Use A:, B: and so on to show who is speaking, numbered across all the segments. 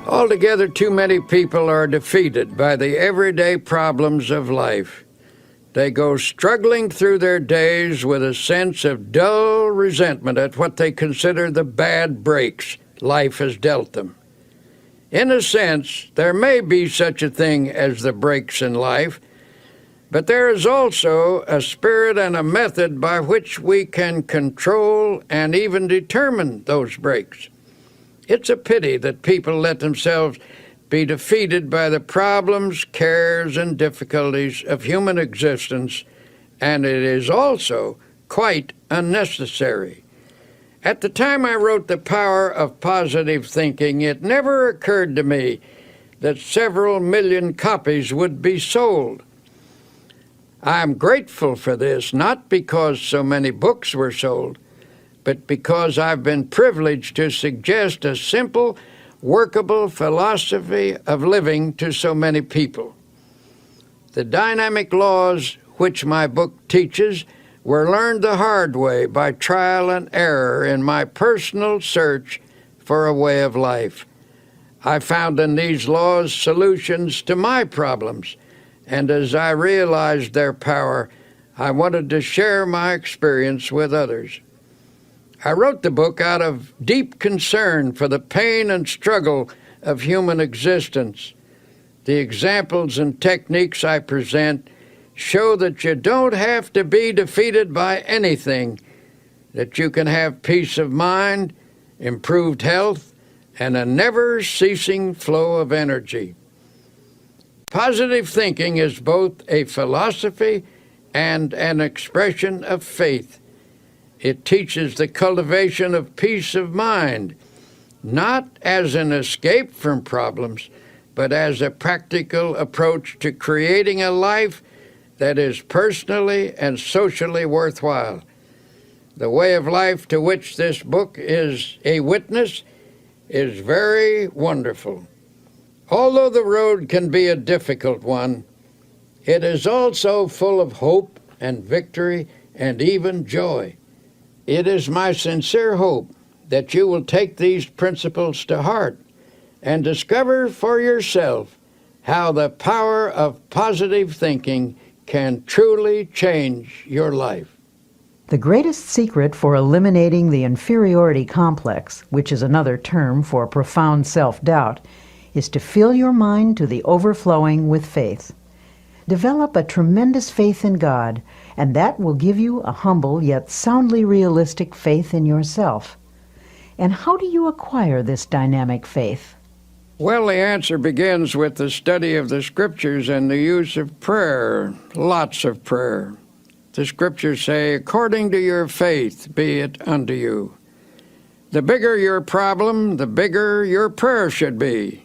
A: Altogether, too many people are defeated by the everyday problems of life. They go struggling through their days with a sense of dull resentment at what they consider the bad breaks life has dealt them. In a sense, there may be such a thing as the breaks in life, but there is also a spirit and a method by which we can control and even determine those breaks. It's a pity that people let themselves be defeated by the problems, cares, and difficulties of human existence, and it is also quite unnecessary. At the time I wrote The Power of Positive Thinking, it never occurred to me that several million copies would be sold. I'm grateful for this, not because so many books were sold, but because I've been privileged to suggest a simple, workable philosophy of living to so many people. The dynamic laws which my book teaches were learned the hard way by trial and error in my personal search for a way of life. I found in these laws solutions to my problems, and as I realized their power, I wanted to share my experience with others. I wrote the book out of deep concern for the pain and struggle of human existence. The examples and techniques I present show that you don't have to be defeated by anything, that you can have peace of mind, improved health, and a never-ceasing flow of energy. Positive thinking is both a philosophy and an expression of faith. It teaches the cultivation of peace of mind, not as an escape from problems, but as a practical approach to creating a life that is personally and socially worthwhile. The way of life to which this book is a witness is very wonderful. Although the road can be a difficult one, it is also full of hope and victory and even joy. It is my sincere hope that you will take these principles to heart and discover for yourself how the power of positive thinking can truly change your life.
B: The greatest secret for eliminating the inferiority complex, which is another term for profound self-doubt, is to fill your mind to the overflowing with faith. Develop a tremendous faith in God, and that will give you a humble yet soundly realistic faith in yourself. And how do you acquire this dynamic faith?
A: Well, the answer begins with the study of the Scriptures and the use of prayer, lots of prayer. The Scriptures say, according to your faith be it unto you. The bigger your problem, the bigger your prayer should be.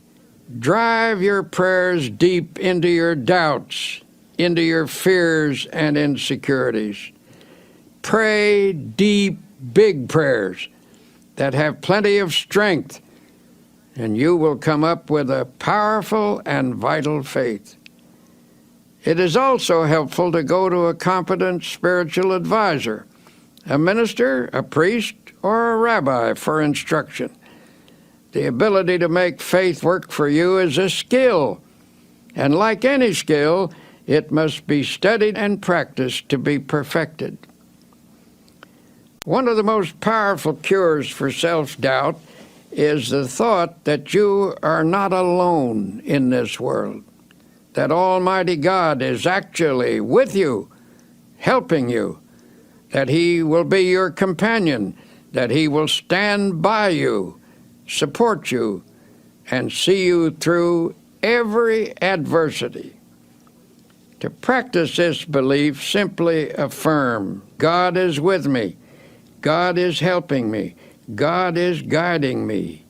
A: Drive your prayers deep into your doubts, into your fears and insecurities. Pray deep, big prayers that have plenty of strength, and you will come up with a powerful and vital faith. It is also helpful to go to a competent spiritual advisor, a minister, a priest, or a rabbi for instruction. The ability to make faith work for you is a skill, and like any skill, it must be studied and practiced to be perfected. One of the most powerful cures for self-doubt is the thought that you are not alone in this world, that Almighty God is actually with you, helping you, that He will be your companion, that He will stand by you, support you, and see you through every adversity. To practice this belief, simply affirm, God is with me, God is helping me, God is guiding me.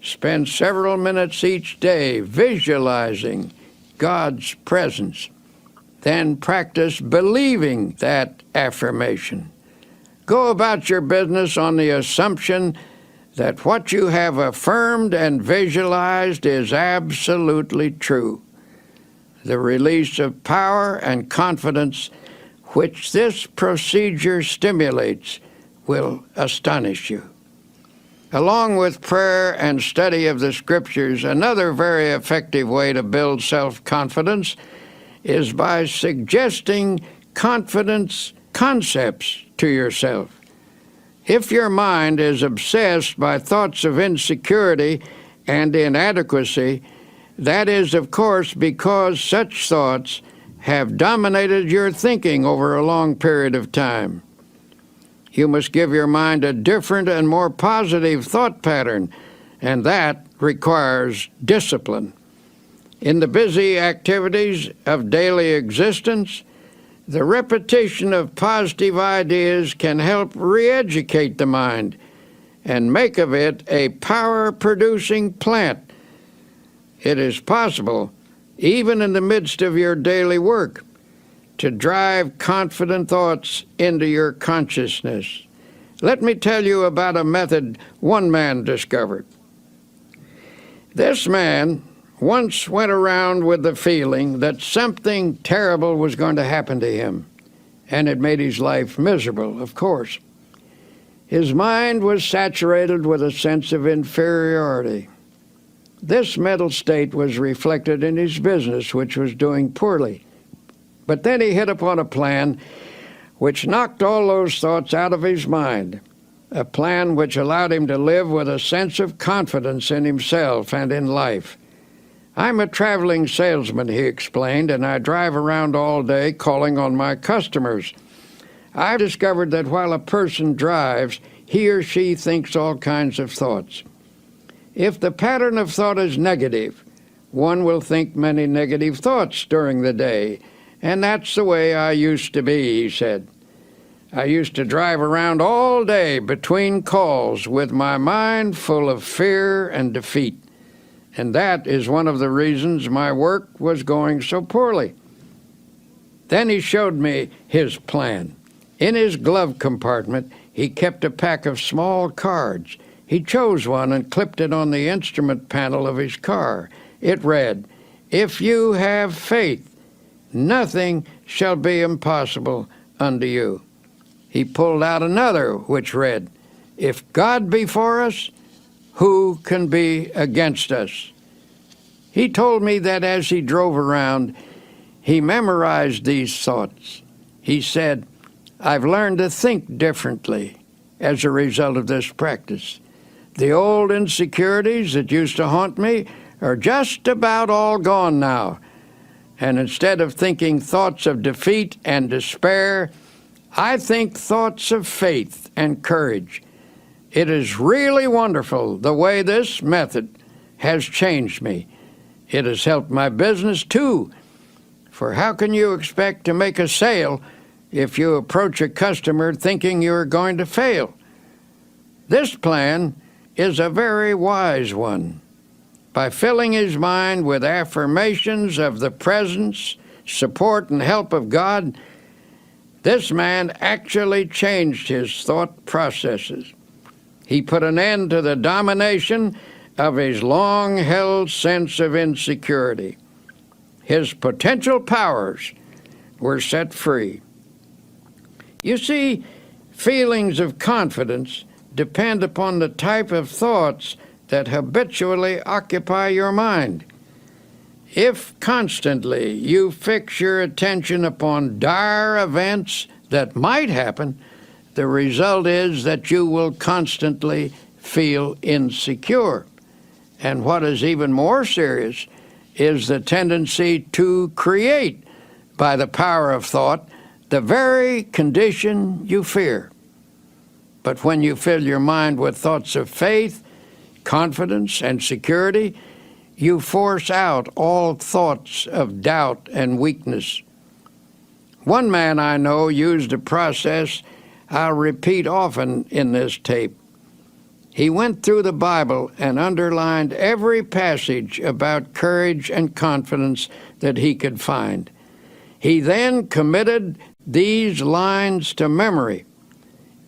A: Spend several minutes each day visualizing God's presence. Then practice believing that affirmation. Go about your business on the assumption that what you have affirmed and visualized is absolutely true. The release of power and confidence which this procedure stimulates will astonish you. Along with prayer and study of the Scriptures, another very effective way to build self-confidence is by suggesting confidence concepts to yourself. If your mind is obsessed by thoughts of insecurity and inadequacy, that is, of course, because such thoughts have dominated your thinking over a long period of time. You must give your mind a different and more positive thought pattern, and that requires discipline. In the busy activities of daily existence, the repetition of positive ideas can help re-educate the mind and make of it a power-producing plant. It is possible, even in the midst of your daily work, to drive confident thoughts into your consciousness. Let me tell you about a method one man discovered. This man once went around with the feeling that something terrible was going to happen to him, and it made his life miserable, of course. His mind was saturated with a sense of inferiority. This mental state was reflected in his business, which was doing poorly. But then he hit upon a plan which knocked all those thoughts out of his mind, a plan which allowed him to live with a sense of confidence in himself and in life. I'm a traveling salesman, he explained, and I drive around all day calling on my customers. I've discovered that while a person drives, he or she thinks all kinds of thoughts. If the pattern of thought is negative, one will think many negative thoughts during the day. And that's the way I used to be, he said. I used to drive around all day between calls with my mind full of fear and defeat. And that is one of the reasons my work was going so poorly. Then he showed me his plan. In his glove compartment, he kept a pack of small cards. He chose one and clipped it on the instrument panel of his car. It read, "If you have faith, nothing shall be impossible unto you." He pulled out another which read, "If God be for us, who can be against us?" He told me that as he drove around, he memorized these thoughts. He said, "I've learned to think differently as a result of this practice. The old insecurities that used to haunt me are just about all gone now. And instead of thinking thoughts of defeat and despair, I think thoughts of faith and courage. It is really wonderful the way this method has changed me. It has helped my business too. For how can you expect to make a sale if you approach a customer thinking you're going to fail? This plan is a very wise one. By filling his mind with affirmations of the presence, support, and help of God, this man actually changed his thought processes. He put an end to the domination of his long-held sense of insecurity. His potential powers were set free. You see, feelings of confidence depend upon the type of thoughts that habitually occupy your mind. If constantly you fix your attention upon dire events that might happen, the result is that you will constantly feel insecure. And what is even more serious is the tendency to create, by the power of thought, the very condition you fear. But when you fill your mind with thoughts of faith, confidence, and security, you force out all thoughts of doubt and weakness. One man I know used a process I'll repeat often in this tape. He went through the Bible and underlined every passage about courage and confidence that he could find. He then committed these lines to memory,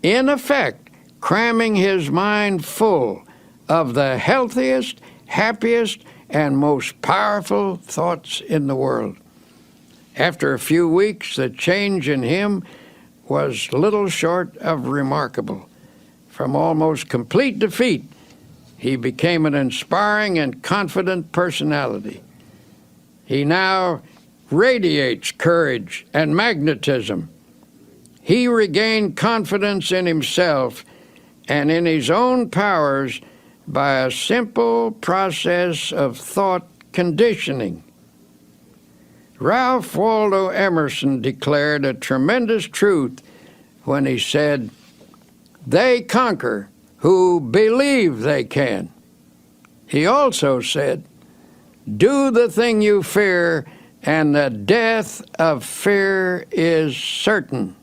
A: in effect, cramming his mind full of the healthiest, happiest, and most powerful thoughts in the world. After a few weeks, the change in him was little short of remarkable. From almost complete defeat He became an inspiring and confident personality. He now radiates courage and magnetism. He regained confidence in himself and in his own powers by a simple process of thought conditioning. Ralph Waldo Emerson declared a tremendous truth when he said, "They conquer who believe they can." He also said, "Do the thing you fear, and the death of fear is certain."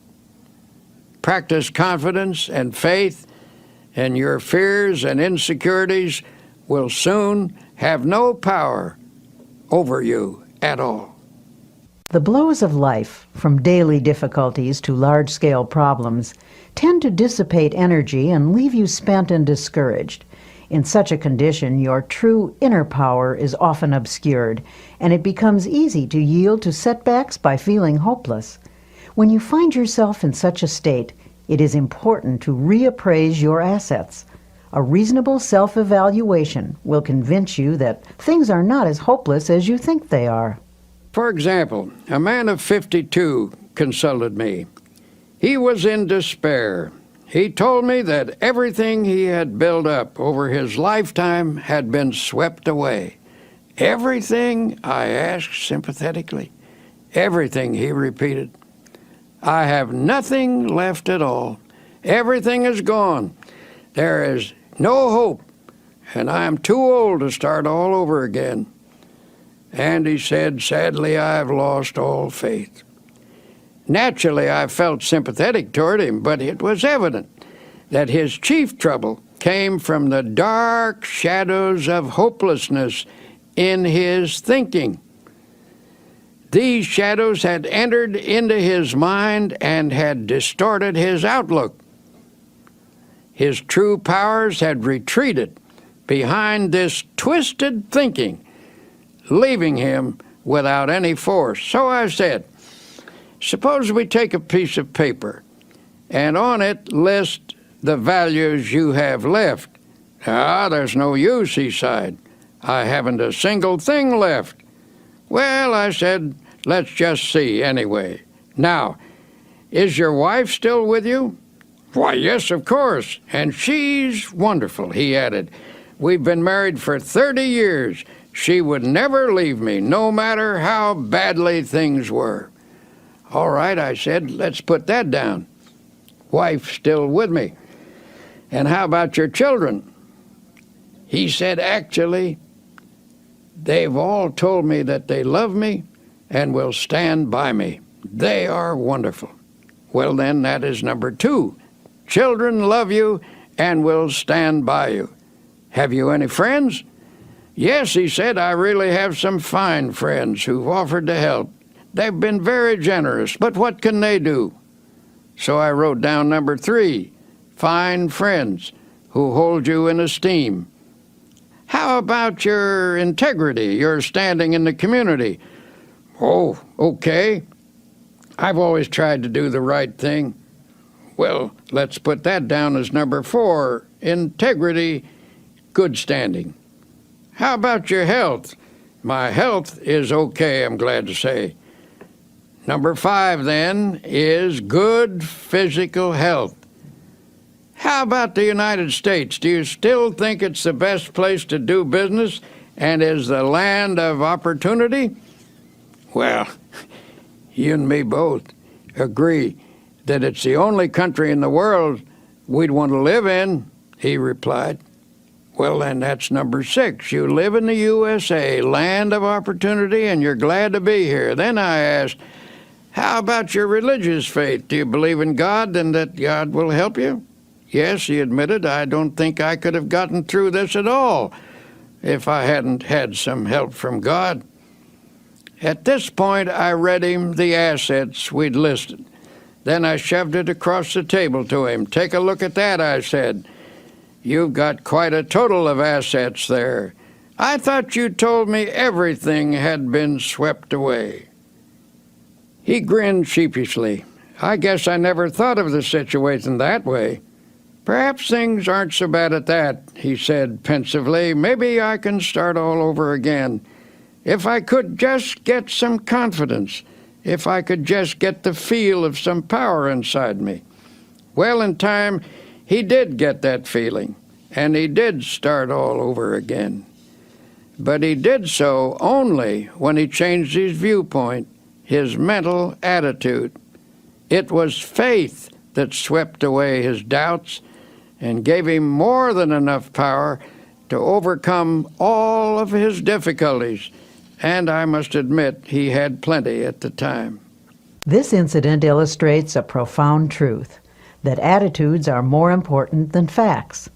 A: Practice confidence and faith, and your fears and insecurities will soon have no power over you at all.
B: The blows of life, from daily difficulties to large-scale problems, tend to dissipate energy and leave you spent and discouraged. In such a condition, your true inner power is often obscured, and it becomes easy to yield to setbacks by feeling hopeless. When you find yourself in such a state, it is important to reappraise your assets. A reasonable self-evaluation will convince you that things are not as hopeless as you think they are.
A: For example, a man of 52 consulted me. He was in despair. He told me that everything he had built up over his lifetime had been swept away. "Everything?" I asked sympathetically. "Everything," he repeated. "I have nothing left at all. Everything is gone. There is no hope, and I am too old to start all over again." And he said, "Sadly, I have lost all faith." Naturally, I felt sympathetic toward him, but it was evident that his chief trouble came from the dark shadows of hopelessness in his thinking. These shadows had entered into his mind and had distorted his outlook. His true powers had retreated behind this twisted thinking, leaving him without any force. So I said, "Suppose we take a piece of paper and on it list the values you have left." "Ah, there's no use," he sighed. "I haven't a single thing left." "Well," I said, "let's just see anyway. Now, is your wife still with you?" "Why, yes, of course, and she's wonderful," he added. "We've been married for 30 years. She would never leave me, no matter how badly things were." "All right," I said, "let's put that down. Wife still with me. And how about your children?" He said, "Actually, they've all told me that they love me and will stand by me. They are wonderful." "Well, then, that is number 2. Children love you and will stand by you. Have you any friends?" "Yes," he said, "I really have some fine friends who've offered to help. They've been very generous, but what can they do?" So I wrote down number 3, fine friends who hold you in esteem. "How about your integrity, your standing in the community?" "Oh, okay. I've always tried to do the right thing." "Well, let's put that down as number 4, integrity, good standing." "How about your health?" "My health is okay, I'm glad to say." Number 5, then, is good physical health. "How about the United States? Do you still think it's the best place to do business and is the land of opportunity?" "Well, you and me both agree that it's the only country in the world we'd want to live in," he replied. "Well, then that's number 6. You live in the USA, land of opportunity, and you're glad to be here." Then I asked, "How about your religious faith? Do you believe in God and that God will help you?" "Yes," he admitted, "I don't think I could have gotten through this at all if I hadn't had some help from God." At this point, I read him the assets we'd listed. Then I shoved it across the table to him. "Take a look at that," I said. "You've got quite a total of assets there. I thought you told me everything had been swept away." He grinned sheepishly. "I guess I never thought of the situation that way. "Perhaps things aren't so bad at that," he said pensively. "Maybe I can start all over again. If I could just get some confidence, if I could just get the feel of some power inside me." Well, in time, he did get that feeling, and he did start all over again. But he did so only when he changed his viewpoint, his mental attitude. It was faith that swept away his doubts and gave him more than enough power to overcome all of his difficulties. And I must admit, he had plenty at the time.
B: This incident illustrates a profound truth, that attitudes are more important than facts.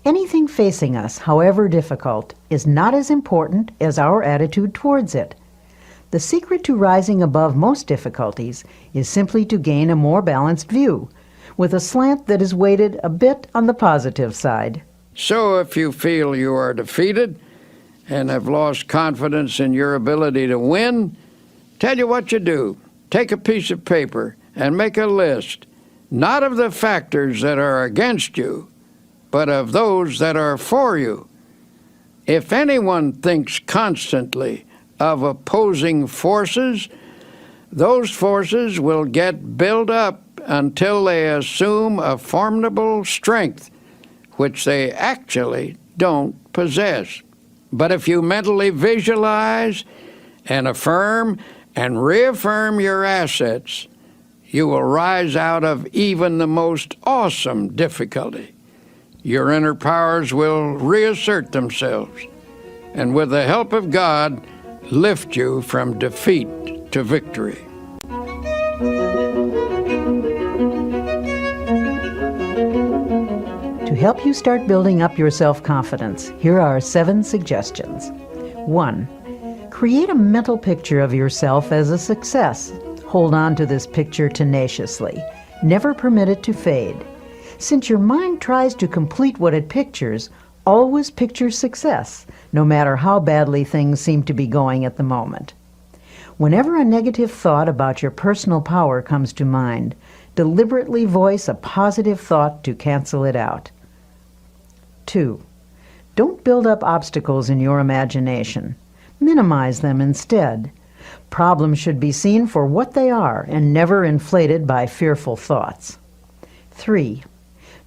B: Anything facing us, however difficult, is not as important as our attitude towards it. The secret to rising above most difficulties is simply to gain a more balanced view, with a slant that is weighted a bit on the positive side.
A: So if you feel you are defeated and have lost confidence in your ability to win, tell you what you do. Take a piece of paper and make a list, not of the factors that are against you, but of those that are for you. If anyone thinks constantly of opposing forces, those forces will get built up until they assume a formidable strength, which they actually don't possess. But if you mentally visualize and affirm and reaffirm your assets, you will rise out of even the most awesome difficulty. Your inner powers will reassert themselves, and with the help of God, lift you from defeat to victory.
B: To help you start building up your self-confidence, here are 7 suggestions. 1. Create a mental picture of yourself as a success. Hold on to this picture tenaciously. Never permit it to fade. Since your mind tries to complete what it pictures, always picture success, no matter how badly things seem to be going at the moment. Whenever a negative thought about your personal power comes to mind, deliberately voice a positive thought to cancel it out. 2. Don't build up obstacles in your imagination. Minimize them instead. Problems should be seen for what they are and never inflated by fearful thoughts. 3.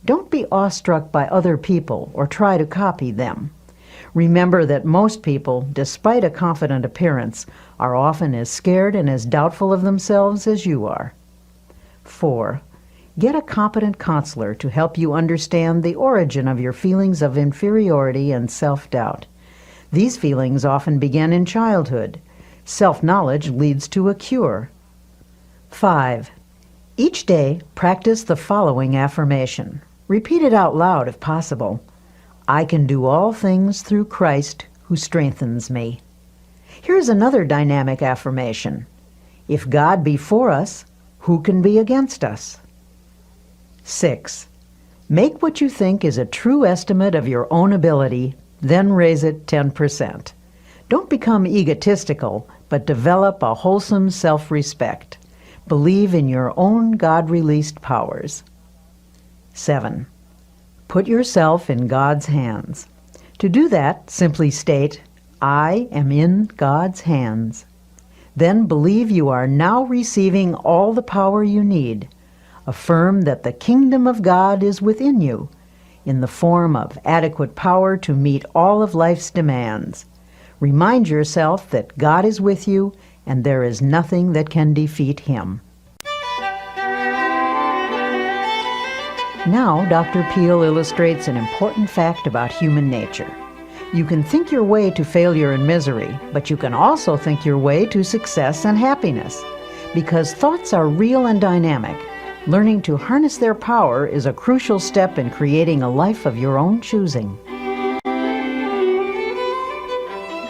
B: Don't be awestruck by other people or try to copy them. Remember that most people, despite a confident appearance, are often as scared and as doubtful of themselves as you are. 4. Get a competent counselor to help you understand the origin of your feelings of inferiority and self-doubt. These feelings often begin in childhood. Self-knowledge leads to a cure. 5. Each day, practice the following affirmation. Repeat it out loud if possible. I can do all things through Christ who strengthens me. Here's another dynamic affirmation. If God be for us, who can be against us? 6. Make what you think is a true estimate of your own ability, then raise it 10%. Don't become egotistical, but develop a wholesome self-respect. Believe in your own God-released powers. 7. Put yourself in God's hands. To do that, simply state, I am in God's hands. Then believe you are now receiving all the power you need. Affirm that the kingdom of God is within you, in the form of adequate power to meet all of life's demands. Remind yourself that God is with you and there is nothing that can defeat Him. Now, Dr. Peel illustrates an important fact about human nature. You can think your way to failure and misery, but you can also think your way to success and happiness. Because thoughts are real and dynamic, learning to harness their power is a crucial step in creating a life of your own choosing.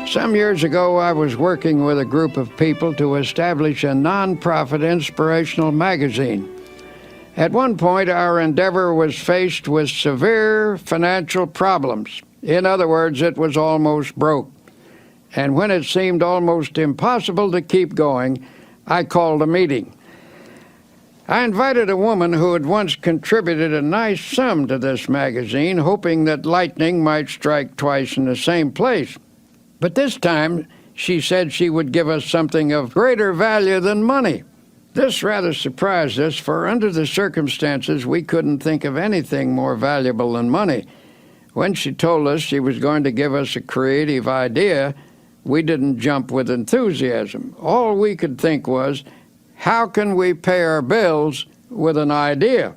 A: Some years ago, I was working with a group of people to establish a nonprofit inspirational magazine. At one point, our endeavor was faced with severe financial problems. In other words, it was almost broke. And when it seemed almost impossible to keep going, I called a meeting. I invited a woman who had once contributed a nice sum to this magazine, hoping that lightning might strike twice in the same place. But this time, she said she would give us something of greater value than money. This rather surprised us, for under the circumstances, we couldn't think of anything more valuable than money. When she told us she was going to give us a creative idea, we didn't jump with enthusiasm. All we could think was, how can we pay our bills with an idea?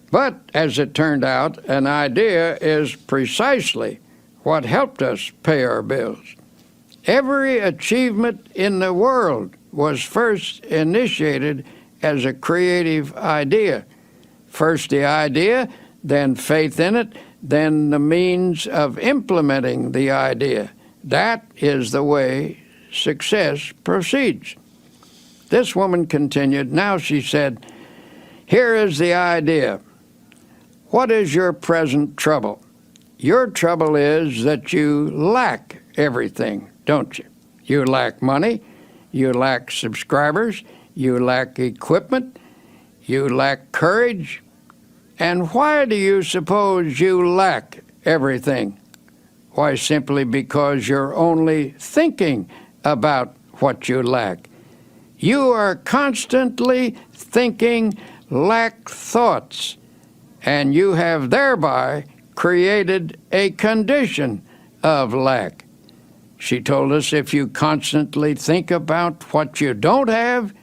A: But, as it turned out, an idea is precisely what helped us pay our bills. Every achievement in the world was first initiated as a creative idea. First the idea, then faith in it, then the means of implementing the idea. That is the way success proceeds. This woman continued. Now she said, here is the idea. What is your present trouble? Your trouble is that you lack everything, don't you? You lack money, you lack subscribers, you lack equipment, you lack courage. And why do you suppose you lack everything? Why, simply because you're only thinking about what you lack. You are constantly thinking lack thoughts, and you have thereby created a condition of lack. She told us if you constantly think about what you don't have,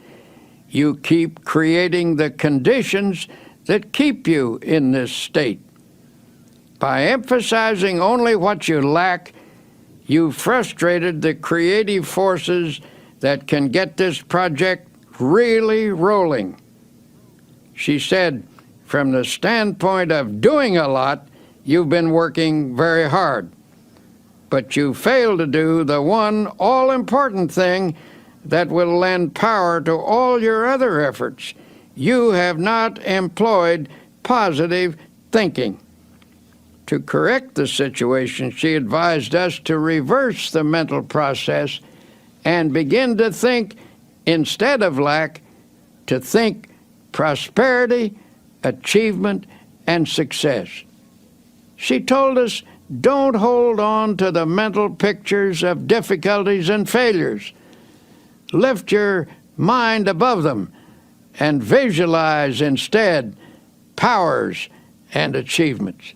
A: you keep creating the conditions that keep you in this state. By emphasizing only what you lack, you frustrated the creative forces that can get this project really rolling. She said, from the standpoint of doing a lot, you've been working very hard, but you failed to do the one all-important thing that will lend power to all your other efforts. You have not employed positive thinking. To correct the situation, she advised us to reverse the mental process and begin to think, instead of lack, to think prosperity, achievement, and success. She told us, don't hold on to the mental pictures of difficulties and failures. Lift your mind above them and visualize instead powers and achievements.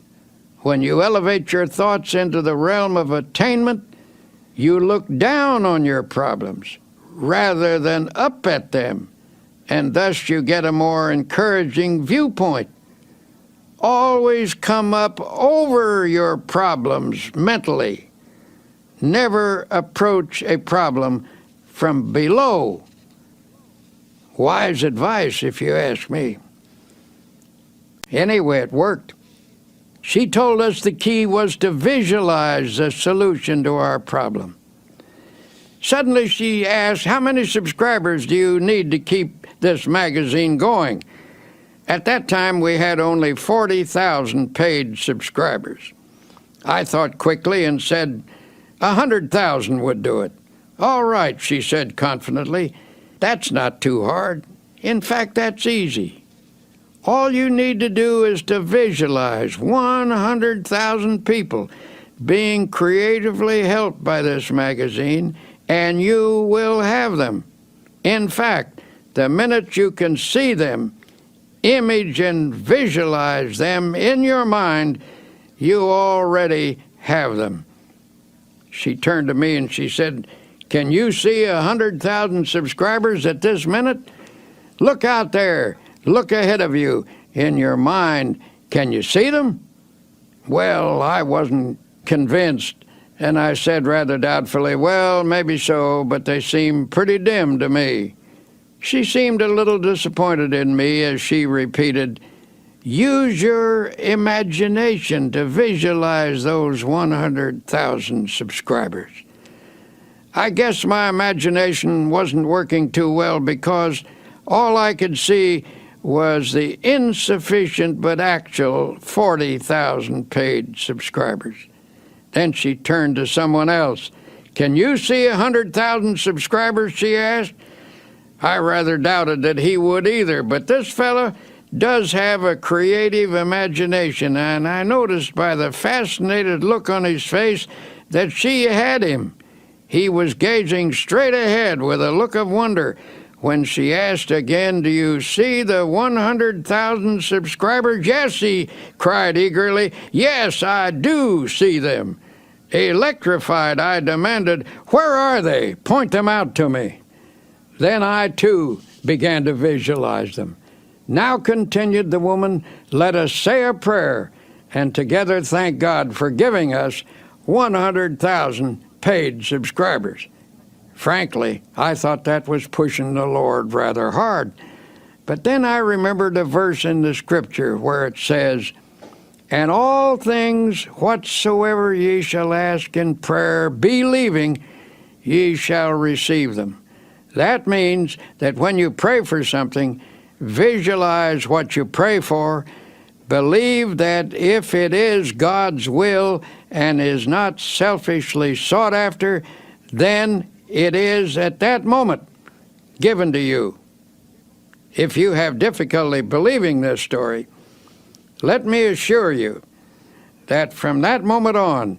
A: When you elevate your thoughts into the realm of attainment, you look down on your problems rather than up at them, and thus you get a more encouraging viewpoint. Always come up over your problems mentally. Never approach a problem from below. Wise advice, if you ask me. Anyway, it worked. She told us the key was to visualize the solution to our problem. Suddenly she asked, how many subscribers do you need to keep this magazine going? At that time, we had only 40,000 paid subscribers. I thought quickly and said, 100,000 would do it. All right, she said confidently. That's not too hard. In fact, that's easy. All you need to do is to visualize 100,000 people being creatively helped by this magazine, and you will have them. In fact, the minute you can see them, image and visualize them in your mind, you already have them. She turned to me and she said, can you see 100,000 subscribers at this minute? Look out there. Look ahead of you in your mind. Can you see them? Well, I wasn't convinced, and I said rather doubtfully, well, maybe so, but they seem pretty dim to me. She seemed a little disappointed in me as she repeated, use your imagination to visualize those 100,000 subscribers. I guess my imagination wasn't working too well because all I could see was the insufficient but actual 40,000 paid subscribers. Then she turned to someone else. Can you see 100,000 subscribers, she asked. I rather doubted that he would either, but this fellow does have a creative imagination, and I noticed by the fascinated look on his face that she had him. He was gazing straight ahead with a look of wonder. When she asked again, "Do you see the 100,000 subscribers?" "Yes," he cried eagerly. "Yes, I do see them." Electrified, I demanded, "Where are they? Point them out to me." Then I, too, began to visualize them. "Now," continued the woman, "let us say a prayer, and together thank God for giving us 100,000 paid subscribers." Frankly, I thought that was pushing the Lord rather hard. But then I remembered a verse in the Scripture where it says, "And all things whatsoever ye shall ask in prayer, believing, ye shall receive them." That means that when you pray for something, visualize what you pray for, believe that if it is God's will and is not selfishly sought after, then it is at that moment given to you. If you have difficulty believing this story, let me assure you that from that moment on,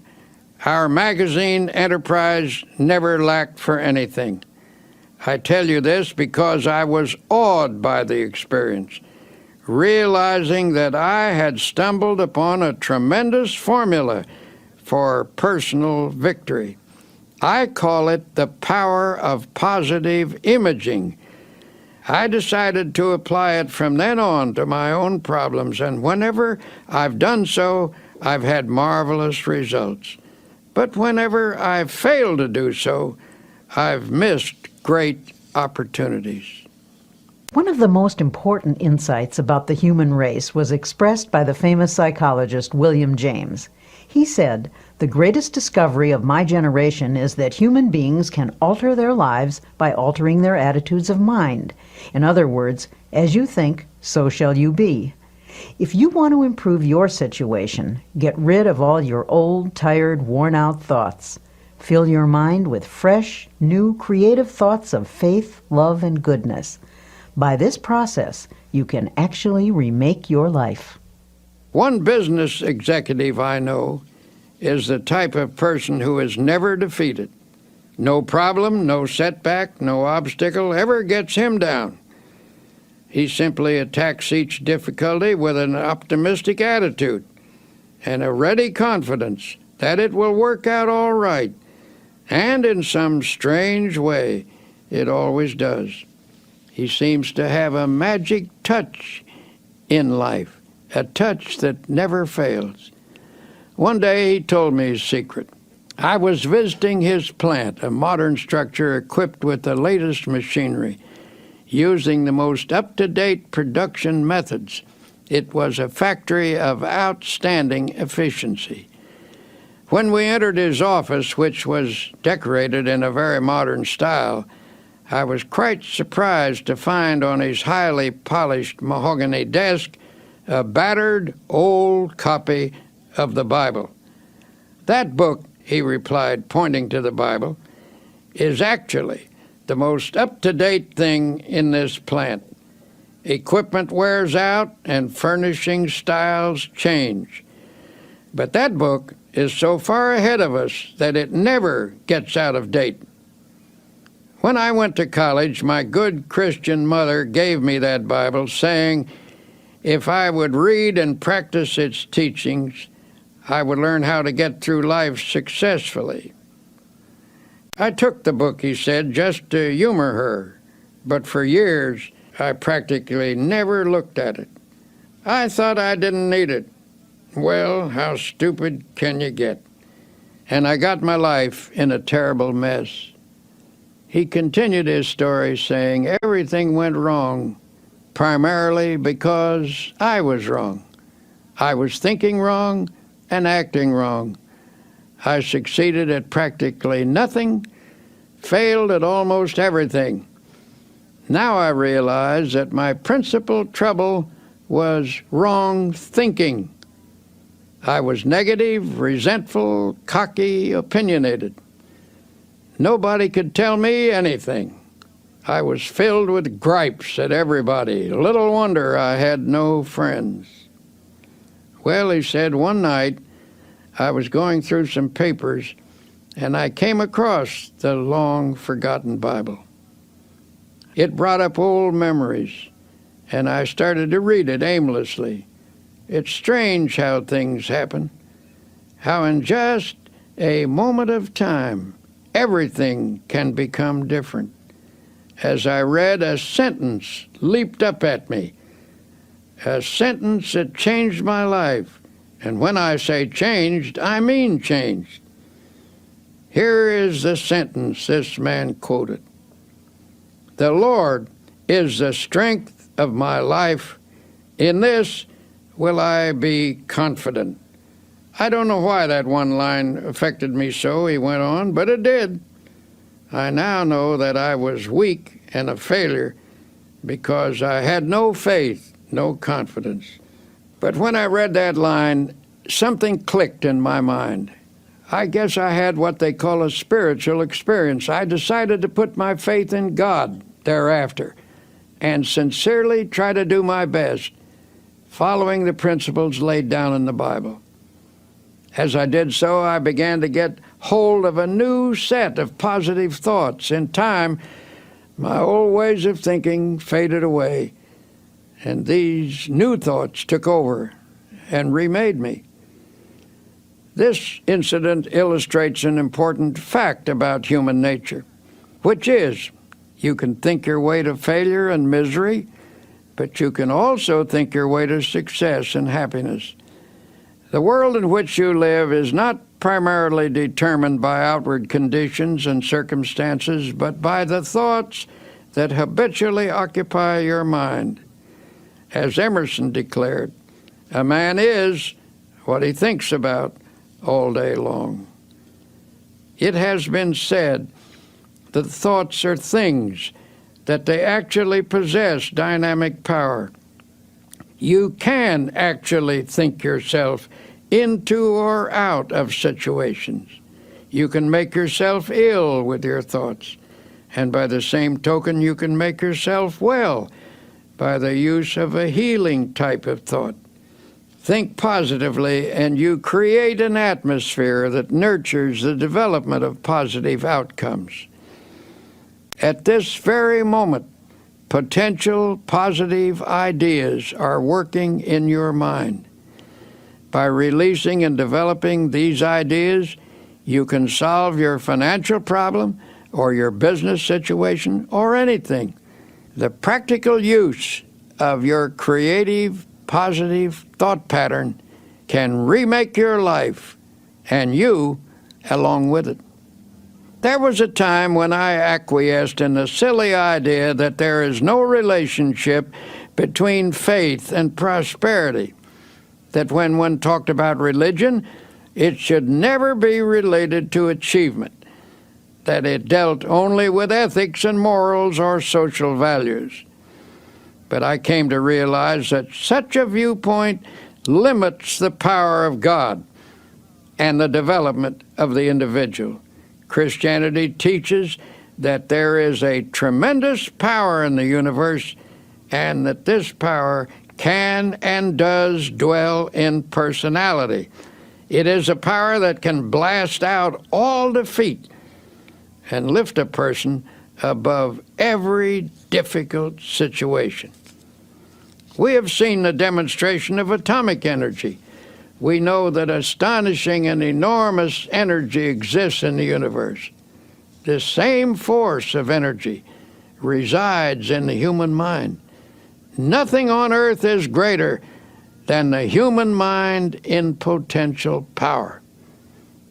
A: our magazine enterprise never lacked for anything. I tell you this because I was awed by the experience, realizing that I had stumbled upon a tremendous formula for personal victory. I call it the power of positive imaging. I decided to apply it from then on to my own problems, and whenever I've done so, I've had marvelous results. But whenever I've failed to do so, I've missed great opportunities.
B: One of the most important insights about the human race was expressed by the famous psychologist William James. He said, "The greatest discovery of my generation is that human beings can alter their lives by altering their attitudes of mind. In other words, as you think, so shall you be." If you want to improve your situation, get rid of all your old, tired, worn-out thoughts. Fill your mind with fresh, new, creative thoughts of faith, love, and goodness. By this process, you can actually remake your life.
A: One business executive I know is the type of person who is never defeated. No problem, no setback, no obstacle ever gets him down. He simply attacks each difficulty with an optimistic attitude and a ready confidence that it will work out all right. And in some strange way, it always does. He seems to have a magic touch in life, a touch that never fails. One day he told me his secret. I was visiting his plant, a modern structure equipped with the latest machinery, using the most up-to-date production methods. It was a factory of outstanding efficiency. When we entered his office, which was decorated in a very modern style, I was quite surprised to find on his highly polished mahogany desk a battered old copy of the Bible. "That book," he replied, pointing to the Bible, "is actually the most up-to-date thing in this plant. Equipment wears out and furnishing styles change. But that book is so far ahead of us that it never gets out of date." When I went to college, my good Christian mother gave me that Bible, saying if I would read and practice its teachings, I would learn how to get through life successfully. I took the book, he said, just to humor her, but for years I practically never looked at it. I thought I didn't need it. Well, how stupid can you get? And I got my life in a terrible mess. He continued his story saying everything went wrong, primarily because I was wrong. I was thinking wrong and acting wrong. I succeeded at practically nothing, failed at almost everything. Now I realize that my principal trouble was wrong thinking. I was negative, resentful, cocky, opinionated. Nobody could tell me anything. I was filled with gripes at everybody. Little wonder I had no friends. Well, he said, one night I was going through some papers and I came across the long-forgotten Bible. It brought up old memories, and I started to read it aimlessly. It's strange how things happen, how in just a moment of time, everything can become different. As I read, a sentence leaped up at me, a sentence that changed my life. And when I say changed, I mean changed. Here is the sentence this man quoted. "The Lord is the strength of my life. In this will I be confident." I don't know why that one line affected me so, he went on, but it did. I now know that I was weak and a failure because I had no faith, no confidence. But when I read that line, something clicked in my mind. I guess I had what they call a spiritual experience. I decided to put my faith in God thereafter and sincerely try to do my best, following the principles laid down in the Bible. As I did so, I began to get hold of a new set of positive thoughts. In time, my old ways of thinking faded away, and these new thoughts took over and remade me. This incident illustrates an important fact about human nature, which is you can think your way to failure and misery, but you can also think your way to success and happiness. The world in which you live is not primarily determined by outward conditions and circumstances, but by the thoughts that habitually occupy your mind. As Emerson declared, a man is what he thinks about all day long. It has been said that thoughts are things, that they actually possess dynamic power. You can actually think yourself into or out of situations. You can make yourself ill with your thoughts, and by the same token, you can make yourself well by the use of a healing type of thought. Think positively, and you create an atmosphere that nurtures the development of positive outcomes. At this very moment, potential positive ideas are working in your mind. By releasing and developing these ideas, you can solve your financial problem or your business situation or anything. The practical use of your creative, positive thought pattern can remake your life, and you along with it. There was a time when I acquiesced in the silly idea that there is no relationship between faith and prosperity, that when one talked about religion, it should never be related to achievement, that it dealt only with ethics and morals or social values. But I came to realize that such a viewpoint limits the power of God and the development of the individual. Christianity teaches that there is a tremendous power in the universe, and that this power can and does dwell in personality. It is a power that can blast out all defeat and lift a person above every difficult situation. We have seen the demonstration of atomic energy. We know that astonishing and enormous energy exists in the universe. This same force of energy resides in the human mind. Nothing on earth is greater than the human mind in potential power.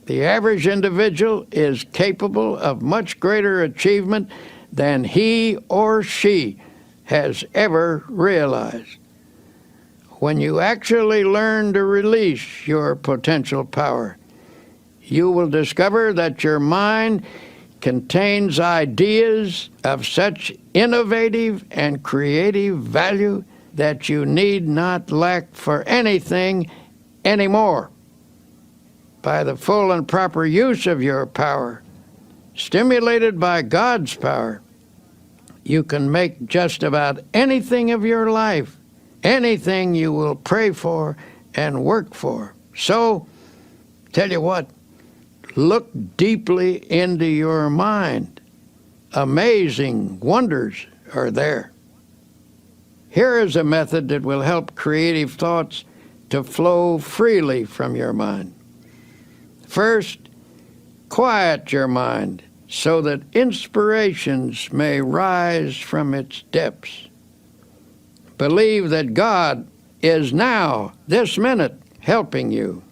A: The average individual is capable of much greater achievement than he or she has ever realized. When you actually learn to release your potential power, you will discover that your mind contains ideas of such innovative and creative value that you need not lack for anything anymore. By the full and proper use of your power, stimulated by God's power, you can make just about anything of your life, anything you will pray for and work for. So, tell you what, look deeply into your mind. Amazing wonders are there. Here is a method that will help creative thoughts to flow freely from your mind. First, quiet your mind so that inspirations may rise from its depths. Believe that God is now, this minute, helping you.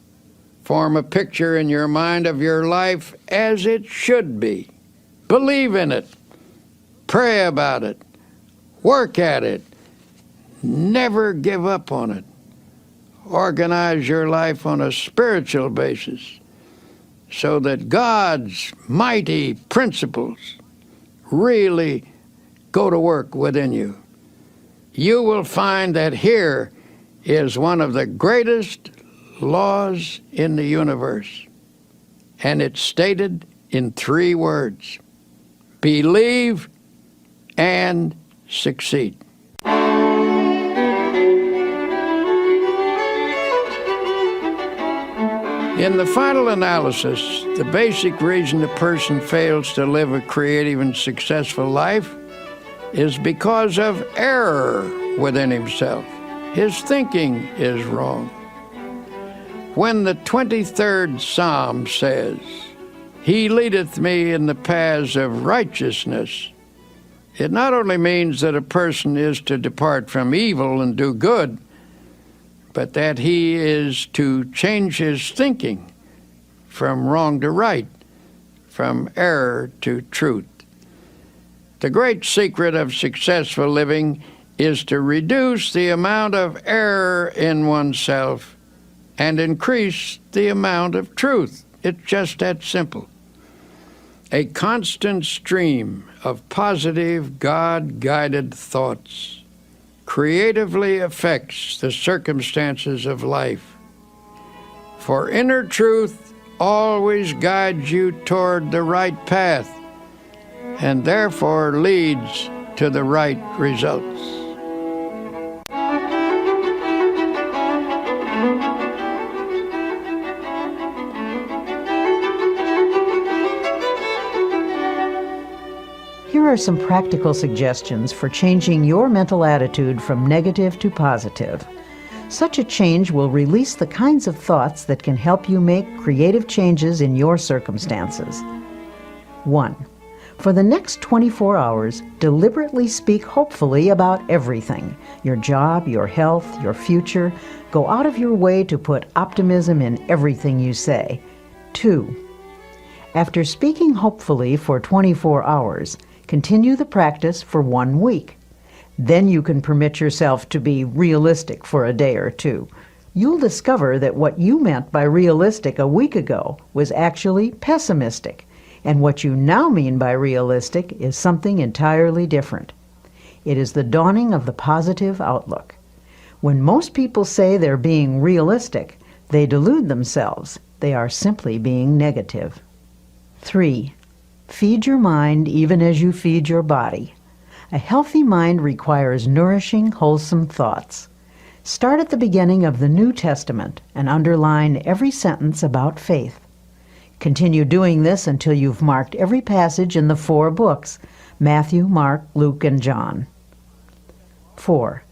A: Form a picture in your mind of your life as it should be. Believe in it. Pray about it. Work at it. Never give up on it. Organize your life on a spiritual basis so that God's mighty principles really go to work within you. You will find that here is one of the greatest laws in the universe, and it's stated in 3 words: believe and succeed. In the final analysis, the basic reason a person fails to live a creative and successful life is because of error within himself. His thinking is wrong. When the 23rd Psalm says, "He leadeth me in the paths of righteousness," it not only means that a person is to depart from evil and do good, but that he is to change his thinking from wrong to right, from error to truth. The great secret of successful living is to reduce the amount of error in oneself and increase the amount of truth. It's just that simple. A constant stream of positive, God-guided thoughts creatively affects the circumstances of life. For inner truth always guides you toward the right path and therefore leads to the right results.
B: Here are some practical suggestions for changing your mental attitude from negative to positive. Such a change will release the kinds of thoughts that can help you make creative changes in your circumstances. 1. For the next 24 hours, deliberately speak hopefully about everything: your job, your health, your future. Go out of your way to put optimism in everything you say. 2. After speaking hopefully for 24 hours, continue the practice for 1 week. Then you can permit yourself to be realistic for a day or 2. You'll discover that what you meant by realistic a week ago was actually pessimistic, and what you now mean by realistic is something entirely different. It is the dawning of the positive outlook. When most people say they're being realistic, they delude themselves. They are simply being negative. 3. Feed your mind even as you feed your body. A healthy mind requires nourishing, wholesome thoughts. Start at the beginning of the New Testament and underline every sentence about faith. Continue doing this until you've marked every passage in the 4 books: Matthew, Mark, Luke, and John. 4.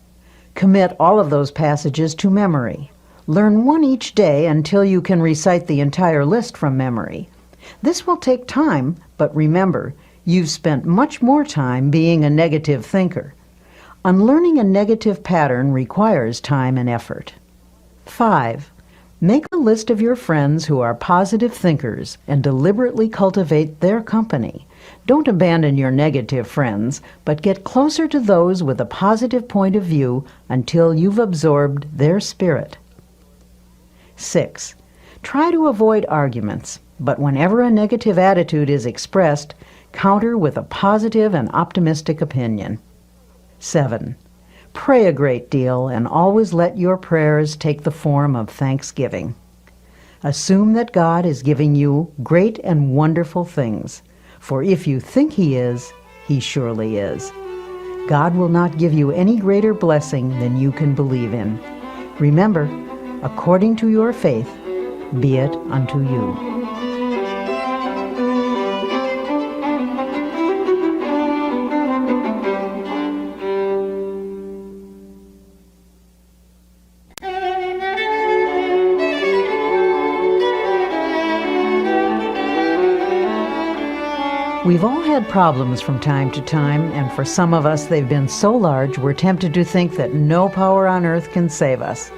B: Commit all of those passages to memory. Learn 1 each day until you can recite the entire list from memory. This will take time, but remember, you've spent much more time being a negative thinker. Unlearning a negative pattern requires time and effort. 5. Make a list of your friends who are positive thinkers and deliberately cultivate their company. Don't abandon your negative friends, but get closer to those with a positive point of view until you've absorbed their spirit. 6. Try to avoid arguments, but whenever a negative attitude is expressed, counter with a positive and optimistic opinion. 7. Pray a great deal and always let your prayers take the form of thanksgiving. Assume that God is giving you great and wonderful things, for if you think He is, He surely is. God will not give you any greater blessing than you can believe in. Remember, according to your faith, be it unto you. We've all had problems from time to time, and for some of us they've been so large we're tempted to think that no power on earth can save us.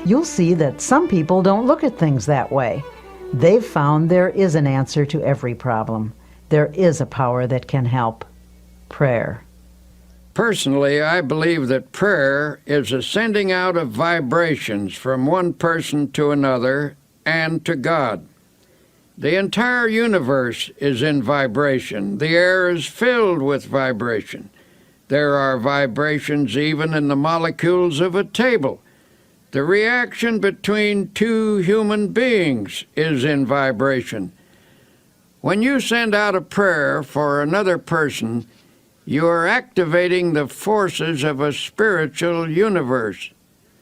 B: You'll see that some people don't look at things that way. They've found there is an answer to every problem. There is a power that can help. Prayer.
A: Personally, I believe that prayer is a sending out of vibrations from one person to another and to God. The entire universe is in vibration. The air is filled with vibration. There are vibrations even in the molecules of a table. The reaction between two human beings is in vibration. When you send out a prayer for another person, you are activating the forces of a spiritual universe.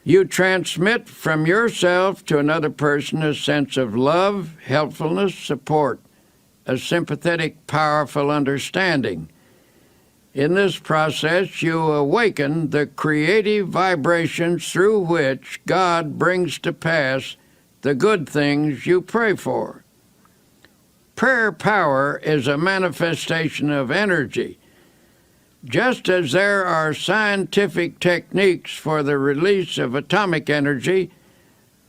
A: You transmit from yourself to another person a sense of love, helpfulness, support, a sympathetic, powerful understanding. In this process, you awaken the creative vibrations through which God brings to pass the good things you pray for. Prayer power is a manifestation of energy. Just as there are scientific techniques for the release of atomic energy,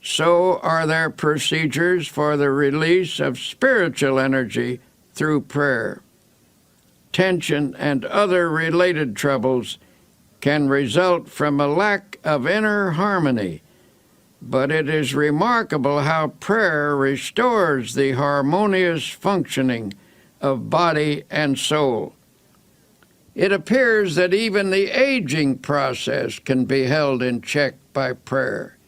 A: so are there procedures for the release of spiritual energy through prayer. Tension and other related troubles can result from a lack of inner harmony, but it is remarkable how prayer restores the harmonious functioning of body and soul. It appears that even the aging process can be held in check by prayer.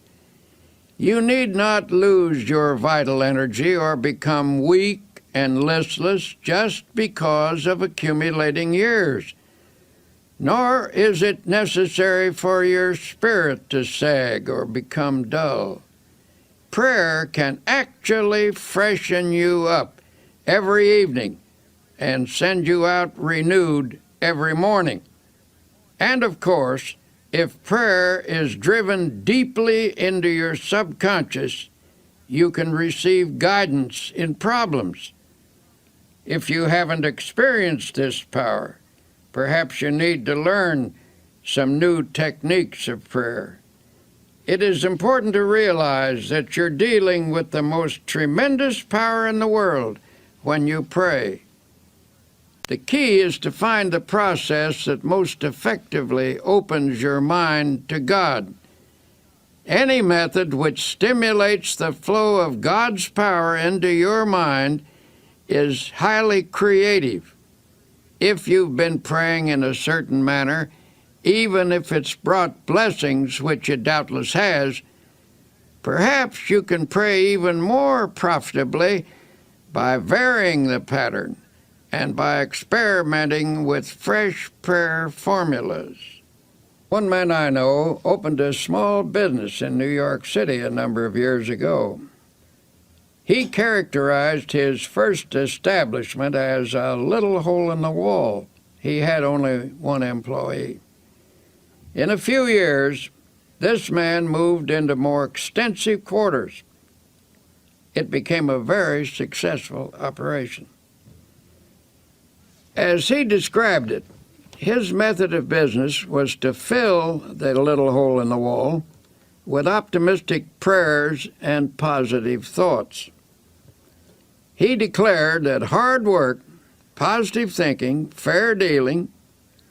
A: You need not lose your vital energy or become weak and listless just because of accumulating years, nor is it necessary for your spirit to sag or become dull. Prayer can actually freshen you up every evening and send you out renewed every morning. And of course, if prayer is driven deeply into your subconscious, you can receive guidance in problems. If you haven't experienced this power, perhaps you need to learn some new techniques of prayer. It is important to realize that you're dealing with the most tremendous power in the world when you pray. The key is to find the process that most effectively opens your mind to God. Any method which stimulates the flow of God's power into your mind is highly creative. If you've been praying in a certain manner, even if it's brought blessings, which it doubtless has, perhaps you can pray even more profitably by varying the pattern and by experimenting with fresh prayer formulas. One man I know opened a small business in New York City a number of years ago. He characterized his first establishment as a little hole in the wall. He had only one employee. In a few years, this man moved into more extensive quarters. It became a very successful operation. As he described it, his method of business was to fill the little hole in the wall with optimistic prayers and positive thoughts. He declared that hard work, positive thinking, fair dealing,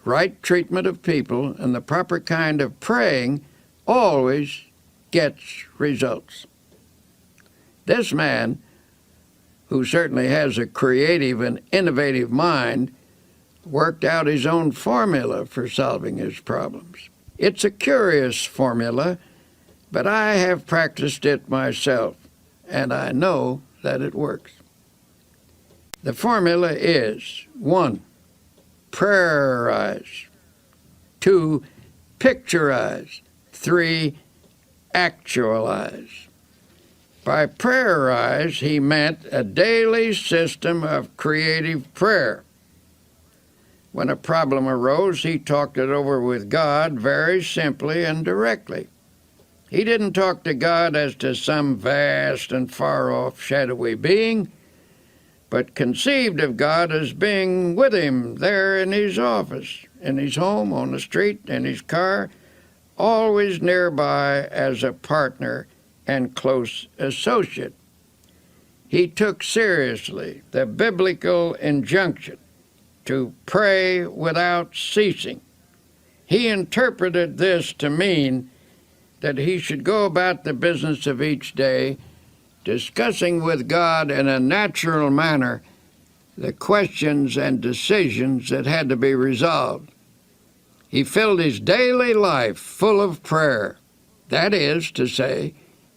A: right treatment of people, and the proper kind of praying always gets results. This man, who certainly has a creative and innovative mind, worked out his own formula for solving his problems. It's a curious formula, but I have practiced it myself, and I know that it works. The formula is: 1. Prayerize. 2. Picturize. 3. Actualize. By prayerize, he meant a daily system of creative prayer. When a problem arose, he talked it over with God very simply and directly. He didn't talk to God as to some vast and far-off shadowy being, but conceived of God as being with him there in his office, in his home, on the street, in his car, always nearby as a partner and close associate. He took seriously the biblical injunction to pray without ceasing. He interpreted this to mean that he should go about the business of each day, discussing with God in a natural manner the questions and decisions that had to be resolved. He filled his daily life full of prayer. That is to say,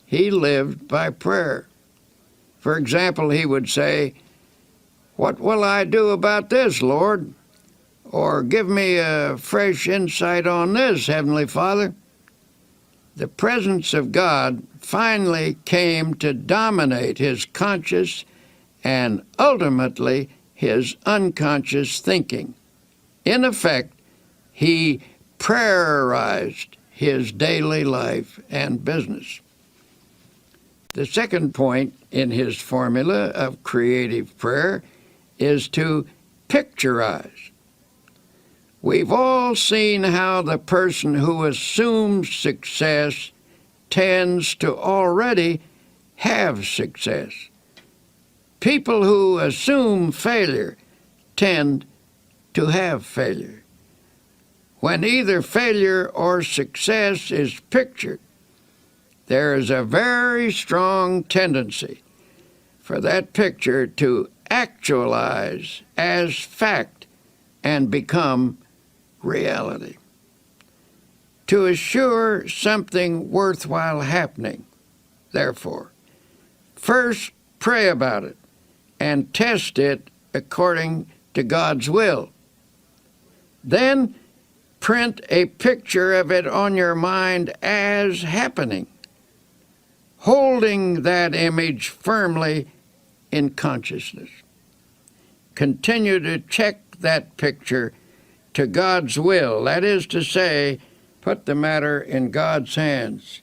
A: he lived by prayer. For example, he would say, "What will I do about this, Lord?" Or, "Give me a fresh insight on this, Heavenly Father." The presence of God finally came to dominate his conscious and ultimately his unconscious thinking. In effect, he prayerized his daily life and business. The second point in his formula of creative prayer is to picturize. We've all seen how the person who assumes success tends to already have success. People who assume failure tend to have failure. When either failure or success is pictured, there is a very strong tendency for that picture to actualize as fact and become reality. To assure something worthwhile happening, therefore, first pray about it and test it according to God's will. Then print a picture of it on your mind as happening, holding that image firmly in consciousness. Continue to check that picture to God's will, that is to say, put the matter in God's hands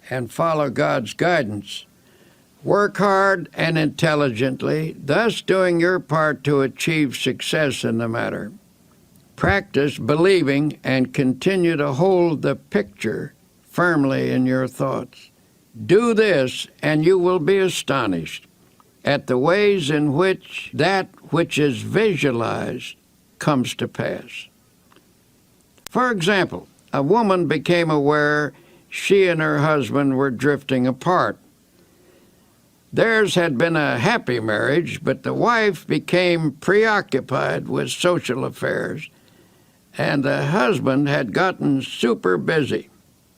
A: and follow God's guidance. Work hard and intelligently, thus doing your part to achieve success in the matter. Practice believing and continue to hold the picture firmly in your thoughts. Do this, and you will be astonished at the ways in which that which is visualized comes to pass. For example, a woman became aware she and her husband were drifting apart. Theirs had been a happy marriage, but the wife became preoccupied with social affairs, and the husband had gotten super busy.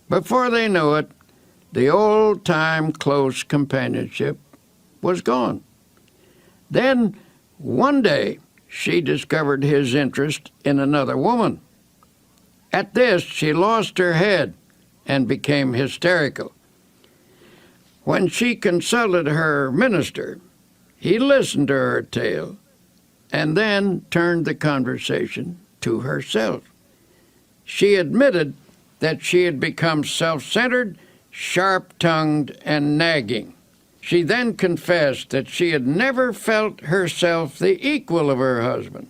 A: Before they knew it, the old-time close companionship was gone. Then, one day, she discovered his interest in another woman. At this, she lost her head and became hysterical. When she consulted her minister, he listened to her tale and then turned the conversation to herself. She admitted that she had become self-centered, sharp-tongued, and nagging. She then confessed that she had never felt herself the equal of her husband.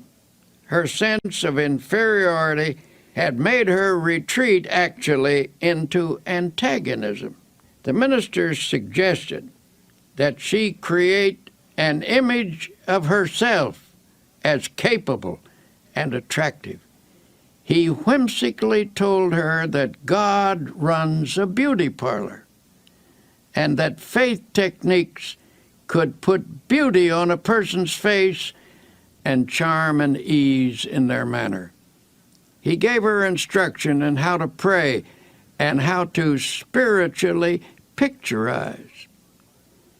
A: Her sense of inferiority had made her retreat actually into antagonism. The minister suggested that she create an image of herself as capable and attractive. He whimsically told her that God runs a beauty parlor and that faith techniques could put beauty on a person's face and charm and ease in their manner. He gave her instruction in how to pray and how to spiritually picturize.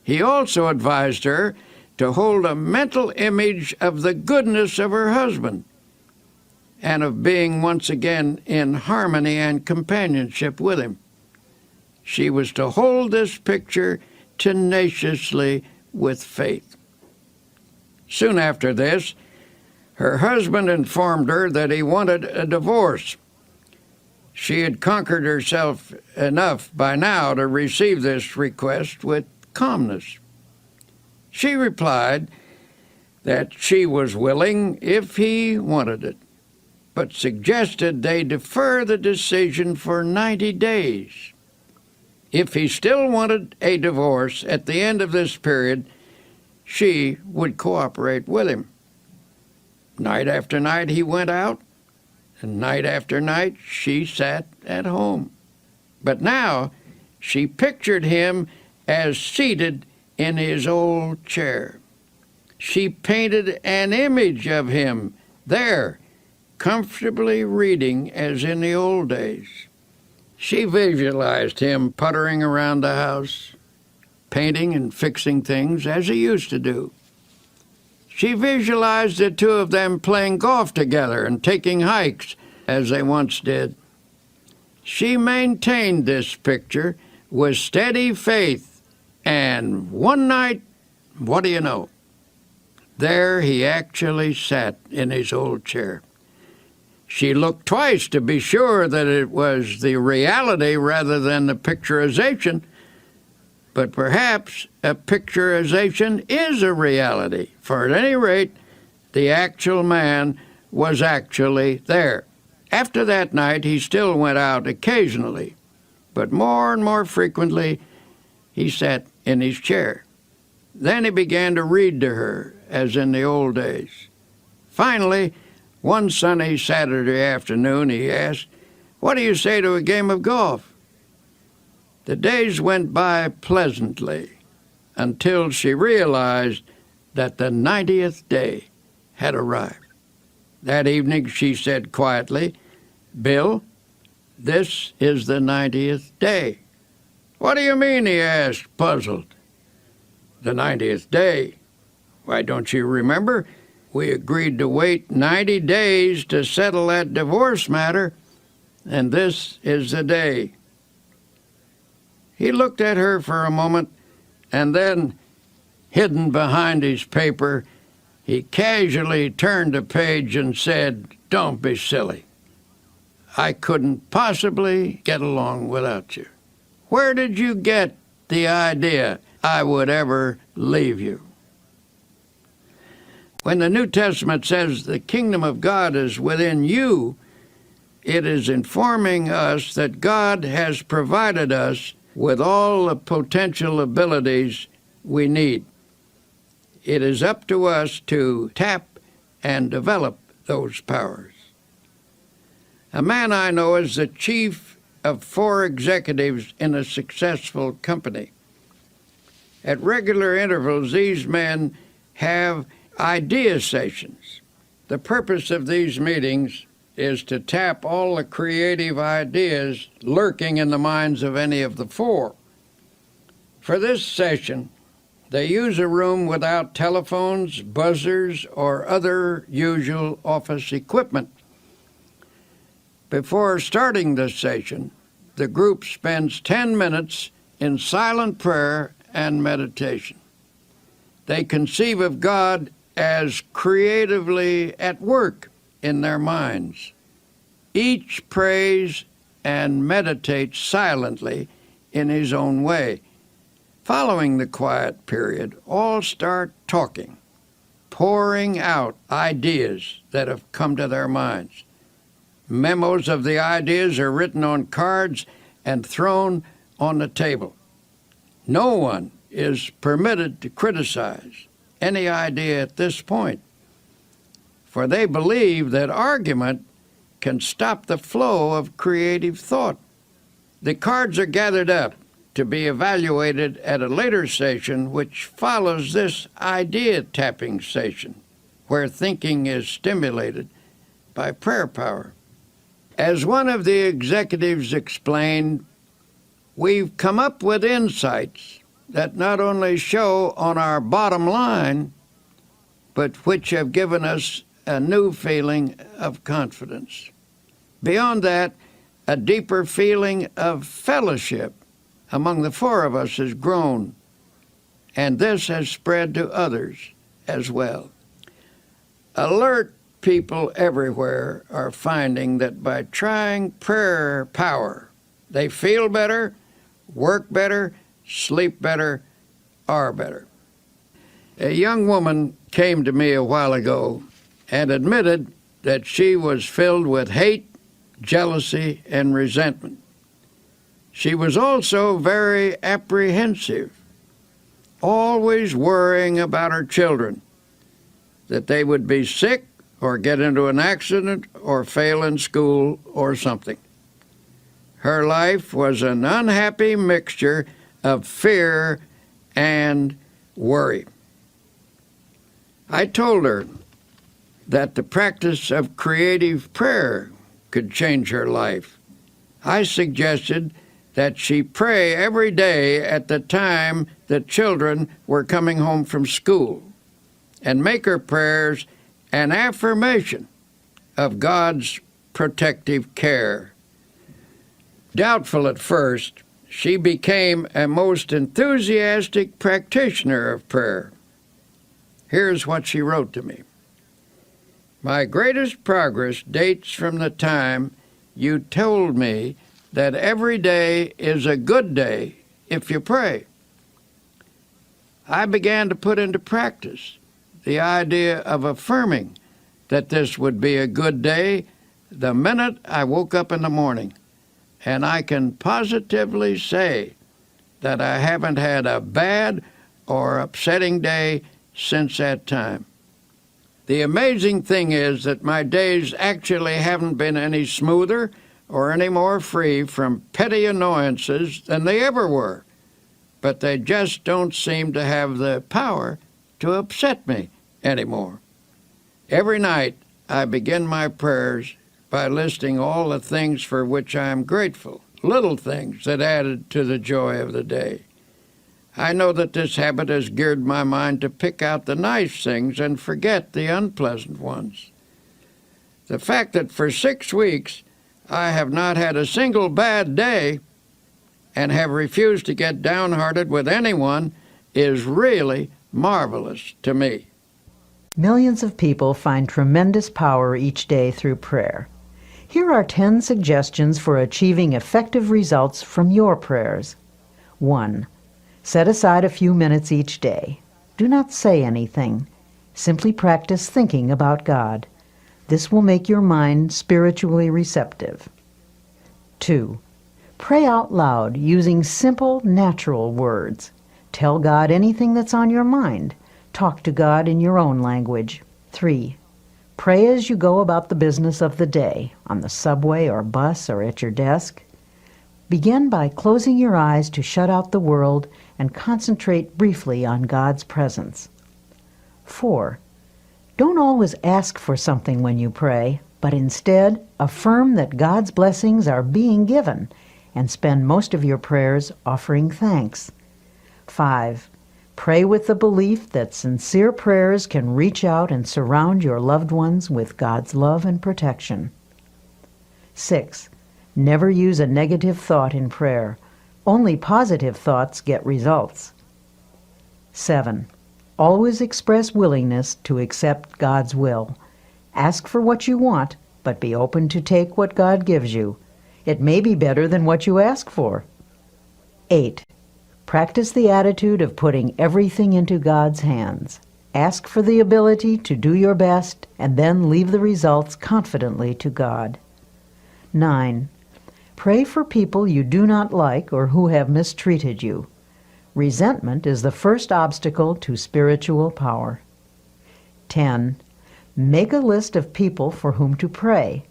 A: He also advised her to hold a mental image of the goodness of her husband and of being once again in harmony and companionship with him. She was to hold this picture tenaciously with faith. Soon after this, her husband informed her that he wanted a divorce. She had conquered herself enough by now to receive this request with calmness. She replied that she was willing if he wanted it, but suggested they defer the decision for 90 days. If he still wanted a divorce at the end of this period, she would cooperate with him. Night after night he went out, and night after night she sat at home. But now she pictured him as seated in his old chair. She painted an image of him there, comfortably reading as in the old days. She visualized him puttering around the house, painting and fixing things as he used to do. She visualized the two of them playing golf together and taking hikes as they once did. She maintained this picture with steady faith, and one night, what do you know? There he actually sat in his old chair. She looked twice to be sure that it was the reality rather than the picturization. But perhaps a picturization is a reality, for at any rate, the actual man was actually there. After that night, he still went out occasionally, but more and more frequently, he sat in his chair. Then he began to read to her, as in the old days. Finally, one sunny Saturday afternoon, he asked, "What do you say to a game of golf?" The days went by pleasantly until she realized that the 90th day had arrived. That evening she said quietly, "Bill, this is the 90th day." "What do you mean?" he asked, puzzled. "The 90th day. Why, don't you remember? We agreed to wait 90 days to settle that divorce matter, and this is the day." He looked at her for a moment, and then, hidden behind his paper, he casually turned a page and said, "Don't be silly. I couldn't possibly get along without you. Where did you get the idea I would ever leave you?" When the New Testament says the kingdom of God is within you, it is informing us that God has provided us with all the potential abilities we need. It is up to us to tap and develop those powers. A man I know is the chief of 4 executives in a successful company. At regular intervals, these men have idea sessions. The purpose of these meetings is to tap all the creative ideas lurking in the minds of any of the 4. For this session, they use a room without telephones, buzzers, or other usual office equipment. Before starting the session, the group spends 10 minutes in silent prayer and meditation. They conceive of God as creatively at work in their minds. Each prays and meditates silently in his own way. Following the quiet period, all start talking, pouring out ideas that have come to their minds. Memos of the ideas are written on cards and thrown on the table. No one is permitted to criticize any idea at this point, for they believe that argument can stop the flow of creative thought. The cards are gathered up to be evaluated at a later session which follows this idea tapping session, where thinking is stimulated by prayer power. As one of the executives explained, we've come up with insights that not only show on our bottom line, but which have given us a new feeling of confidence. Beyond that, a deeper feeling of fellowship among the four of us has grown, and this has spread to others as well. Alert people everywhere are finding that by trying prayer power, they feel better, work better, sleep better, are better. A young woman came to me a while ago and admitted that she was filled with hate, jealousy, and resentment. She was also very apprehensive, always worrying about her children, that they would be sick or get into an accident or fail in school or something. Her life was an unhappy mixture of fear and worry. I told her that the practice of creative prayer could change her life. I suggested that she pray every day at the time that children were coming home from school and make her prayers an affirmation of God's protective care. Doubtful at first, she became a most enthusiastic practitioner of prayer. Here's what she wrote to me. My greatest progress dates from the time you told me that every day is a good day if you pray. I began to put into practice the idea of affirming that this would be a good day the minute I woke up in the morning, and I can positively say that I haven't had a bad or upsetting day since that time. The amazing thing is that my days actually haven't been any smoother or any more free from petty annoyances than they ever were, but they just don't seem to have the power to upset me anymore. Every night I begin my prayers by listing all the things for which I am grateful, little things that added to the joy of the day. I know that this habit has geared my mind to pick out the nice things and forget the unpleasant ones. The fact that for 6 weeks I have not had a single bad day and have refused to get downhearted with anyone is really marvelous to me.
B: Millions of people find tremendous power each day through prayer. Here are 10 suggestions for achieving effective results from your prayers. 1. Set aside a few minutes each day. Do not say anything. Simply practice thinking about God. This will make your mind spiritually receptive. 2. Pray out loud using simple, natural words. Tell God anything that's on your mind. Talk to God in your own language. 3. Pray as you go about the business of the day, on the subway or bus or at your desk. Begin by closing your eyes to shut out the world and concentrate briefly on God's presence. 4. Don't always ask for something when you pray, but instead affirm that God's blessings are being given and spend most of your prayers offering thanks. 5. Pray with the belief that sincere prayers can reach out and surround your loved ones with God's love and protection. 6. Never use a negative thought in prayer. Only positive thoughts get results. 7. Always express willingness to accept God's will. Ask for what you want, but be open to take what God gives you. It may be better than what you ask for. 8. Practice the attitude of putting everything into God's hands. Ask for the ability to do your best and then leave the results confidently to God. 9. Pray for people you do not like or who have mistreated you. Resentment is the first obstacle to spiritual power. 10. Make a list of people for whom to pray.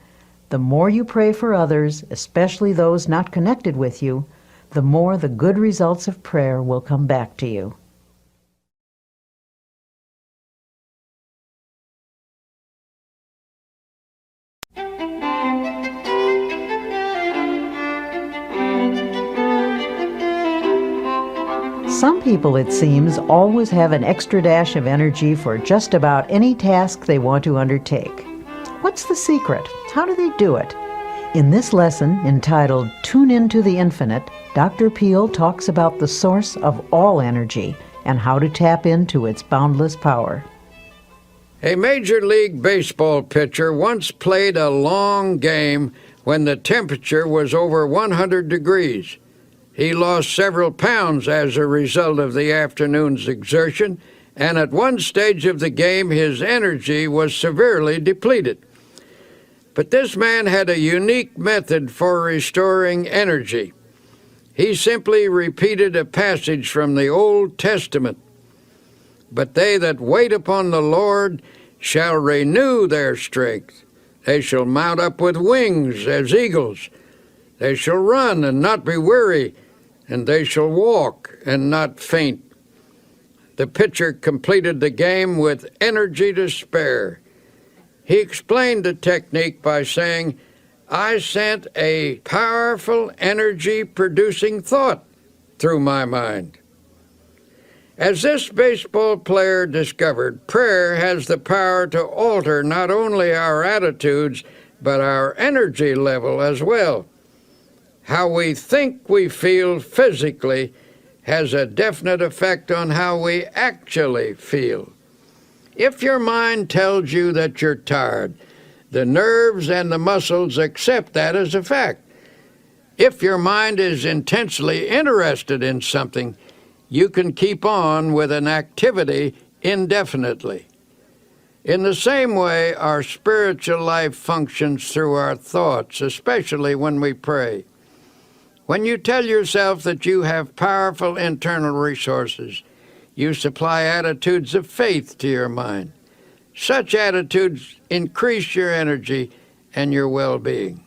B: The more you pray for others, especially those not connected with you, the more the good results of prayer will come back to you. Some people, it seems, always have an extra dash of energy for just about any task they want to undertake. What's the secret? How do they do it? In this lesson, entitled Tune Into the Infinite, Dr. Peel talks about the source of all energy and how to tap into its boundless power.
A: A Major League Baseball pitcher once played a long game when the temperature was over 100 degrees. He lost several pounds as a result of the afternoon's exertion, and at one stage of the game his energy was severely depleted. But this man had a unique method for restoring energy. He simply repeated a passage from the Old Testament. But they that wait upon the Lord shall renew their strength. They shall mount up with wings as eagles. They shall run and not be weary, and they shall walk and not faint. The pitcher completed the game with energy to spare. He explained the technique by saying, I sent a powerful energy-producing thought through my mind. As this baseball player discovered, prayer has the power to alter not only our attitudes, but our energy level as well. How we think we feel physically has a definite effect on how we actually feel. If your mind tells you that you're tired, the nerves and the muscles accept that as a fact. If your mind is intensely interested in something, you can keep on with an activity indefinitely. In the same way, our spiritual life functions through our thoughts, especially when we pray. When you tell yourself that you have powerful internal resources, you supply attitudes of faith to your mind. Such attitudes increase your energy and your well-being.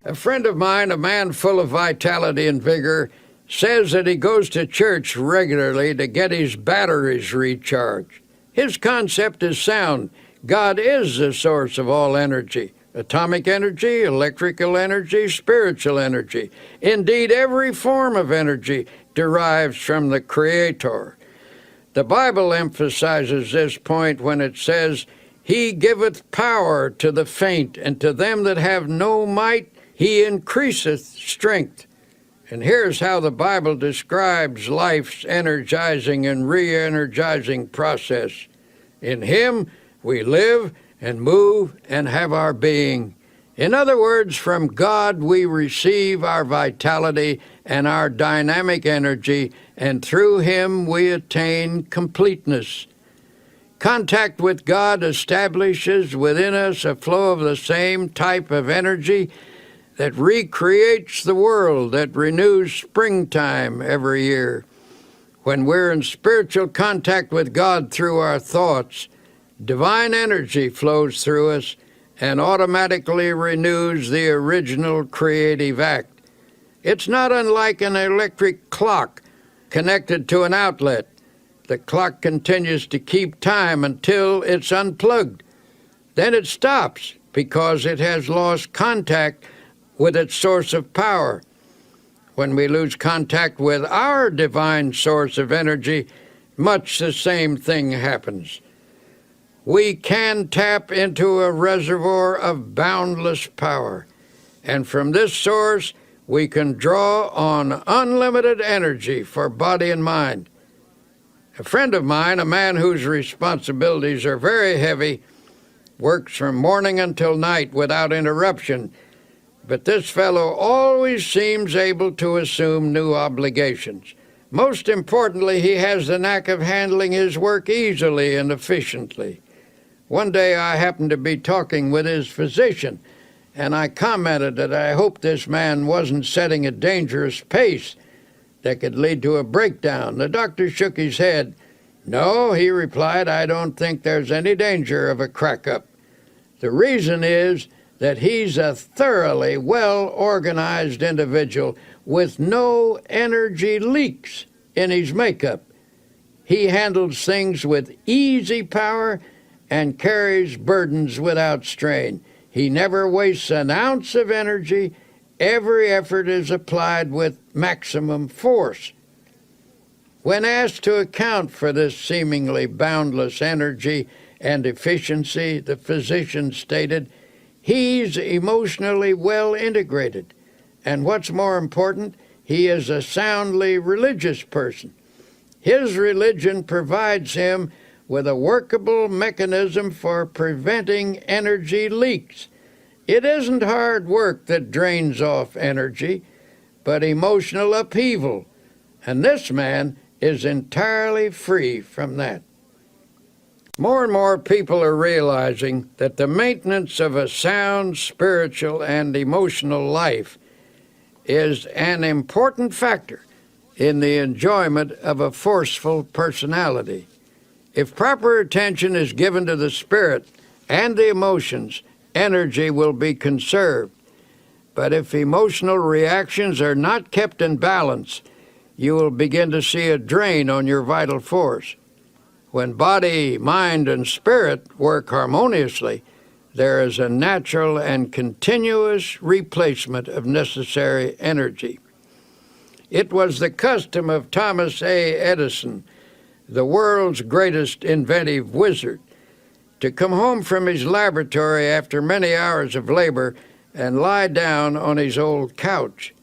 A: A friend of mine, a man full of vitality and vigor, says that he goes to church regularly to get his batteries recharged. His concept is sound. God is the source of all energy. Atomic energy, electrical energy, spiritual energy. Indeed, every form of energy derives from the Creator. The Bible emphasizes this point when it says, He giveth power to the faint, and to them that have no might He increaseth strength. And here's how the Bible describes life's energizing and re-energizing process. In Him we live and move and have our being. In other words, from God we receive our vitality and our dynamic energy, and through Him we attain completeness. Contact with God establishes within us a flow of the same type of energy that recreates the world, that renews springtime every year. When we're in spiritual contact with God through our thoughts, divine energy flows through us and automatically renews the original creative act. It's not unlike an electric clock connected to an outlet. The clock continues to keep time until it's unplugged. Then it stops because it has lost contact with its source of power. When we lose contact with our divine source of energy, much the same thing happens. We can tap into a reservoir of boundless power, and from this source we can draw on unlimited energy for body and mind. A friend of mine, a man whose responsibilities are very heavy, works from morning until night without interruption, but this fellow always seems able to assume new obligations. Most importantly, he has the knack of handling his work easily and efficiently. One day I happened to be talking with his physician, and I commented that I hoped this man wasn't setting a dangerous pace that could lead to a breakdown. The doctor shook his head. No, he replied, I don't think there's any danger of a crack-up. The reason is that he's a thoroughly well-organized individual with no energy leaks in his makeup. He handles things with easy power and carries burdens without strain. He never wastes an ounce of energy. Every effort is applied with maximum force. When asked to account for this seemingly boundless energy and efficiency, the physician stated, he's emotionally well integrated, and what's more important, he is a soundly religious person. His religion provides him with a workable mechanism for preventing energy leaks. It isn't hard work that drains off energy, but emotional upheaval, and this man is entirely free from that. More and more people are realizing that the maintenance of a sound spiritual and emotional life is an important factor in the enjoyment of a forceful personality. If proper attention is given to the spirit and the emotions, energy will be conserved. But if emotional reactions are not kept in balance, you will begin to see a drain on your vital force. When body, mind, and spirit work harmoniously, there is a natural and continuous replacement of necessary energy. It was the custom of Thomas A. Edison, the world's greatest inventive wizard, to come home from his laboratory after many hours of labor and lie down on his old couch.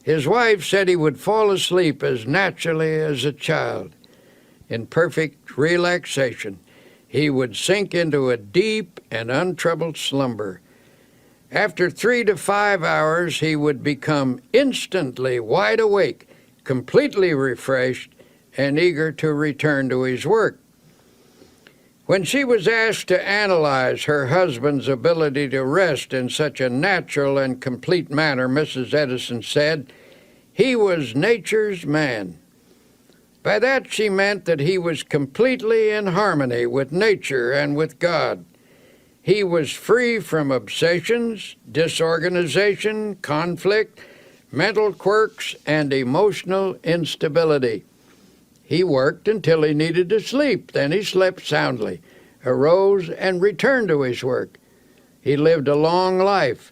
A: His wife said he would fall asleep as naturally as a child. In perfect relaxation, he would sink into a deep and untroubled slumber. After 3 to 5 hours, he would become instantly wide awake, completely refreshed, and eager to return to his work. When she was asked to analyze her husband's ability to rest in such a natural and complete manner, Mrs. Edison said, he was nature's man. By that she meant that he was completely in harmony with nature and with God. He was free from obsessions, disorganization, conflict, mental quirks, and emotional instability. He worked until he needed to sleep. Then he slept soundly, arose, and returned to his work. He lived a long life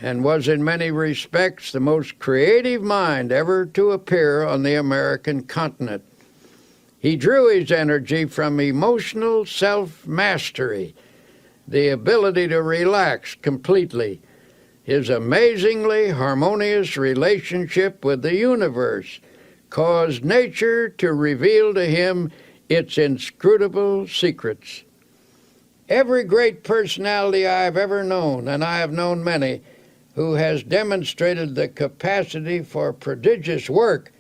A: and was in many respects the most creative mind ever to appear on the American continent. He drew his energy from emotional self-mastery, the ability to relax completely, his amazingly harmonious relationship with the universe, caused nature to reveal to him its inscrutable secrets. Every great personality I have ever known, and I have known many, who has demonstrated the capacity for prodigious work,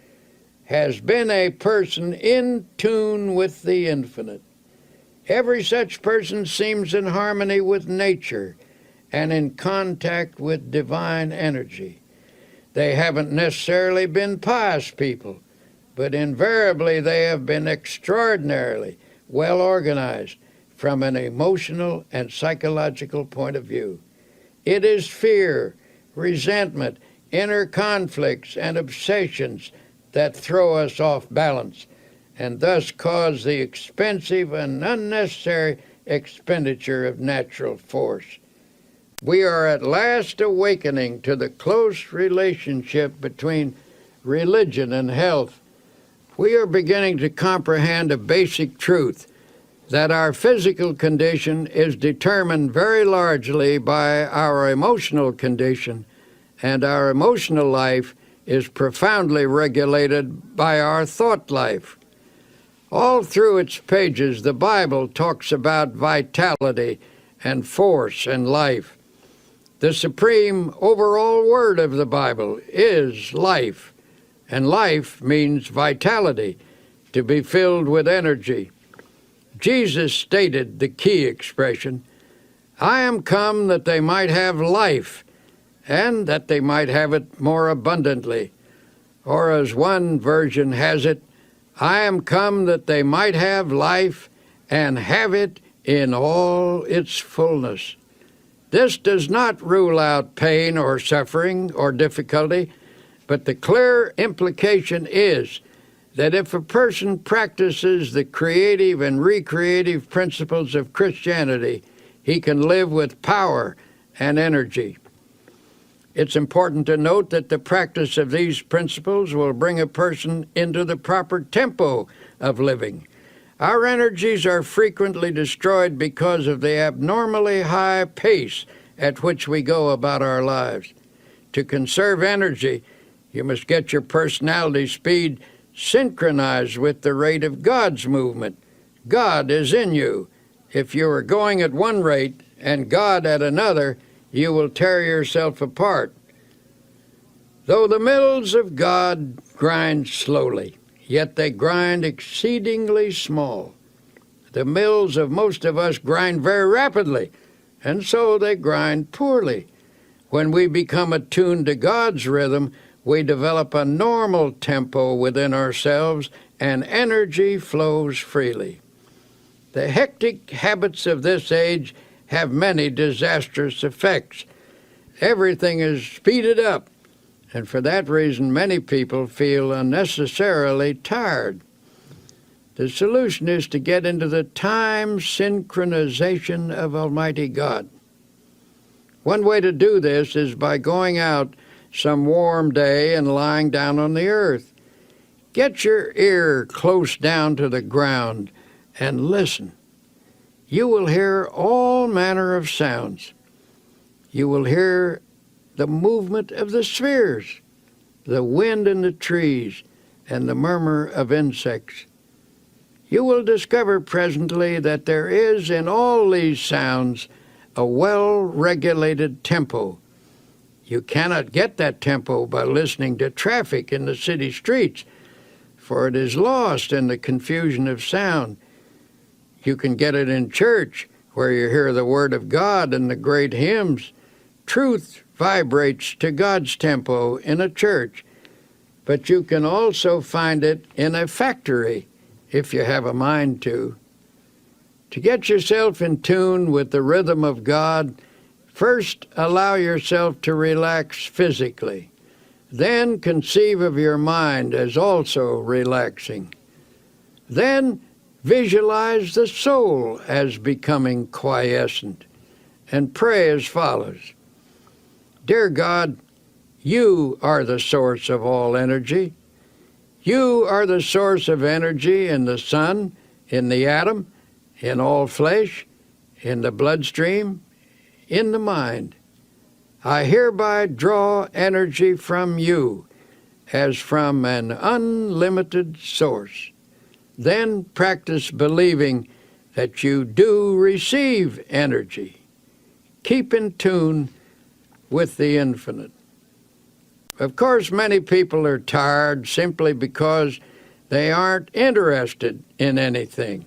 A: has been a person in tune with the infinite. Every such person seems in harmony with nature and in contact with divine energy. They haven't necessarily been pious people, but invariably they have been extraordinarily well organized from an emotional and psychological point of view. It is fear, resentment, inner conflicts, and obsessions that throw us off balance and thus cause the expensive and unnecessary expenditure of natural force. We are at last awakening to the close relationship between religion and health. We are beginning to comprehend a basic truth, that our physical condition is determined very largely by our emotional condition, and our emotional life is profoundly regulated by our thought life. All through its pages, the Bible talks about vitality and force and life. The supreme overall word of the Bible is life, and life means vitality, to be filled with energy. Jesus stated the key expression, I am come that they might have life, and that they might have it more abundantly. Or as one version has it, I am come that they might have life and have it in all its fullness. This does not rule out pain or suffering or difficulty, but the clear implication is that if a person practices the creative and recreative principles of Christianity, he can live with power and energy. It's important to note that the practice of these principles will bring a person into the proper tempo of living. Our energies are frequently destroyed because of the abnormally high pace at which we go about our lives. To conserve energy, you must get your personality speed synchronized with the rate of God's movement. God is in you. If you are going at one rate and God at another, you will tear yourself apart. Though the mills of God grind slowly, yet they grind exceedingly small. The mills of most of us grind very rapidly, and so they grind poorly. When we become attuned to God's rhythm, we develop a normal tempo within ourselves, and energy flows freely. The hectic habits of this age have many disastrous effects. Everything is speeded up, and for that reason many people feel unnecessarily tired. The solution is to get into the time synchronization of Almighty God. One way to do this is by going out some warm day and lying down on the earth. Get your ear close down to the ground and listen. You will hear all manner of sounds. You will hear the movement of the spheres, the wind in the trees, and the murmur of insects. You will discover presently that there is in all these sounds a well-regulated tempo. You cannot get that tempo by listening to traffic in the city streets, for it is lost in the confusion of sound. You can get it in church, where you hear the Word of God and the great hymns. Truth vibrates to God's tempo in a church, but you can also find it in a factory, if you have a mind to. To get yourself in tune with the rhythm of God, first allow yourself to relax physically. Then conceive of your mind as also relaxing. Then visualize the soul as becoming quiescent, and pray as follows. Dear God, you are the source of all energy. You are the source of energy in the sun, in the atom, in all flesh, in the bloodstream, in the mind. I hereby draw energy from you as from an unlimited source. Then practice believing that you do receive energy. Keep in tune with the infinite. Of course, many people are tired simply because they aren't interested in anything.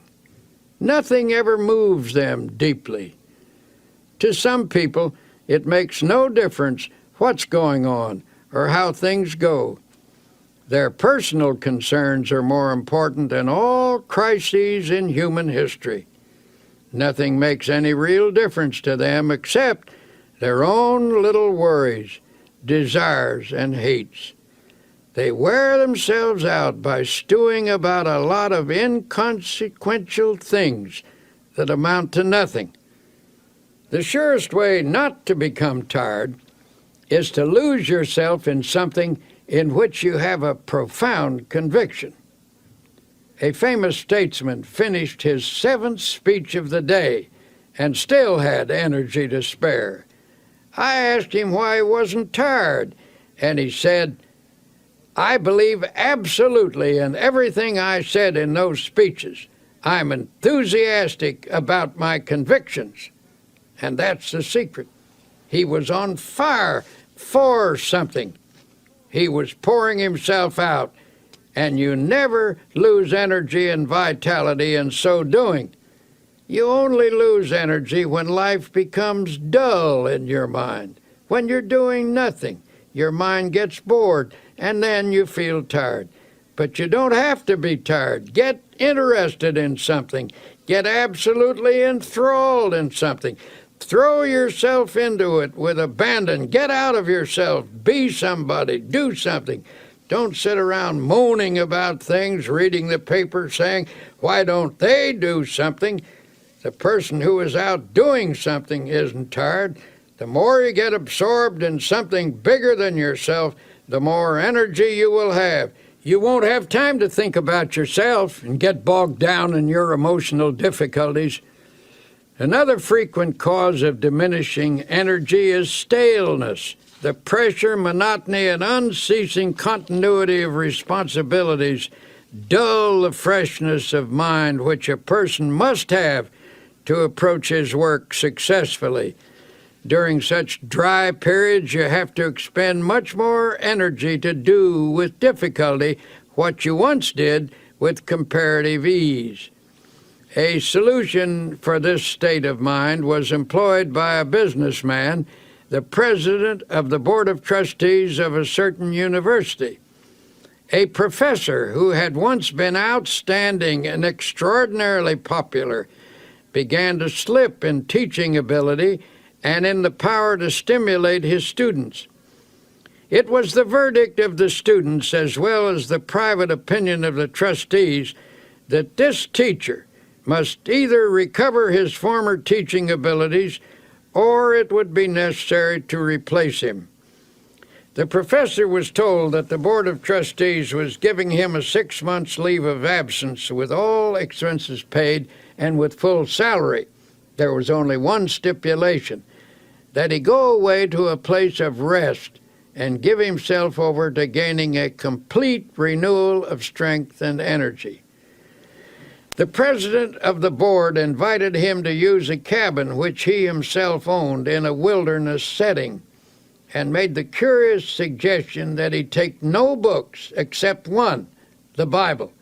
A: Nothing ever moves them deeply. To some people, it makes no difference what's going on or how things go. Their personal concerns are more important than all crises in human history. Nothing makes any real difference to them except their own little worries, desires, and hates. They wear themselves out by stewing about a lot of inconsequential things that amount to nothing. The surest way not to become tired is to lose yourself in something in which you have a profound conviction. A famous statesman finished his 7th speech of the day and still had energy to spare. I asked him why he wasn't tired, and he said, I believe absolutely in everything I said in those speeches. I'm enthusiastic about my convictions. And that's the secret. He was on fire for something. He was pouring himself out, and you never lose energy and vitality in so doing. You only lose energy when life becomes dull in your mind. When you're doing nothing, your mind gets bored, and then you feel tired. But you don't have to be tired. Get interested in something. Get absolutely enthralled in something. Throw yourself into it with abandon. Get out of yourself. Be somebody. Do something. Don't sit around moaning about things, reading the paper, saying, why don't they do something? The person who is out doing something isn't tired. The more you get absorbed in something bigger than yourself, the more energy you will have. You won't have time to think about yourself and get bogged down in your emotional difficulties. Another frequent cause of diminishing energy is staleness. The pressure, monotony, and unceasing continuity of responsibilities dull the freshness of mind which a person must have to approach his work successfully. During such dry periods, you have to expend much more energy to do with difficulty what you once did with comparative ease. A solution for this state of mind was employed by a businessman, the president of the board of trustees of a certain university. A professor who had once been outstanding and extraordinarily popular began to slip in teaching ability and in the power to stimulate his students. It was the verdict of the students, as well as the private opinion of the trustees, that this teacher must either recover his former teaching abilities or it would be necessary to replace him. The professor was told that the Board of Trustees was giving him a 6 months leave of absence with all expenses paid and with full salary. There was only one stipulation, that he go away to a place of rest and give himself over to gaining a complete renewal of strength and energy. The president of the board invited him to use a cabin which he himself owned in a wilderness setting and made the curious suggestion that he take no books except one, the Bible.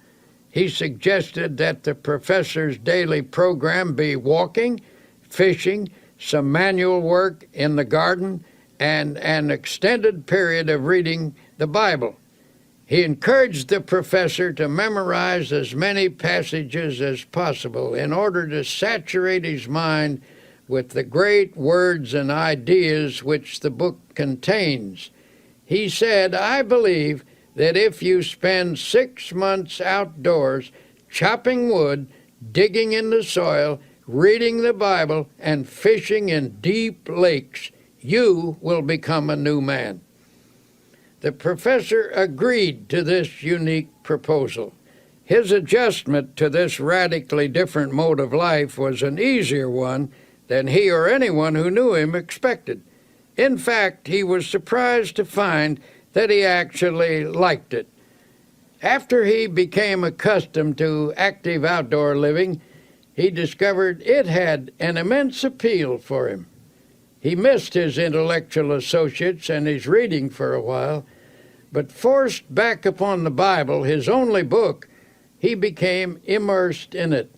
A: He suggested that the professor's daily program be walking, fishing, some manual work in the garden, and an extended period of reading the Bible. He encouraged the professor to memorize as many passages as possible in order to saturate his mind with the great words and ideas which the book contains. He said, "I believe that if you spend 6 months outdoors chopping wood, digging in the soil, reading the Bible, and fishing in deep lakes, you will become a new man." The professor agreed to this unique proposal. His adjustment to this radically different mode of life was an easier one than he or anyone who knew him expected. In fact, he was surprised to find that he actually liked it. After he became accustomed to active outdoor living, he discovered it had an immense appeal for him. He missed his intellectual associates and his reading for a while, but forced back upon the Bible, his only book, he became immersed in it.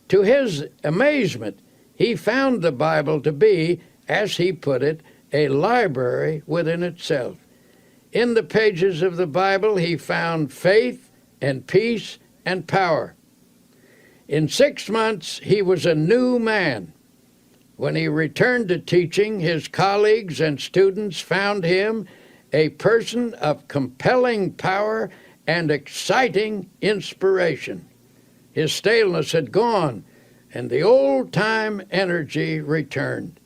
A: To his amazement, he found the Bible to be, as he put it, a library within itself. In the pages of the Bible, he found faith and peace and power. In 6 months, he was a new man. When he returned to teaching, his colleagues and students found him a person of compelling power and exciting inspiration. His staleness had gone, and the old-time energy returned.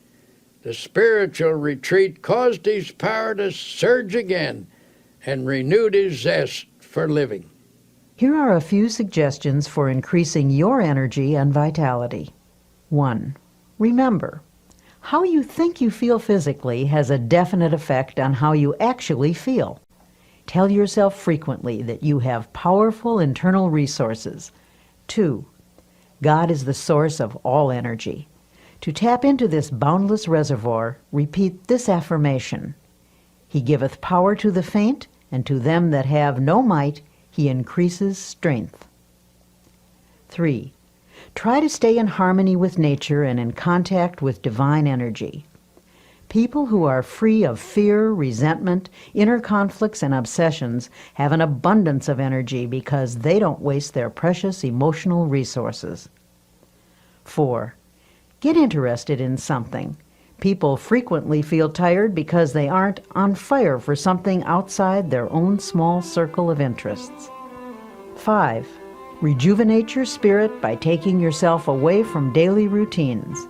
A: The spiritual retreat caused his power to surge again and renewed his zest for living.
B: Here are a few suggestions for increasing your energy and vitality. 1. Remember, how you think you feel physically has a definite effect on how you actually feel. Tell yourself frequently that you have powerful internal resources. 2. God is the source of all energy. To tap into this boundless reservoir, repeat this affirmation: He giveth power to the faint, and to them that have no might, He increases strength. 3. Try to stay in harmony with nature and in contact with divine energy. People who are free of fear, resentment, inner conflicts, and obsessions have an abundance of energy because they don't waste their precious emotional resources. 4. Get interested in something. People frequently feel tired because they aren't on fire for something outside their own small circle of interests. 5. Rejuvenate your spirit by taking yourself away from daily routines.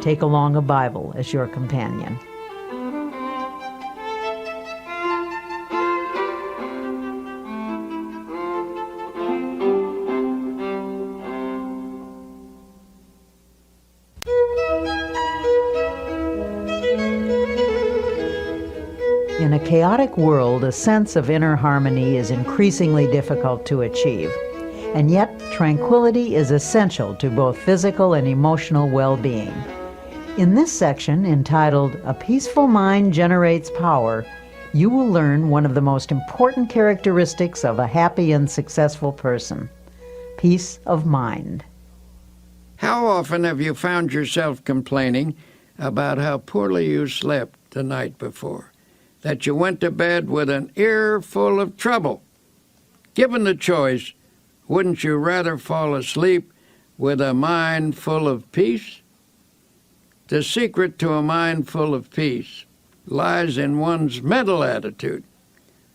B: Take along a Bible as your companion. In a chaotic world, a sense of inner harmony is increasingly difficult to achieve. And yet, tranquility is essential to both physical and emotional well-being. In this section, entitled "A Peaceful Mind Generates Power," you will learn one of the most important characteristics of a happy and successful person: peace of mind.
A: How often have you found yourself complaining about how poorly you slept the night before? That you went to bed with an ear full of trouble? Given the choice, wouldn't you rather fall asleep with a mind full of peace? The secret to a mind full of peace lies in one's mental attitude.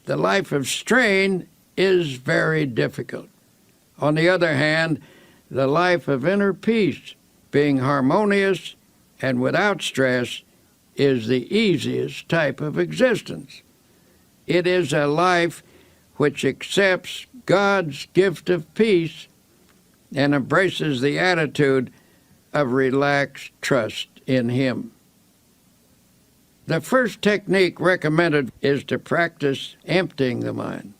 A: The life of strain is very difficult. On the other hand, the life of inner peace, being harmonious and without stress, is the easiest type of existence. It is a life which accepts God's gift of peace and embraces the attitude of relaxed trust in Him. The first technique recommended is to practice emptying the mind.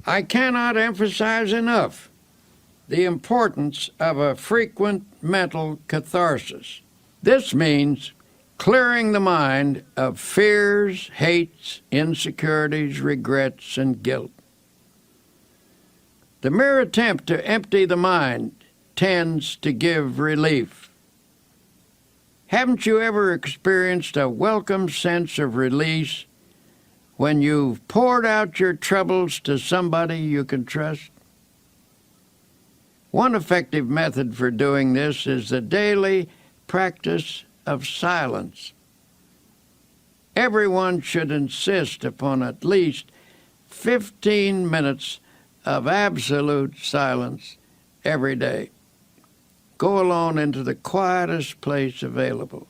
A: I cannot emphasize enough the importance of a frequent mental catharsis. This means clearing the mind of fears, hates, insecurities, regrets, and guilt. The mere attempt to empty the mind tends to give relief. Haven't you ever experienced a welcome sense of release when you've poured out your troubles to somebody you can trust? One effective method for doing this is the daily practice of silence. Everyone should insist upon at least 15 minutes of absolute silence every day. Go alone into the quietest place available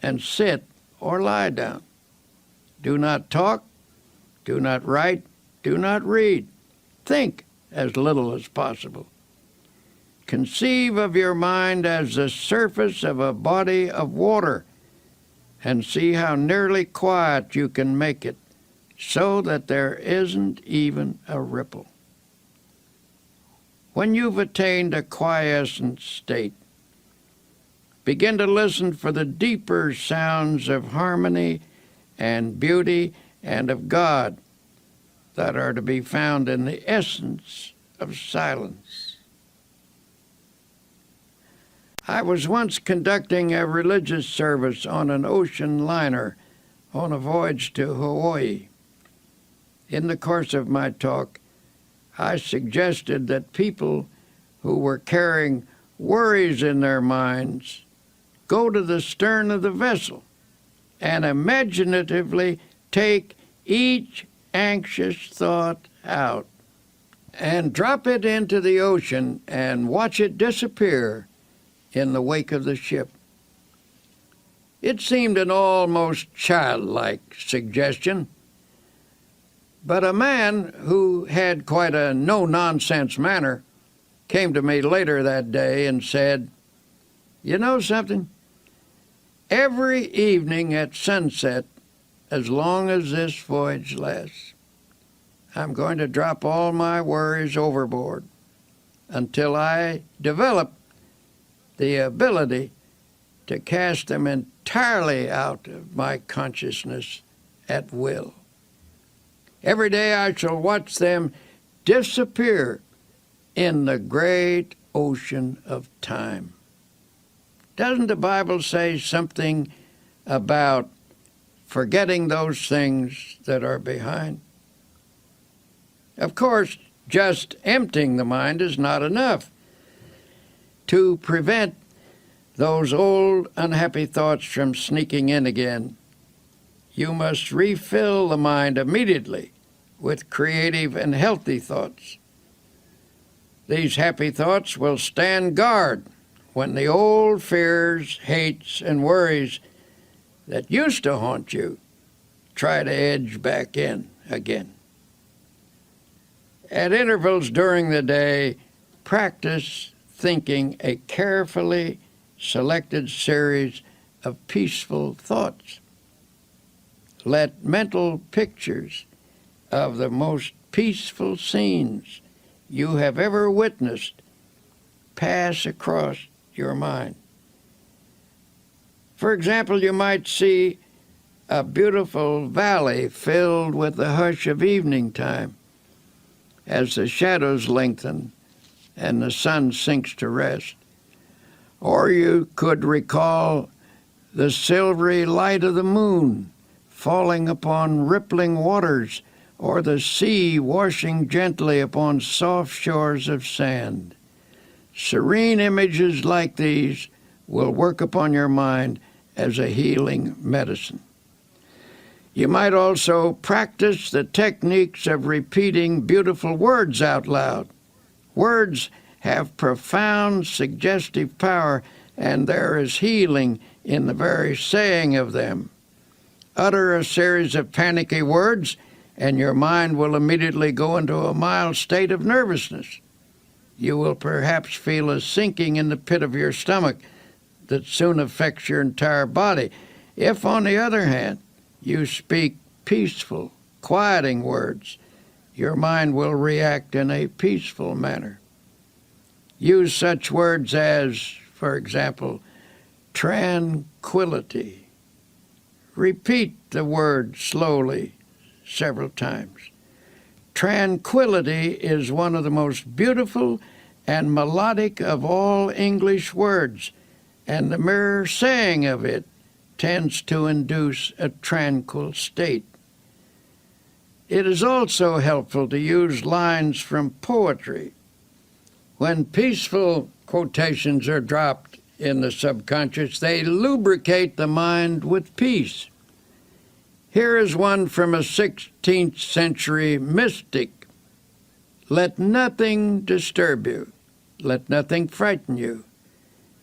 A: and sit or lie down. Do not talk, do not write, do not read. Think as little as possible. Conceive of your mind as the surface of a body of water and see how nearly quiet you can make it so that there isn't even a ripple. When you've attained a quiescent state, begin to listen for the deeper sounds of harmony and beauty and of God that are to be found in the essence of silence. I was once conducting a religious service on an ocean liner on a voyage to Hawaii. In the course of my talk, I suggested that people who were carrying worries in their minds go to the stern of the vessel and imaginatively take each anxious thought out and drop it into the ocean and watch it disappear in the wake of the ship. It seemed an almost childlike suggestion, but a man who had quite a no-nonsense manner came to me later that day and said, "You know something? Every evening at sunset, as long as this voyage lasts, I'm going to drop all my worries overboard until I develop the ability to cast them entirely out of my consciousness at will. Every day I shall watch them disappear in the great ocean of time." Doesn't the Bible say something about forgetting those things that are behind? Of course, just emptying the mind is not enough. To prevent those old unhappy thoughts from sneaking in again, you must refill the mind immediately with creative and healthy thoughts. These happy thoughts will stand guard when the old fears, hates, and worries that used to haunt you try to edge back in again. At intervals during the day, practice thinking a carefully selected series of peaceful thoughts. Let mental pictures of the most peaceful scenes you have ever witnessed pass across your mind. For example, you might see a beautiful valley filled with the hush of evening time as the shadows lengthen and the sun sinks to rest. Or you could recall the silvery light of the moon falling upon rippling waters, or the sea washing gently upon soft shores of sand. Serene images like these will work upon your mind as a healing medicine. You might also practice the techniques of repeating beautiful words out loud. Words have profound suggestive power, and there is healing in the very saying of them. Utter a series of panicky words, and your mind will immediately go into a mild state of nervousness. You will perhaps feel a sinking in the pit of your stomach that soon affects your entire body. If, on the other hand, you speak peaceful, quieting words, your mind will react in a peaceful manner. Use such words as, for example, tranquility. Repeat the word slowly several times. Tranquility is one of the most beautiful and melodic of all English words, and the mere saying of it tends to induce a tranquil state. It is also helpful to use lines from poetry. When peaceful quotations are dropped in the subconscious, they lubricate the mind with peace. Here is one from a 16th century mystic. Let nothing disturb you. Let nothing frighten you.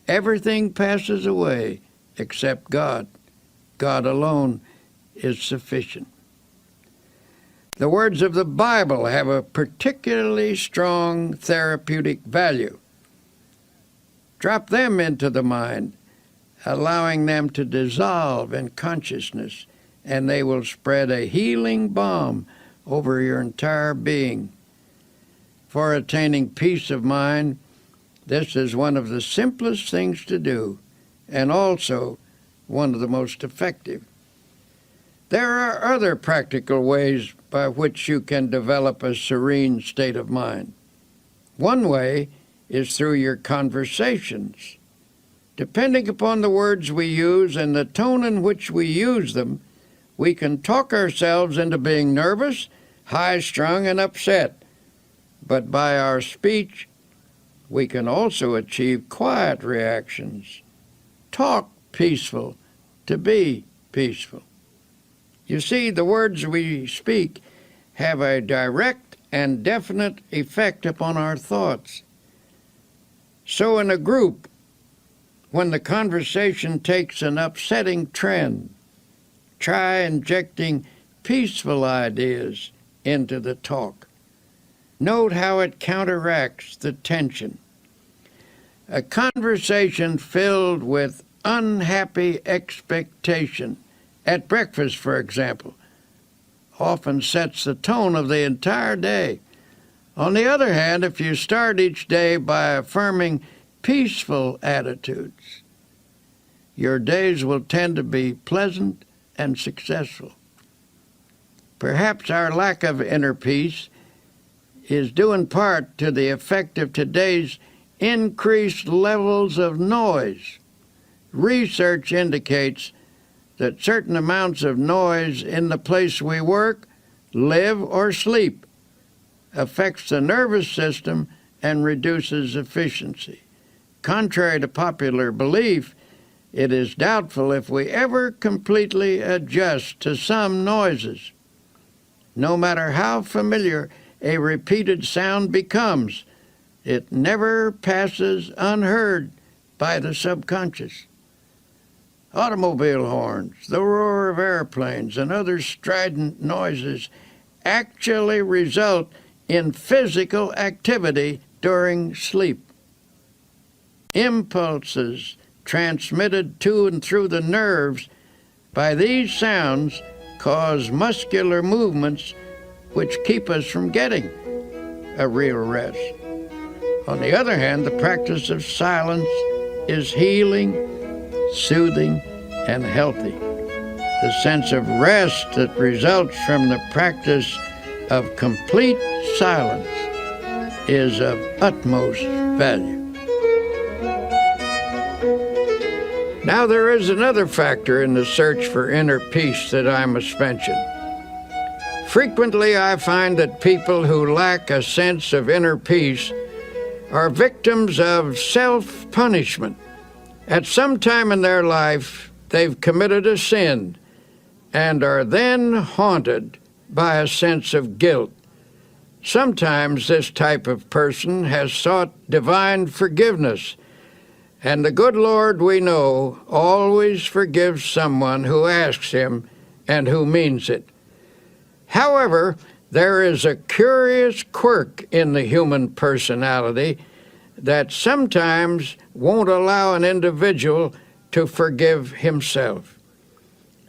A: Everything passes away except God. God alone is sufficient. The words of the Bible have a particularly strong therapeutic value. Drop them into the mind, allowing them to dissolve in consciousness, and they will spread a healing balm over your entire being. For attaining peace of mind, this is one of the simplest things to do, and also one of the most effective. There are other practical ways by which you can develop a serene state of mind. One way is through your conversations. Depending upon the words we use and the tone in which we use them, we can talk ourselves into being nervous, high-strung, and upset. But by our speech, we can also achieve quiet reactions. Talk peaceful to be peaceful. You see, the words we speak have a direct and definite effect upon our thoughts. So in a group, when the conversation takes an upsetting trend, try injecting peaceful ideas into the talk. Note how it counteracts the tension. A conversation filled with unhappy expectation, at breakfast, for example, often sets the tone of the entire day. On the other hand, if you start each day by affirming peaceful attitudes, your days will tend to be pleasant and successful. Perhaps our lack of inner peace is due in part to the effect of today's increased levels of noise. Research indicates that certain amounts of noise in the place we work, live, or sleep affects the nervous system and reduces efficiency. Contrary to popular belief, it is doubtful if we ever completely adjust to some noises. No matter how familiar a repeated sound becomes, it never passes unheard by the subconscious. Automobile horns, the roar of airplanes, and other strident noises actually result in physical activity during sleep. Impulses transmitted to and through the nerves by these sounds cause muscular movements which keep us from getting a real rest. On the other hand, the practice of silence is healing, soothing, and healthy. The sense of rest that results from the practice of complete silence is of utmost value. Now, there is another factor in the search for inner peace that I must mention. Frequently, I find that people who lack a sense of inner peace are victims of self-punishment. At some time in their life, they've committed a sin and are then haunted by a sense of guilt. Sometimes this type of person has sought divine forgiveness, and the good Lord, we know, always forgives someone who asks him and who means it. However, there is a curious quirk in the human personality that sometimes won't allow an individual to forgive himself.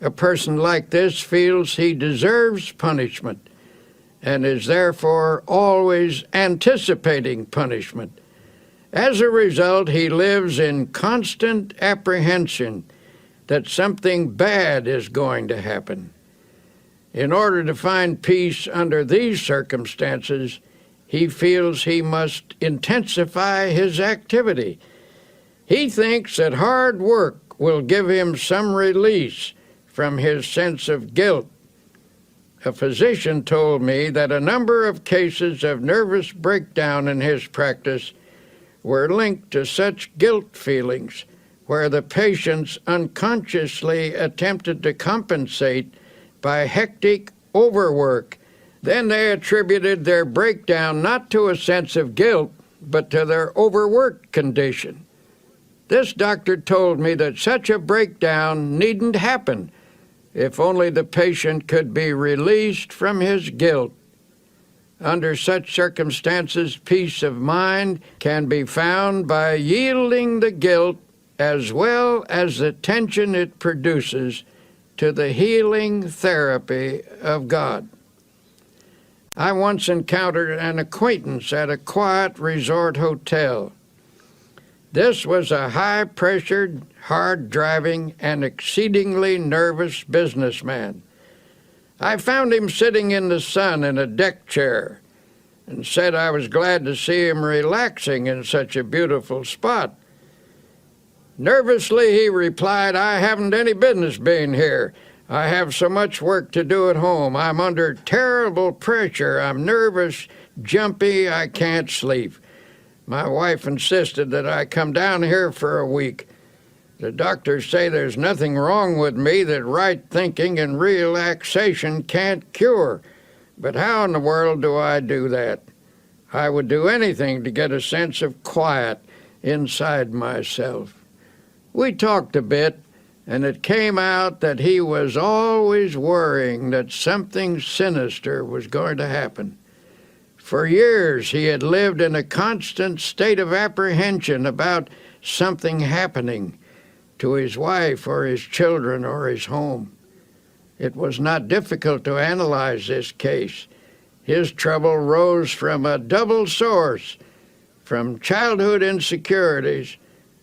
A: A person like this feels he deserves punishment and is therefore always anticipating punishment. As a result, he lives in constant apprehension that something bad is going to happen. In order to find peace under these circumstances, he feels he must intensify his activity. He thinks that hard work will give him some release from his sense of guilt. A physician told me that a number of cases of nervous breakdown in his practice were linked to such guilt feelings, where the patients unconsciously attempted to compensate by hectic overwork. Then they attributed their breakdown not to a sense of guilt, but to their overworked condition. This doctor told me that such a breakdown needn't happen if only the patient could be released from his guilt. Under such circumstances, peace of mind can be found by yielding the guilt as well as the tension it produces to the healing therapy of God. I once encountered an acquaintance at a quiet resort hotel. This was a high-pressured, hard-driving, and exceedingly nervous businessman. I found him sitting in the sun in a deck chair and said I was glad to see him relaxing in such a beautiful spot. Nervously, he replied, "I haven't any business being here. I have so much work to do at home. I'm under terrible pressure. I'm nervous, jumpy, I can't sleep. My wife insisted that I come down here for a week. The doctors say there's nothing wrong with me that right thinking and relaxation can't cure. But how in the world do I do that? I would do anything to get a sense of quiet inside myself." We talked a bit, and it came out that he was always worrying that something sinister was going to happen. For years, he had lived in a constant state of apprehension about something happening to his wife or his children or his home. It was not difficult to analyze this case. His trouble rose from a double source, from childhood insecurities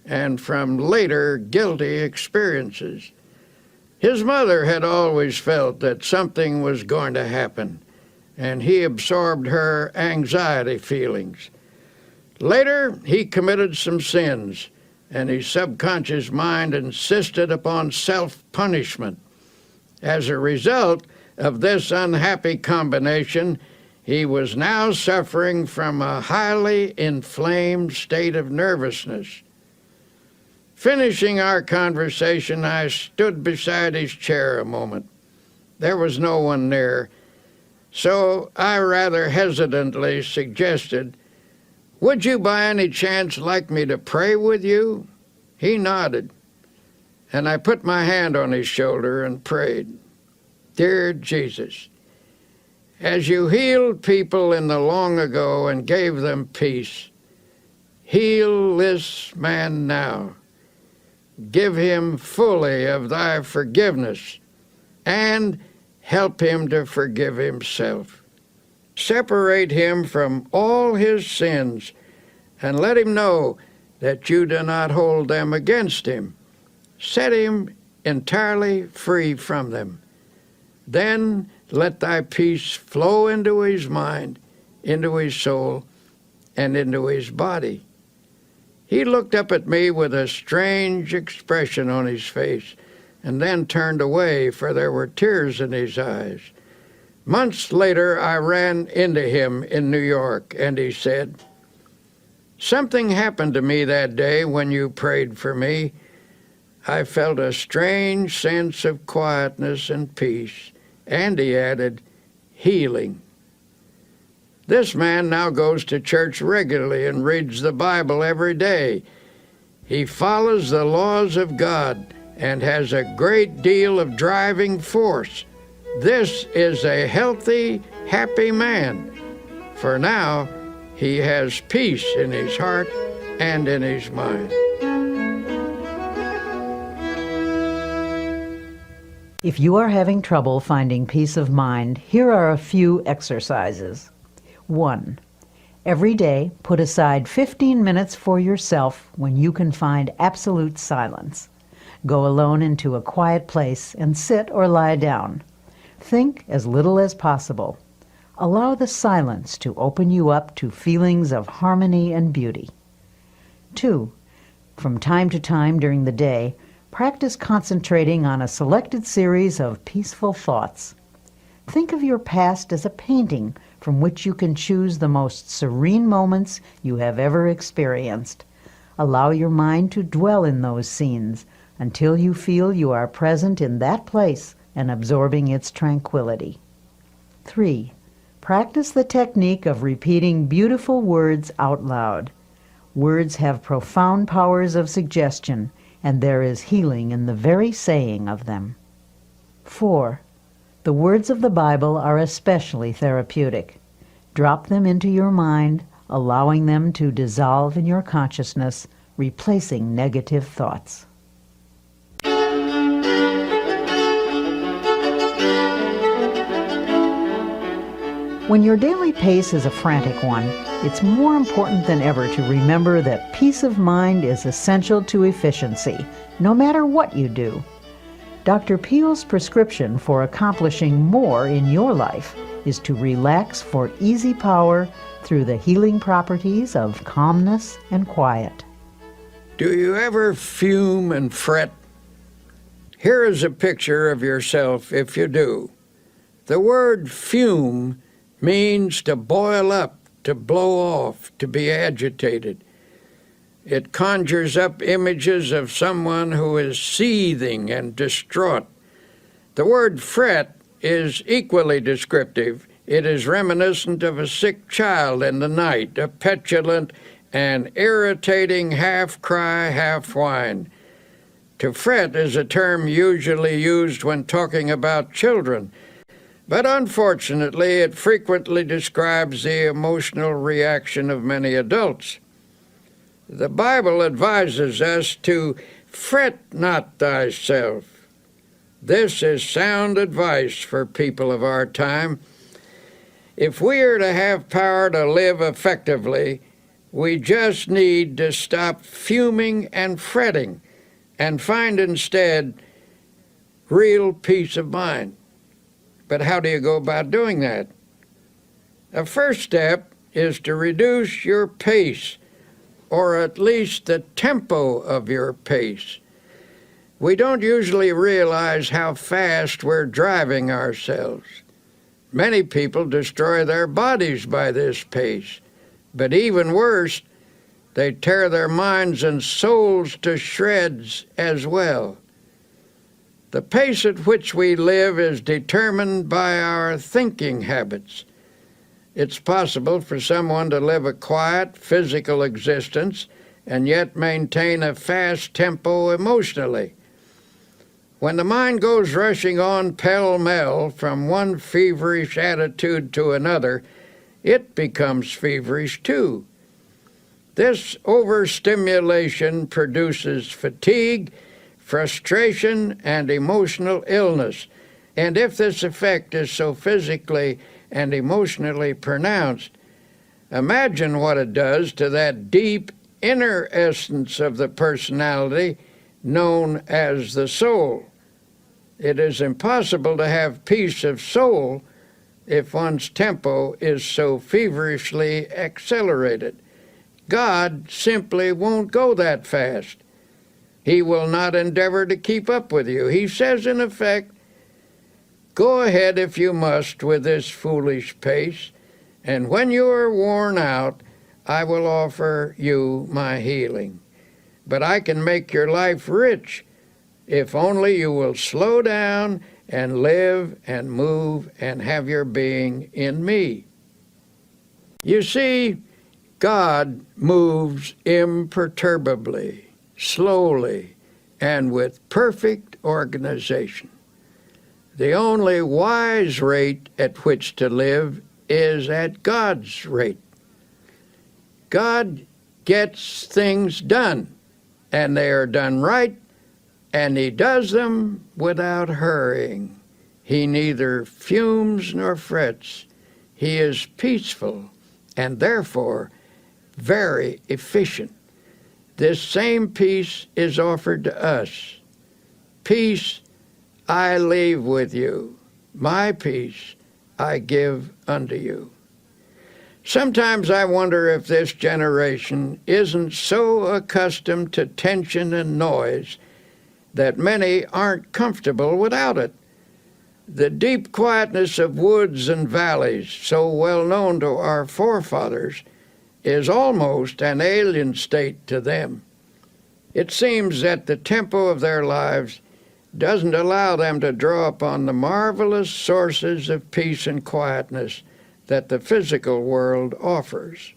A: and from later guilty experiences. His mother had always felt that something was going to happen, and he absorbed her anxiety feelings. Later, he committed some sins, and his subconscious mind insisted upon self-punishment. As a result of this unhappy combination, he was now suffering from a highly inflamed state of nervousness. Finishing our conversation, I stood beside his chair a moment. There was no one near, so I rather hesitantly suggested, "Would you by any chance like me to pray with you?" He nodded, and I put my hand on his shoulder and prayed. Dear Jesus, as you healed people in the long ago and gave them peace, heal this man now. Give him fully of thy forgiveness and help him to forgive himself. Separate him from all his sins and let him know that you do not hold them against him. Set him entirely free from them. Then let thy peace flow into his mind, into his soul, and into his body. He looked up at me with a strange expression on his face and then turned away, for there were tears in his eyes. Months later, I ran into him in New York, and he said, "Something happened to me that day when you prayed for me. I felt a strange sense of quietness and peace." And he added, "healing." This man now goes to church regularly and reads the Bible every day. He follows the laws of God and has a great deal of driving force. This is a healthy, happy man, for now he has peace in his heart and in his mind.
B: If you are having trouble finding peace of mind, here are a few exercises. 1. Every day, put aside 15 minutes for yourself when you can find absolute silence. Go alone into a quiet place and sit or lie down. Think as little as possible. Allow the silence to open you up to feelings of harmony and beauty. 2. From time to time during the day, practice concentrating on a selected series of peaceful thoughts. Think of your past as a painting from which you can choose the most serene moments you have ever experienced. Allow your mind to dwell in those scenes until you feel you are present in that place and absorbing its tranquility. 3. Practice the technique of repeating beautiful words out loud. Words have profound powers of suggestion, and there is healing in the very saying of them. 4. The words of the Bible are especially therapeutic. Drop them into your mind, allowing them to dissolve in your consciousness, replacing negative thoughts. When your daily pace is a frantic one, it's more important than ever to remember that peace of mind is essential to efficiency, no matter what you do. Dr. Peel's prescription for accomplishing more in your life is to relax for easy power through the healing properties of calmness and quiet.
A: Do you ever fume and fret? Here is a picture of yourself if you do. The word fume means to boil up, to blow off, to be agitated. It conjures up images of someone who is seething and distraught. The word fret is equally descriptive. It is reminiscent of a sick child in the night, a petulant and irritating half-cry, half-whine. To fret is a term usually used when talking about children, but unfortunately it frequently describes the emotional reaction of many adults. The Bible advises us to fret not thyself. This is sound advice for people of our time. If we are to have power to live effectively, we just need to stop fuming and fretting and find instead real peace of mind. But how do you go about doing that? The first step is to reduce your pace, or at least the tempo of your pace. We don't usually realize how fast we're driving ourselves. Many people destroy their bodies by this pace, but even worse, they tear their minds and souls to shreds as well. The pace at which we live is determined by our thinking habits. It's possible for someone to live a quiet, physical existence and yet maintain a fast tempo emotionally. When the mind goes rushing on pell-mell from one feverish attitude to another, it becomes feverish too. This overstimulation produces fatigue, frustration, and emotional illness. And if this effect is so physically and emotionally pronounced, imagine what it does to that deep inner essence of the personality known as the soul. It is impossible to have peace of soul if one's tempo is so feverishly accelerated. God simply won't go that fast. He will not endeavor to keep up with you. He says, in effect, go ahead if you must with this foolish pace, and when you are worn out, I will offer you my healing. But I can make your life rich if only you will slow down and live and move and have your being in me. You see, God moves imperturbably, slowly, and with perfect organization. The only wise rate at which to live is at God's rate. God gets things done, and they are done right, and he does them without hurrying. He neither fumes nor frets. He is peaceful and therefore very efficient. This same peace is offered to us. Peace I leave with you. My peace I give unto you. Sometimes I wonder if this generation isn't so accustomed to tension and noise that many aren't comfortable without it. The deep quietness of woods and valleys, so well known to our forefathers, is almost an alien state to them. It seems that the tempo of their lives doesn't allow them to draw upon the marvelous sources of peace and quietness that the physical world offers.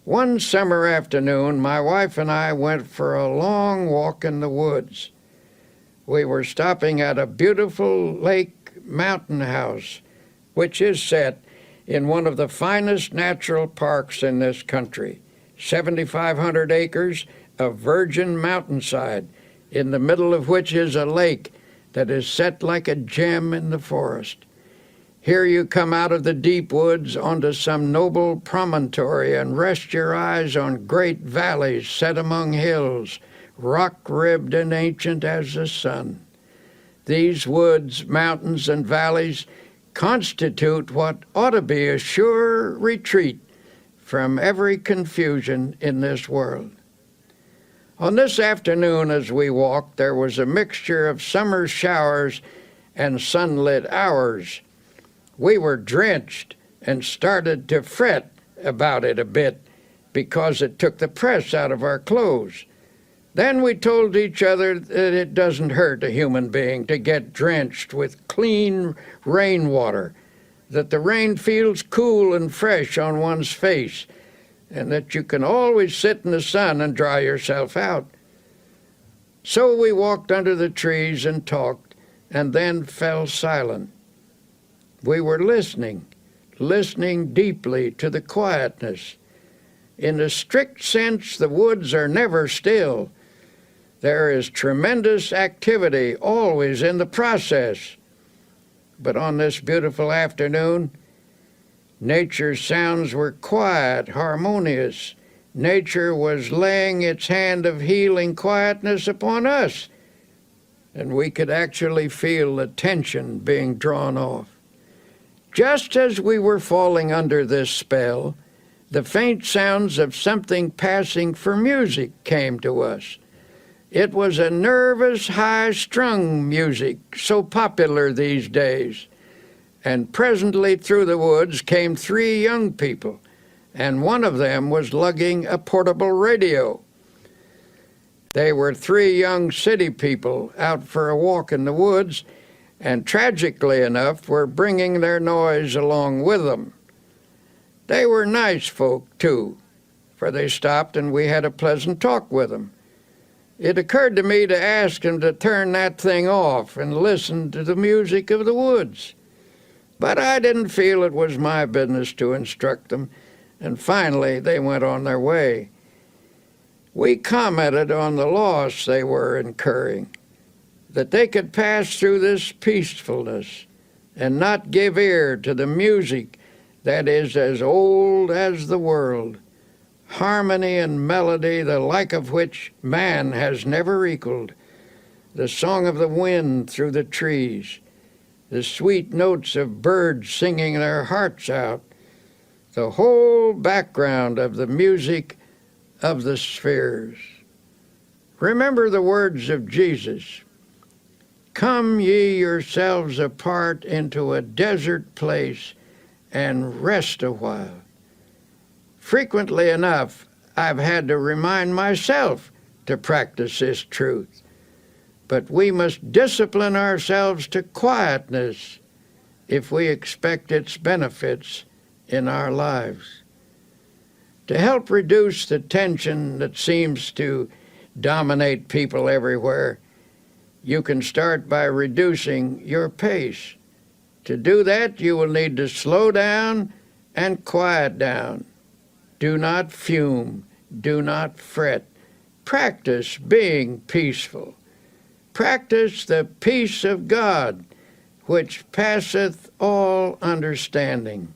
A: One summer afternoon, my wife and I went for a long walk in the woods. We were stopping at a beautiful lake mountain house, which is set in one of the finest natural parks in this country, 7,500 acres of virgin mountainside, in the middle of which is a lake that is set like a gem in the forest. Here you come out of the deep woods onto some noble promontory and rest your eyes on great valleys set among hills, rock-ribbed and ancient as the sun. These woods, mountains, and valleys constitute what ought to be a sure retreat from every confusion in this world. On this afternoon as we walked, there was a mixture of summer showers and sunlit hours. We were drenched and started to fret about it a bit because it took the press out of our clothes. Then we told each other that it doesn't hurt a human being to get drenched with clean rainwater, that the rain feels cool and fresh on one's face, and that you can always sit in the sun and dry yourself out. So we walked under the trees and talked, and then fell silent. We were listening deeply to the quietness. In a strict sense, the woods are never still. There is tremendous activity always in the process. But on this beautiful afternoon, nature's sounds were quiet, harmonious. Nature was laying its hand of healing quietness upon us, and we could actually feel the tension being drawn off. Just as we were falling under this spell, the faint sounds of something passing for music came to us. It was a nervous, high-strung music, so popular these days. And presently through the woods came 3 young people, and one of them was lugging a portable radio. They were 3 young city people out for a walk in the woods, and tragically enough were bringing their noise along with them. They were nice folk, too, for they stopped and we had a pleasant talk with them. It occurred to me to ask them to turn that thing off and listen to the music of the woods. But I didn't feel it was my business to instruct them, and finally they went on their way. We commented on the loss they were incurring, that they could pass through this peacefulness and not give ear to the music that is as old as the world, harmony and melody the like of which man has never equaled, the song of the wind through the trees, the sweet notes of birds singing their hearts out, the whole background of the music of the spheres. Remember the words of Jesus, "Come ye yourselves apart into a desert place and rest a while." Frequently enough, I've had to remind myself to practice this truth. But we must discipline ourselves to quietness if we expect its benefits in our lives. To help reduce the tension that seems to dominate people everywhere, you can start by reducing your pace. To do that, you will need to slow down and quiet down. Do not fume. Do not fret. Practice being peaceful. Practice the peace of God, which passeth all understanding.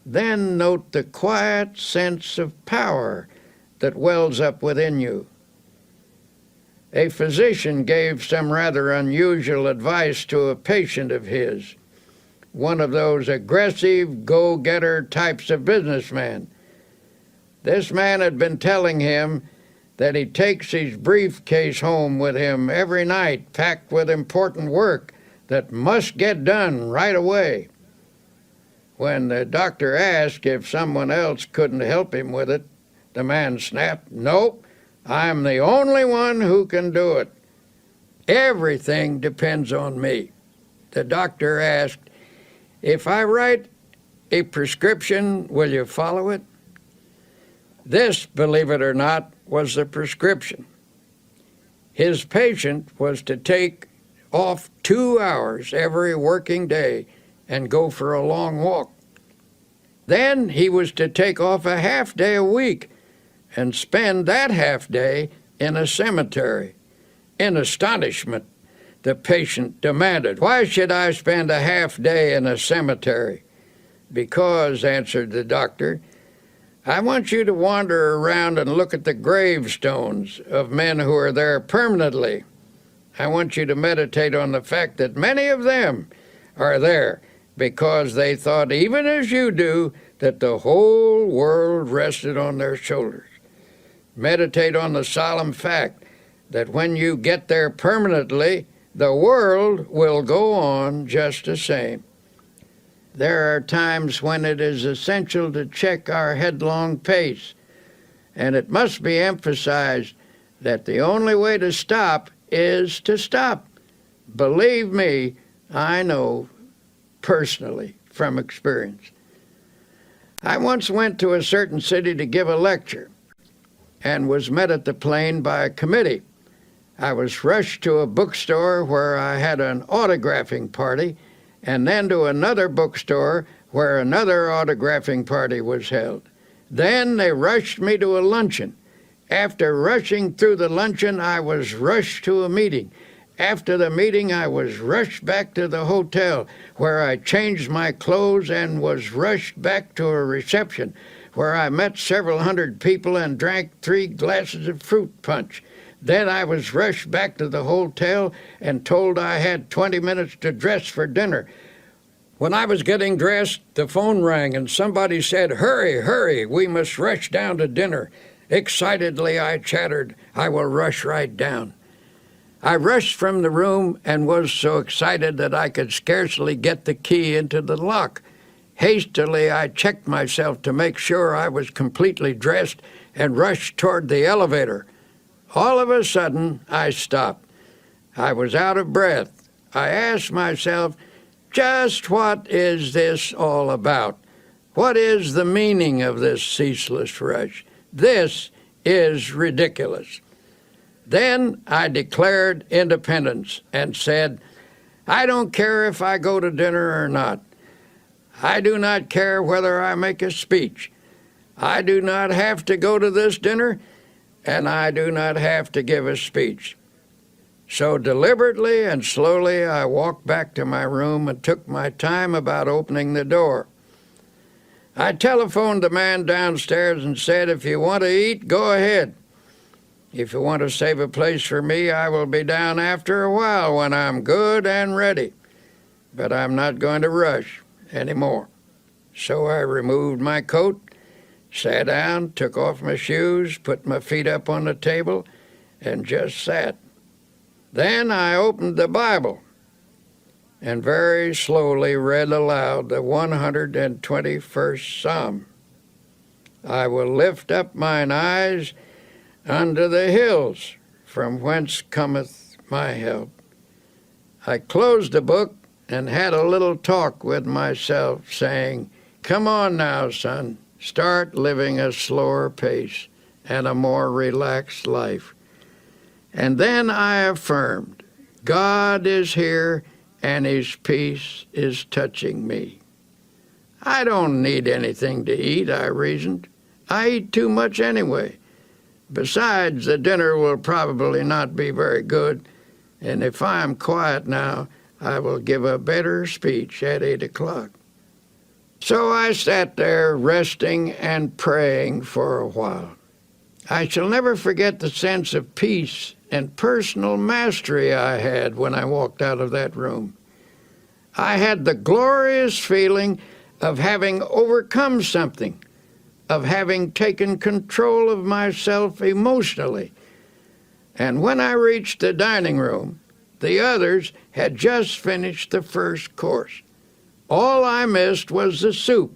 A: Then note the quiet sense of power that wells up within you. A physician gave some rather unusual advice to a patient of his, one of those aggressive, go-getter types of businessman. This man had been telling him that he takes his briefcase home with him every night, packed with important work that must get done right away. When the doctor asked if someone else couldn't help him with it, the man snapped, "Nope, I'm the only one who can do it. Everything depends on me." The doctor asked, "If I write a prescription, will you follow it?" This, believe it or not, was the prescription. His patient was to take off 2 hours every working day and go for a long walk. Then he was to take off a half day a week and spend that half day in a cemetery. In astonishment, the patient demanded, "Why should I spend a half day in a cemetery?" "Because," answered the doctor, "I want you to wander around and look at the gravestones of men who are there permanently. I want you to meditate on the fact that many of them are there because they thought, even as you do, that the whole world rested on their shoulders. Meditate on the solemn fact that when you get there permanently, the world will go on just the same. There are times when it is essential to check our headlong pace, and it must be emphasized that the only way to stop is to stop. Believe me, I know personally from experience. I once went to a certain city to give a lecture and was met at the plane by a committee. I was rushed to a bookstore where I had an autographing party, and then to another bookstore where another autographing party was held. Then they rushed me to a luncheon. After rushing through the luncheon, I was rushed to a meeting. After the meeting, I was rushed back to the hotel, where I changed my clothes and was rushed back to a reception, where I met several hundred people and drank 3 glasses of fruit punch. Then I was rushed back to the hotel and told I had 20 minutes to dress for dinner. When I was getting dressed, the phone rang and somebody said, "Hurry, hurry, we must rush down to dinner." Excitedly I chattered, "I will rush right down." I rushed from the room and was so excited that I could scarcely get the key into the lock. Hastily I checked myself to make sure I was completely dressed and rushed toward the elevator. All of a sudden, I stopped. I was out of breath. I asked myself, just what is this all about? What is the meaning of this ceaseless rush, This is ridiculous. Then I declared independence and said, I don't care if I go to dinner or not. I do not care whether I make a speech. I do not have to go to this dinner, and I do not have to give a speech. So deliberately and slowly I walked back to my room and took my time about opening the door. I telephoned the man downstairs and said, if you want to eat, go ahead. If you want to save a place for me, I will be down after a while when I'm good and ready. But I'm not going to rush anymore. So I removed my coat, sat down, took off my shoes, put my feet up on the table, and just sat. Then I opened the Bible and very slowly read aloud the 121st Psalm. I will lift up mine eyes unto the hills, from whence cometh my help. I closed the book and had a little talk with myself, saying, come on now, son, start living a slower pace and a more relaxed life. And then I affirmed, God is here and his peace is touching me. I don't need anything to eat, I reasoned. I eat too much anyway. Besides, the dinner will probably not be very good, and if I am quiet now, I will give a better speech at 8 o'clock. So I sat there resting and praying for a while. I shall never forget the sense of peace and personal mastery I had when I walked out of that room. I had the glorious feeling of having overcome something, of having taken control of myself emotionally. And when I reached the dining room, the others had just finished the first course. All I missed was the soup,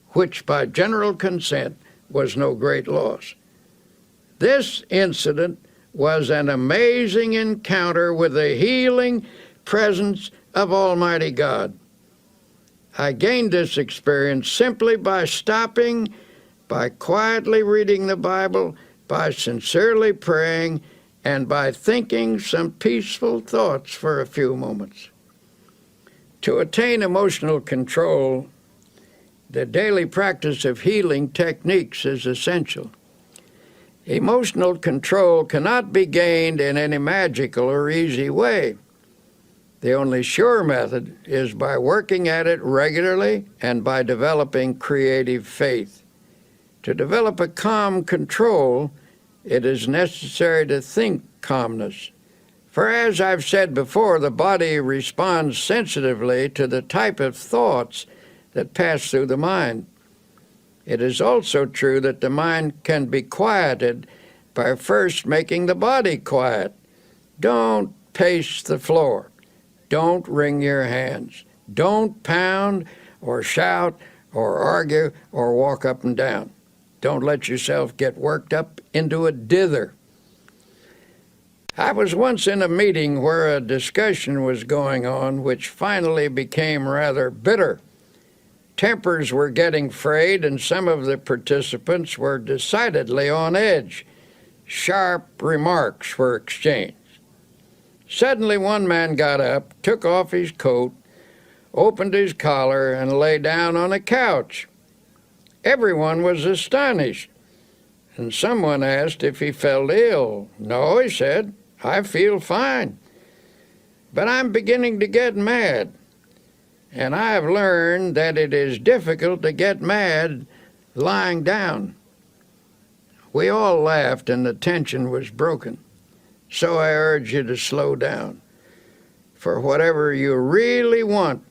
A: which by general consent was no great loss. This incident was an amazing encounter with the healing presence of Almighty God. I gained this experience simply by stopping, by quietly reading the Bible, by sincerely praying, and by thinking some peaceful thoughts for a few moments. To attain emotional control, the daily practice of healing techniques is essential. Emotional control cannot be gained in any magical or easy way. The only sure method is by working at it regularly and by developing creative faith. To develop a calm control, it is necessary to think calmness. For as I've said before, the body responds sensitively to the type of thoughts that pass through the mind. It is also true that the mind can be quieted by first making the body quiet. Don't pace the floor. Don't wring your hands. Don't pound or shout or argue or walk up and down. Don't let yourself get worked up into a dither. I was once in a meeting where a discussion was going on which finally became rather bitter. Tempers were getting frayed and some of the participants were decidedly on edge. Sharp remarks were exchanged. Suddenly one man got up, took off his coat, opened his collar, and lay down on a couch. Everyone was astonished, and someone asked if he felt ill. No, he said, I feel fine, but I'm beginning to get mad. And I have learned that it is difficult to get mad lying down. We all laughed and the tension was broken. So I urge you to slow down. For whatever you really want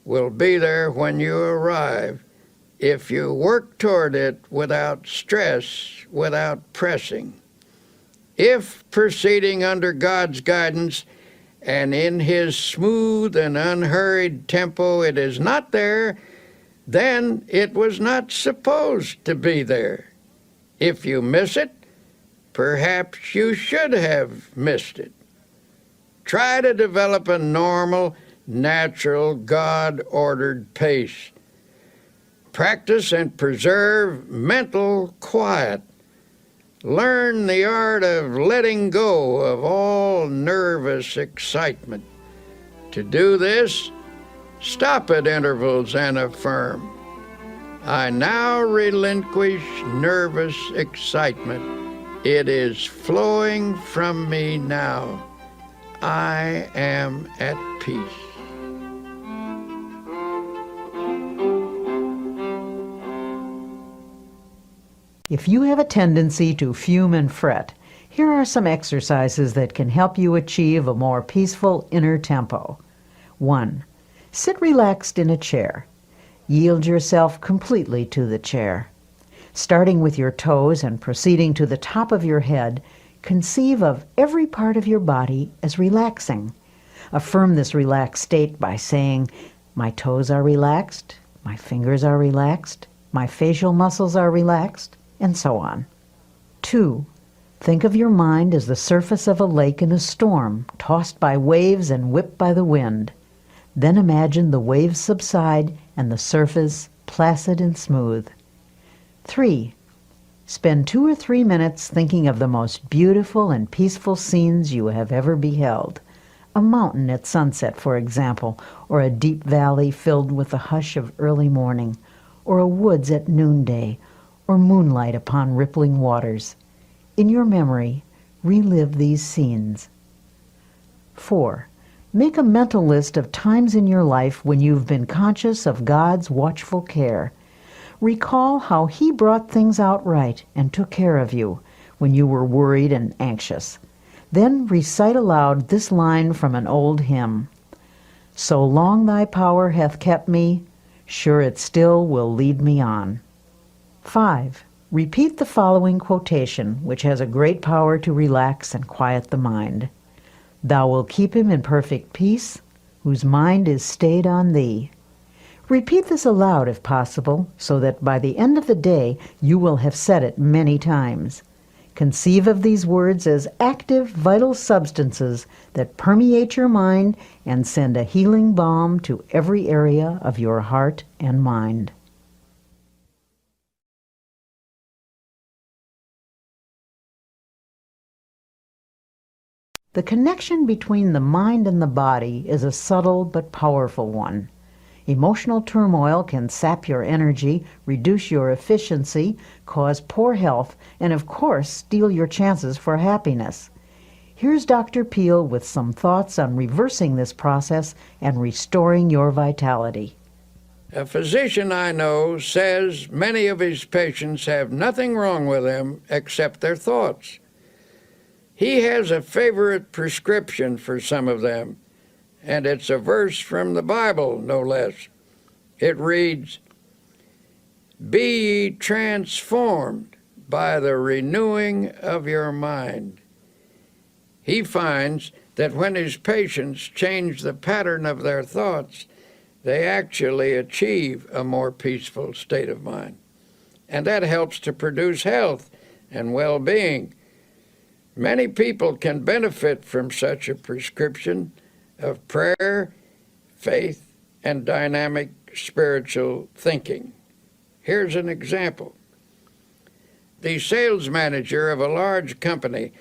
A: will be there when you arrive if you work toward it without stress, without pressing. If proceeding under God's guidance and in his smooth and unhurried tempo it is not there, then it was not supposed to be there. If you miss it, perhaps you should have missed it. Try to develop a normal, natural, God-ordered pace. Practice and preserve mental quiet Learn the art of letting go of all nervous excitement. To do this, stop at intervals and affirm, I now relinquish nervous excitement. It is flowing from me now. I am at peace.
B: If you have a tendency to fume and fret, here are some exercises that can help you achieve a more peaceful inner tempo. 1. Sit relaxed in a chair. Yield yourself completely to the chair. Starting with your toes and proceeding to the top of your head, conceive of every part of your body as relaxing. Affirm this relaxed state by saying, my toes are relaxed, my fingers are relaxed, my facial muscles are relaxed, and so on. 2. Think of your mind as the surface of a lake in a storm, tossed by waves and whipped by the wind. Then imagine the waves subside and the surface placid and smooth. 3. Spend 2 or 3 minutes thinking of the most beautiful and peaceful scenes you have ever beheld. A mountain at sunset, for example, or a deep valley filled with the hush of early morning, or a woods at noonday, or moonlight upon rippling waters. In your memory, relive these scenes. 4. Make a mental list of times in your life when you've been conscious of God's watchful care. Recall how He brought things out right and took care of you when you were worried and anxious. Then recite aloud this line from an old hymn. So long thy power hath kept me, sure it still will lead me on. 5. Repeat the following quotation, which has a great power to relax and quiet the mind. Thou wilt keep him in perfect peace, whose mind is stayed on thee. Repeat this aloud if possible, so that by the end of the day you will have said it many times. Conceive of these words as active, vital substances that permeate your mind and send a healing balm to every area of your heart and mind. The connection between the mind and the body is a subtle but powerful one. Emotional turmoil can sap your energy, reduce your efficiency, cause poor health, and of course, steal your chances for happiness. Here's Dr. Peel with some thoughts on reversing this process and restoring your vitality.
A: A physician I know says many of his patients have nothing wrong with them except their thoughts. He has a favorite prescription for some of them, and it's a verse from the Bible, no less. It reads, Be ye transformed by the renewing of your mind. He finds that when his patients change the pattern of their thoughts, they actually achieve a more peaceful state of mind. And that helps to produce health and well-being. Many people can benefit from such a prescription of prayer, faith, and dynamic spiritual thinking. Here's an example. The sales manager of a large company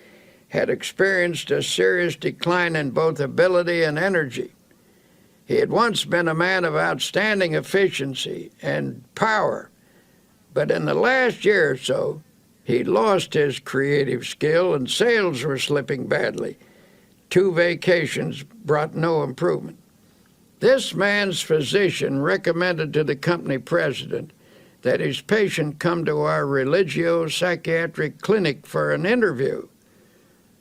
A: had experienced a serious decline in both ability and energy. He had once been a man of outstanding efficiency and power, but in the last year or so, he'd lost his creative skill and sales were slipping badly. 2 vacations brought no improvement. This man's physician recommended to the company president that his patient come to our religio-psychiatric clinic for an interview.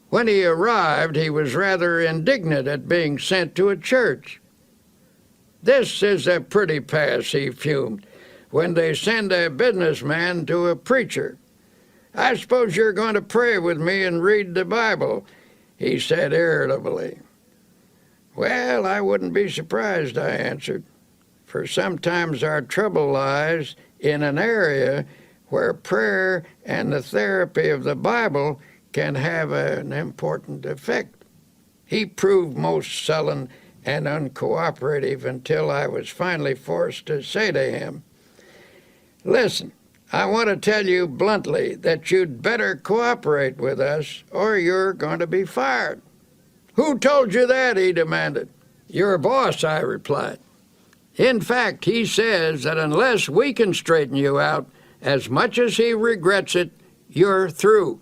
A: When he arrived, he was rather indignant at being sent to a church. This is a pretty pass, he fumed, when they send a businessman to a preacher. I suppose you're going to pray with me and read the Bible, he said irritably. Well, I wouldn't be surprised, I answered, for sometimes our trouble lies in an area where prayer and the therapy of the Bible can have an important effect. He proved most sullen and uncooperative until I was finally forced to say to him, Listen, I want to tell you bluntly that you'd better cooperate with us or you're going to be fired." "Who told you that?" he demanded. "Your boss," I replied. "In fact, he says that unless we can straighten you out, as much as he regrets it, you're through."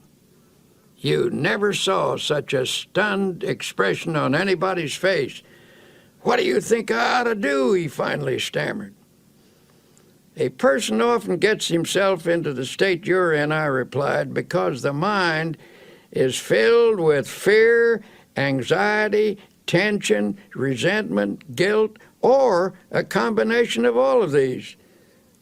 A: You never saw such a stunned expression on anybody's face. "What do you think I ought to do?" he finally stammered. "A person often gets himself into the state you're in," I replied, "because the mind is filled with fear, anxiety, tension, resentment, guilt, or a combination of all of these.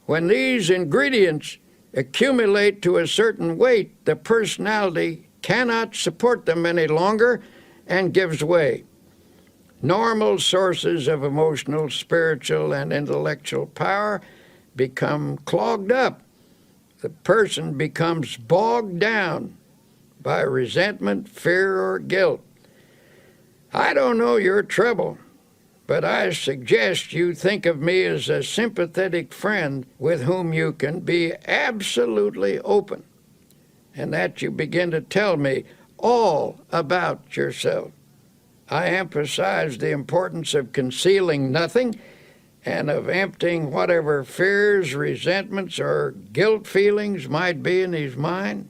A: When these ingredients accumulate to a certain weight, the personality cannot support them any longer and gives way. Normal sources of emotional, spiritual, and intellectual power become clogged up. The person becomes bogged down by resentment, fear, or guilt. I don't know your trouble, but I suggest you think of me as a sympathetic friend with whom you can be absolutely open, and that you begin to tell me all about yourself. I emphasize the importance of concealing nothing and of emptying whatever fears, resentments, or guilt feelings might be in his mind."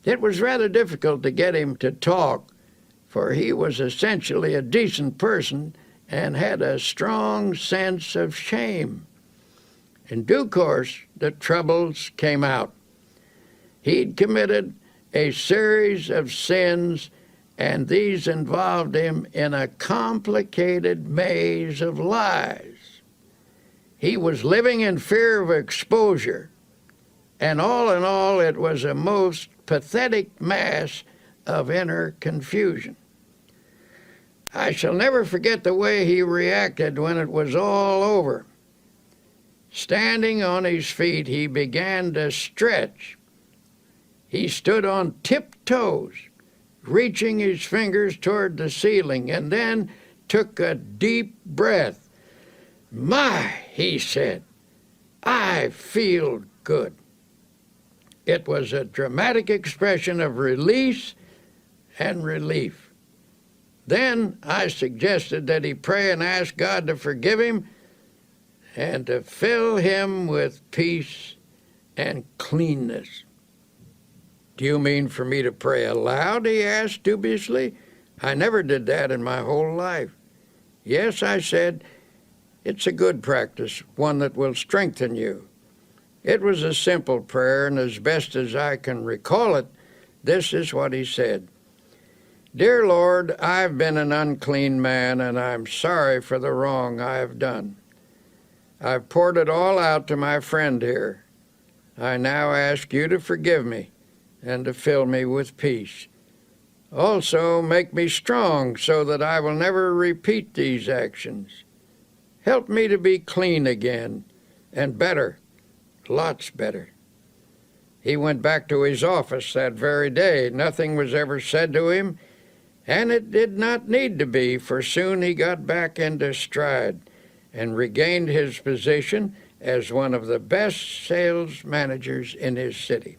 A: It was rather difficult to get him to talk, for he was essentially a decent person and had a strong sense of shame. In due course, the troubles came out. He'd committed a series of sins, and these involved him in a complicated maze of lies. He was living in fear of exposure, and all in all, it was a most pathetic mass of inner confusion. I shall never forget the way he reacted when it was all over. Standing on his feet, he began to stretch. He stood on tiptoes, reaching his fingers toward the ceiling, and then took a deep breath. "My," he said, "I feel good." It was a dramatic expression of release and relief. Then I suggested that he pray and ask God to forgive him and to fill him with peace and cleanness. "Do you mean for me to pray aloud?" he asked dubiously. "I never did that in my whole life." "Yes," I said, "it's a good practice, one that will strengthen you." It was a simple prayer, and as best as I can recall it, this is what he said. "Dear Lord, I've been an unclean man, and I'm sorry for the wrong I have done. I've poured it all out to my friend here. I now ask you to forgive me and to fill me with peace. Also, make me strong so that I will never repeat these actions. Help me to be clean again, and better, lots better." He went back to his office that very day. Nothing was ever said to him, and it did not need to be, for soon he got back into stride and regained his position as one of the best sales managers in his city.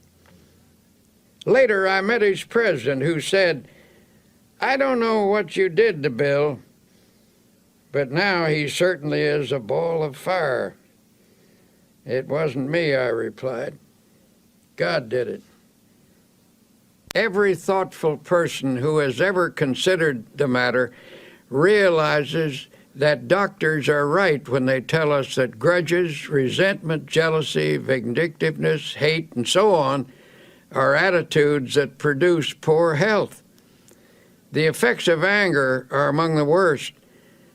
A: Later, I met his president, who said, "I don't know what you did to Bill, but now he certainly is a ball of fire." "It wasn't me," I replied. "God did it." Every thoughtful person who has ever considered the matter realizes that doctors are right when they tell us that grudges, resentment, jealousy, vindictiveness, hate, and so on are attitudes that produce poor health. The effects of anger are among the worst.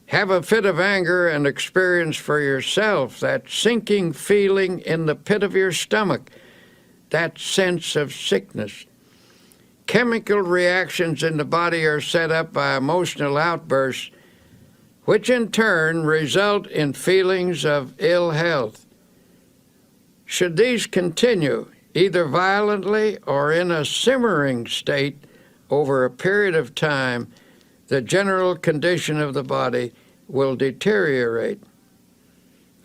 A: Have a fit of anger and experience for yourself that sinking feeling in the pit of your stomach, that sense of sickness. Chemical reactions in the body are set up by emotional outbursts, which in turn result in feelings of ill health. Should these continue, either violently or in a simmering state, over a period of time, the general condition of the body will deteriorate.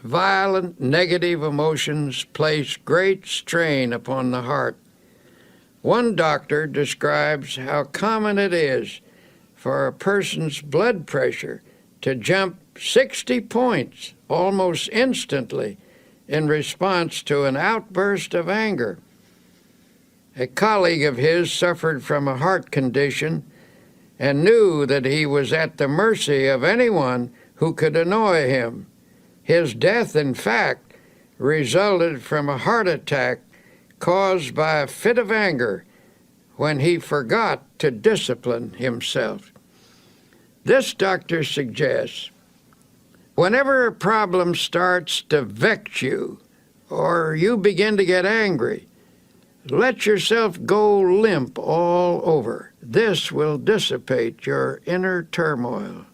A: violent negative emotions place great strain upon the heart. One doctor describes how common it is for a person's blood pressure to jump 60 points almost instantly in response to an outburst of anger. A colleague of his suffered from a heart condition and knew that he was at the mercy of anyone who could annoy him. His death, in fact, resulted from a heart attack caused by a fit of anger when he forgot to discipline himself. This doctor suggests, whenever a problem starts to vex you or you begin to get angry, let yourself go limp all over. This will dissipate your inner turmoil.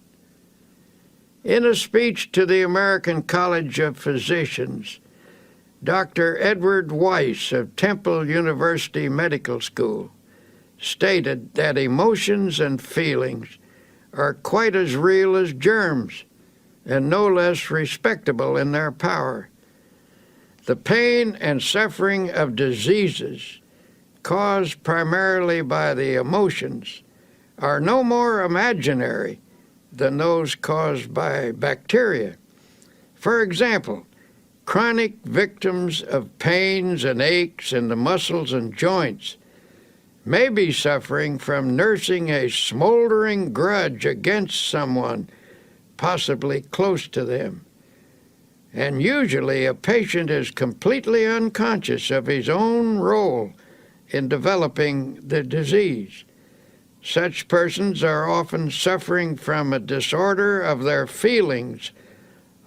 A: In a speech to the American College of Physicians, Dr. Edward Weiss of Temple University Medical School stated that emotions and feelings are quite as real as germs and no less respectable in their power. The pain and suffering of diseases caused primarily by the emotions are no more imaginary than those caused by bacteria. For example, chronic victims of pains and aches in the muscles and joints may be suffering from nursing a smoldering grudge against someone, possibly close to them. And usually a patient is completely unconscious of his own role in developing the disease. Such persons are often suffering from a disorder of their feelings,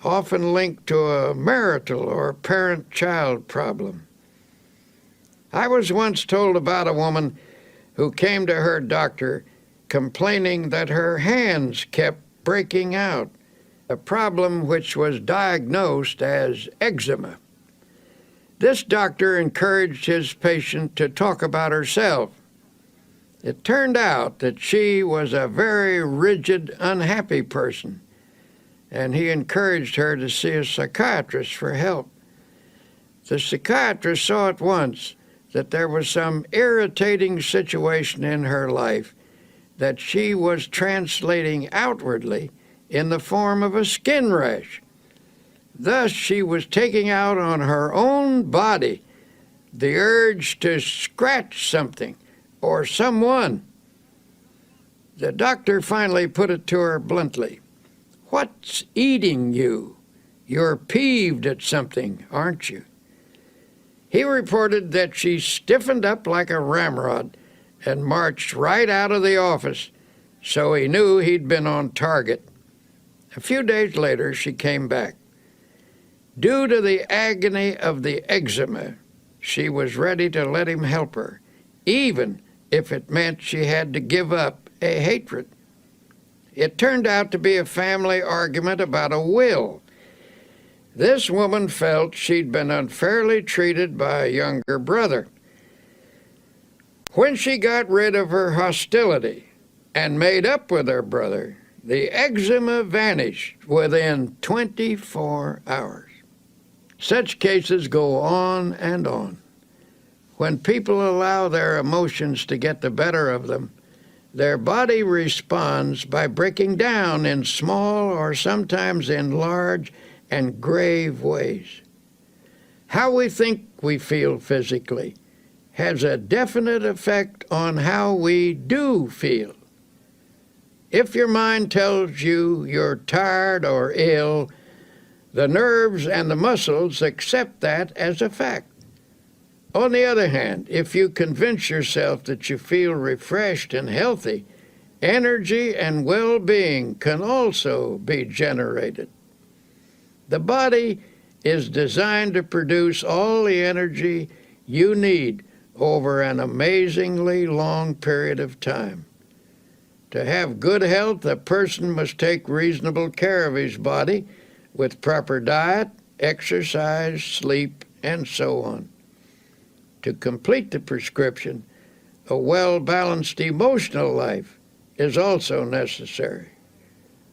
A: often linked to a marital or parent-child problem. I was once told about a woman who came to her doctor complaining that her hands kept breaking out, a problem which was diagnosed as eczema. This doctor encouraged his patient to talk about herself. It turned out that she was a very rigid, unhappy person, and he encouraged her to see a psychiatrist for help. The psychiatrist saw at once that there was some irritating situation in her life that she was translating outwardly in the form of a skin rash. Thus, she was taking out on her own body the urge to scratch something or someone. The doctor finally put it to her bluntly. "What's eating you? You're peeved at something, aren't you?" He reported that she stiffened up like a ramrod and marched right out of the office, so he knew he'd been on target. A few days later, she came back. Due to the agony of the eczema, she was ready to let him help her, even if it meant she had to give up a hatred. It turned out to be a family argument about a will. This woman felt she'd been unfairly treated by a younger brother. When she got rid of her hostility and made up with her brother, the eczema vanished within 24 hours. Such cases go on and on. When people allow their emotions to get the better of them, their body responds by breaking down in small or sometimes in large and grave ways. How we think we feel physically has a definite effect on how we do feel. If your mind tells you you're tired or ill, the nerves and the muscles accept that as a fact. On the other hand, if you convince yourself that you feel refreshed and healthy, energy and well-being can also be generated. The body is designed to produce all the energy you need over an amazingly long period of time. To have good health, a person must take reasonable care of his body with proper diet, exercise, sleep, and so on. To complete the prescription, a well-balanced emotional life is also necessary.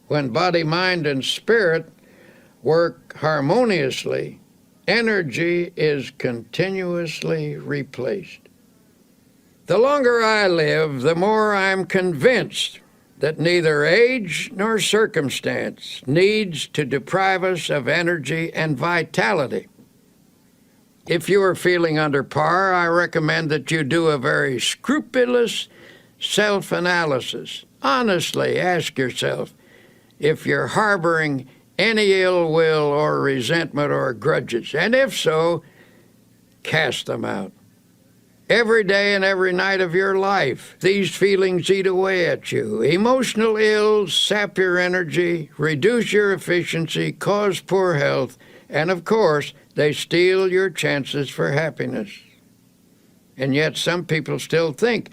A: When body, mind, and spirit work harmoniously, energy is continuously replaced. The longer I live, the more I'm convinced that neither age nor circumstance needs to deprive us of energy and vitality. If you are feeling under par, I recommend that you do a very scrupulous self-analysis. Honestly ask yourself if you're harboring any ill will or resentment or grudges, and if so, cast them out. Every day and every night of your life, these feelings eat away at you. Emotional ills sap your energy, reduce your efficiency, cause poor health, and of course, they steal your chances for happiness. And yet some people still think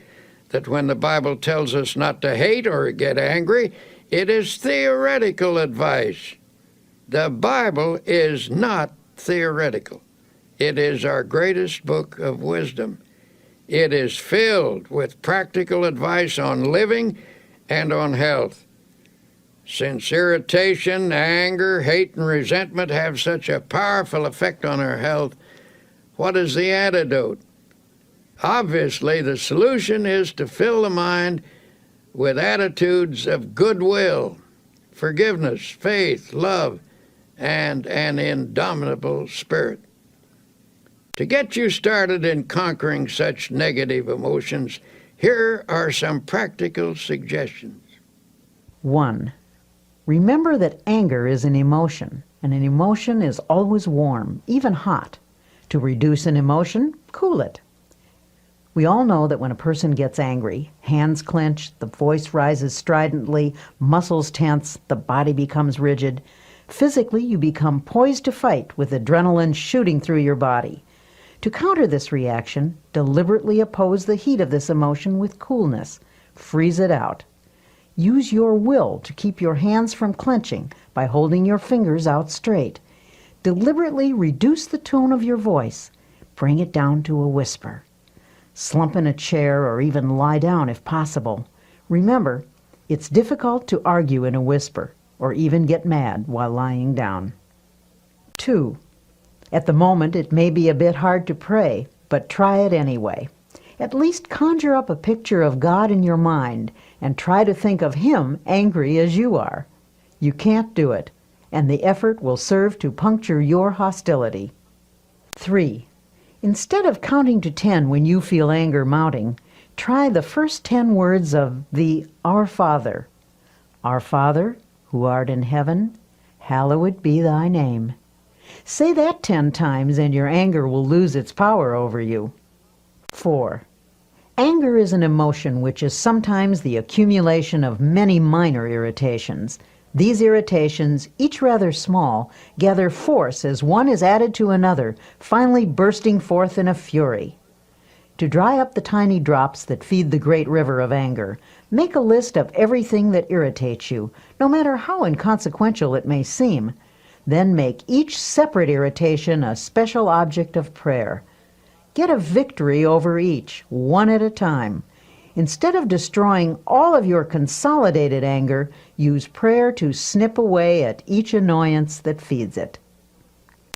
A: that when the Bible tells us not to hate or get angry, it is theoretical advice. The Bible is not theoretical. It is our greatest book of wisdom. It is filled with practical advice on living and on health. Since irritation, anger, hate, and resentment have such a powerful effect on our health, what is the antidote? Obviously, the solution is to fill the mind with attitudes of goodwill, forgiveness, faith, love, and an indomitable spirit. To get you started in conquering such negative emotions, here are some practical suggestions.
B: 1. Remember that anger is an emotion, and an emotion is always warm, even hot. To reduce an emotion, cool it. We all know that when a person gets angry, hands clench, the voice rises stridently, muscles tense, the body becomes rigid. Physically, you become poised to fight with adrenaline shooting through your body. To counter this reaction, deliberately oppose the heat of this emotion with coolness. Freeze it out. Use your will to keep your hands from clenching by holding your fingers out straight. Deliberately reduce the tone of your voice. Bring it down to a whisper. Slump in a chair or even lie down if possible. Remember, it's difficult to argue in a whisper or even get mad while lying down. 2. At the moment, it may be a bit hard to pray, but try it anyway. At least conjure up a picture of God in your mind and try to think of Him angry as you are. You can't do it, and the effort will serve to puncture your hostility. 3. Instead of counting to 10 when you feel anger mounting, try the first 10 words of the Our Father. Our Father, who art in heaven, hallowed be thy name. Say that 10 times and your anger will lose its power over you. 4. Anger is an emotion which is sometimes the accumulation of many minor irritations. These irritations, each rather small, gather force as one is added to another, finally bursting forth in a fury. To dry up the tiny drops that feed the great river of anger, make a list of everything that irritates you, no matter how inconsequential it may seem. Then make each separate irritation a special object of prayer. Get a victory over each, one at a time. Instead of destroying all of your consolidated anger, use prayer to snip away at each annoyance that feeds it.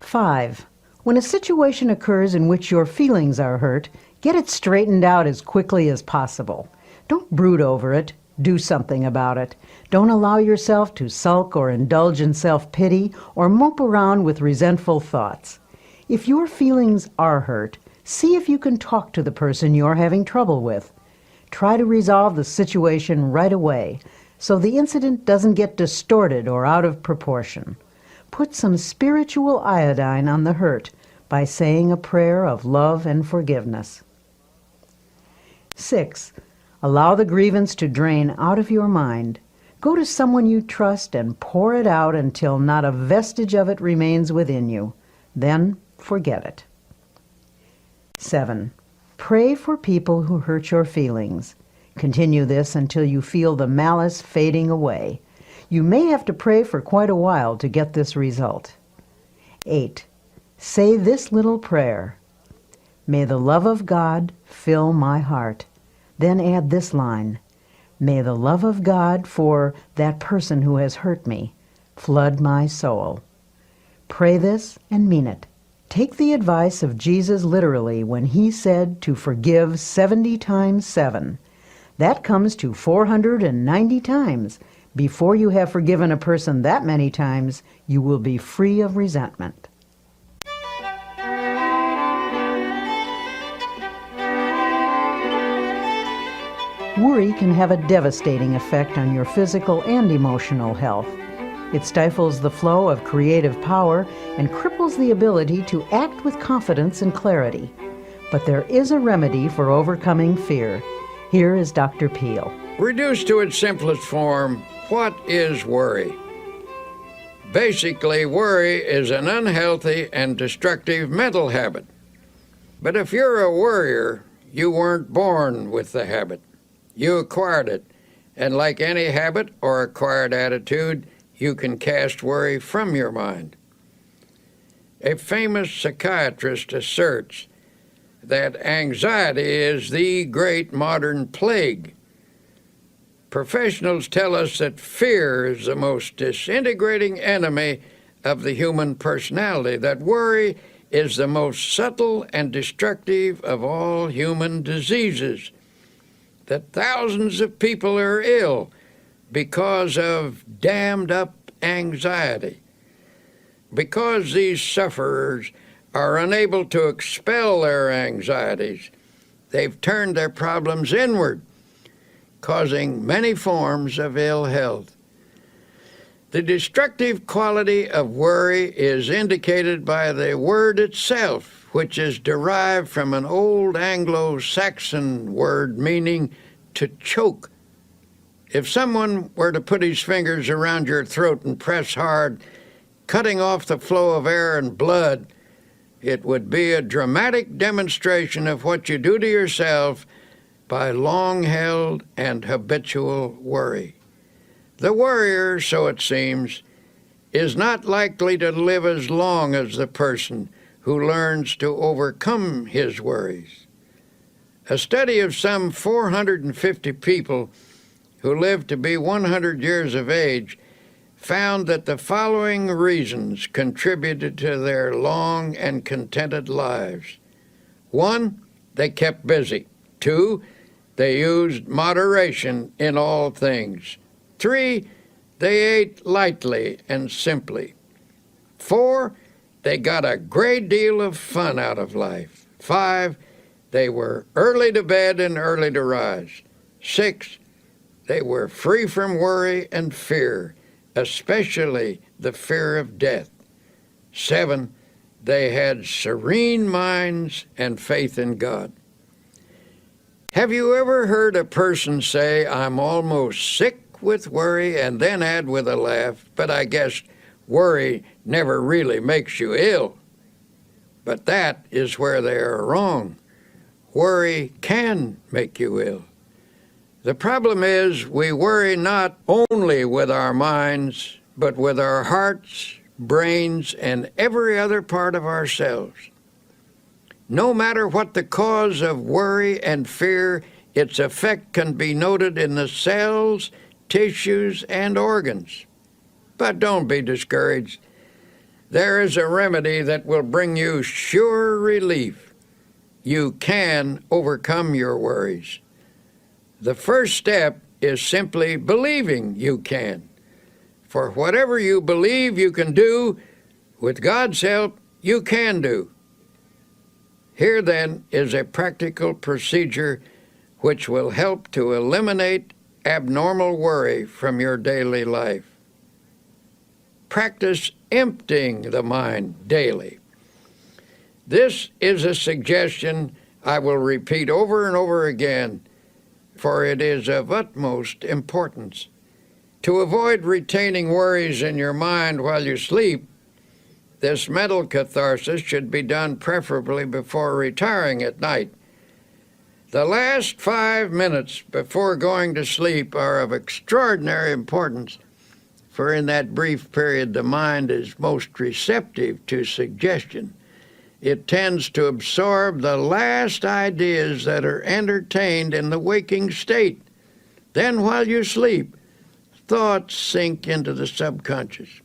B: 5. When a situation occurs in which your feelings are hurt, get it straightened out as quickly as possible. Don't brood over it. Do something about it. Don't allow yourself to sulk or indulge in self-pity or mope around with resentful thoughts. If your feelings are hurt, see if you can talk to the person you're having trouble with. Try to resolve the situation right away so the incident doesn't get distorted or out of proportion. Put some spiritual iodine on the hurt by saying a prayer of love and forgiveness. 6. Allow the grievance to drain out of your mind. Go to someone you trust and pour it out until not a vestige of it remains within you. Then forget it. 7. Pray for people who hurt your feelings. Continue this until you feel the malice fading away. You may have to pray for quite a while to get this result. 8. Say this little prayer. May the love of God fill my heart. Then add this line. May the love of God for that person who has hurt me flood my soul. Pray this and mean it. Take the advice of Jesus literally when he said to forgive 70 times 7. That comes to 490 times. Before you have forgiven a person that many times, you will be free of resentment. Worry can have a devastating effect on your physical and emotional health. It stifles the flow of creative power and cripples the ability to act with confidence and clarity. But there is a remedy for overcoming fear. Here is Dr. Peel.
A: Reduced to its simplest form, what is worry? Basically, worry is an unhealthy and destructive mental habit. But if you're a worrier, you weren't born with the habit. You acquired it. And like any habit or acquired attitude, you can cast worry from your mind. A famous psychiatrist asserts that anxiety is the great modern plague. Professionals tell us that fear is the most disintegrating enemy of the human personality, that worry is the most subtle and destructive of all human diseases, that thousands of people are ill because of dammed-up anxiety. Because these sufferers are unable to expel their anxieties, they've turned their problems inward, causing many forms of ill health. The destructive quality of worry is indicated by the word itself, which is derived from an old Anglo-Saxon word meaning to choke. If someone were to put his fingers around your throat and press hard, cutting off the flow of air and blood, it would be a dramatic demonstration of what you do to yourself by long-held and habitual worry. The worrier, so it seems, is not likely to live as long as the person who learns to overcome his worries. A study of some 450 people who lived to be 100 years of age found that the following reasons contributed to their long and contented lives. 1, they kept busy. 2, they used moderation in all things. 3, they ate lightly and simply. 4, they got a great deal of fun out of life. 5, they were early to bed and early to rise. 6, they were free from worry and fear, especially the fear of death. 7, they had serene minds and faith in God. Have you ever heard a person say, "I'm almost sick with worry," and then add with a laugh, "But I guess worry never really makes you ill"? But that is where they are wrong. Worry can make you ill. The problem is we worry not only with our minds, but with our hearts, brains, and every other part of ourselves. No matter what the cause of worry and fear, its effect can be noted in the cells, tissues, and organs. But don't be discouraged. There is a remedy that will bring you sure relief. You can overcome your worries. The first step is simply believing you can. For whatever you believe you can do, with God's help, you can do. Here then is a practical procedure which will help to eliminate abnormal worry from your daily life. Practice emptying the mind daily. This is a suggestion I will repeat over and over again, for it is of utmost importance. To avoid retaining worries in your mind while you sleep, this mental catharsis should be done preferably before retiring at night. The last 5 minutes before going to sleep are of extraordinary importance, for in that brief period the mind is most receptive to suggestion. It tends to absorb the last ideas that are entertained in the waking state. Then while you sleep, thoughts sink into the subconscious.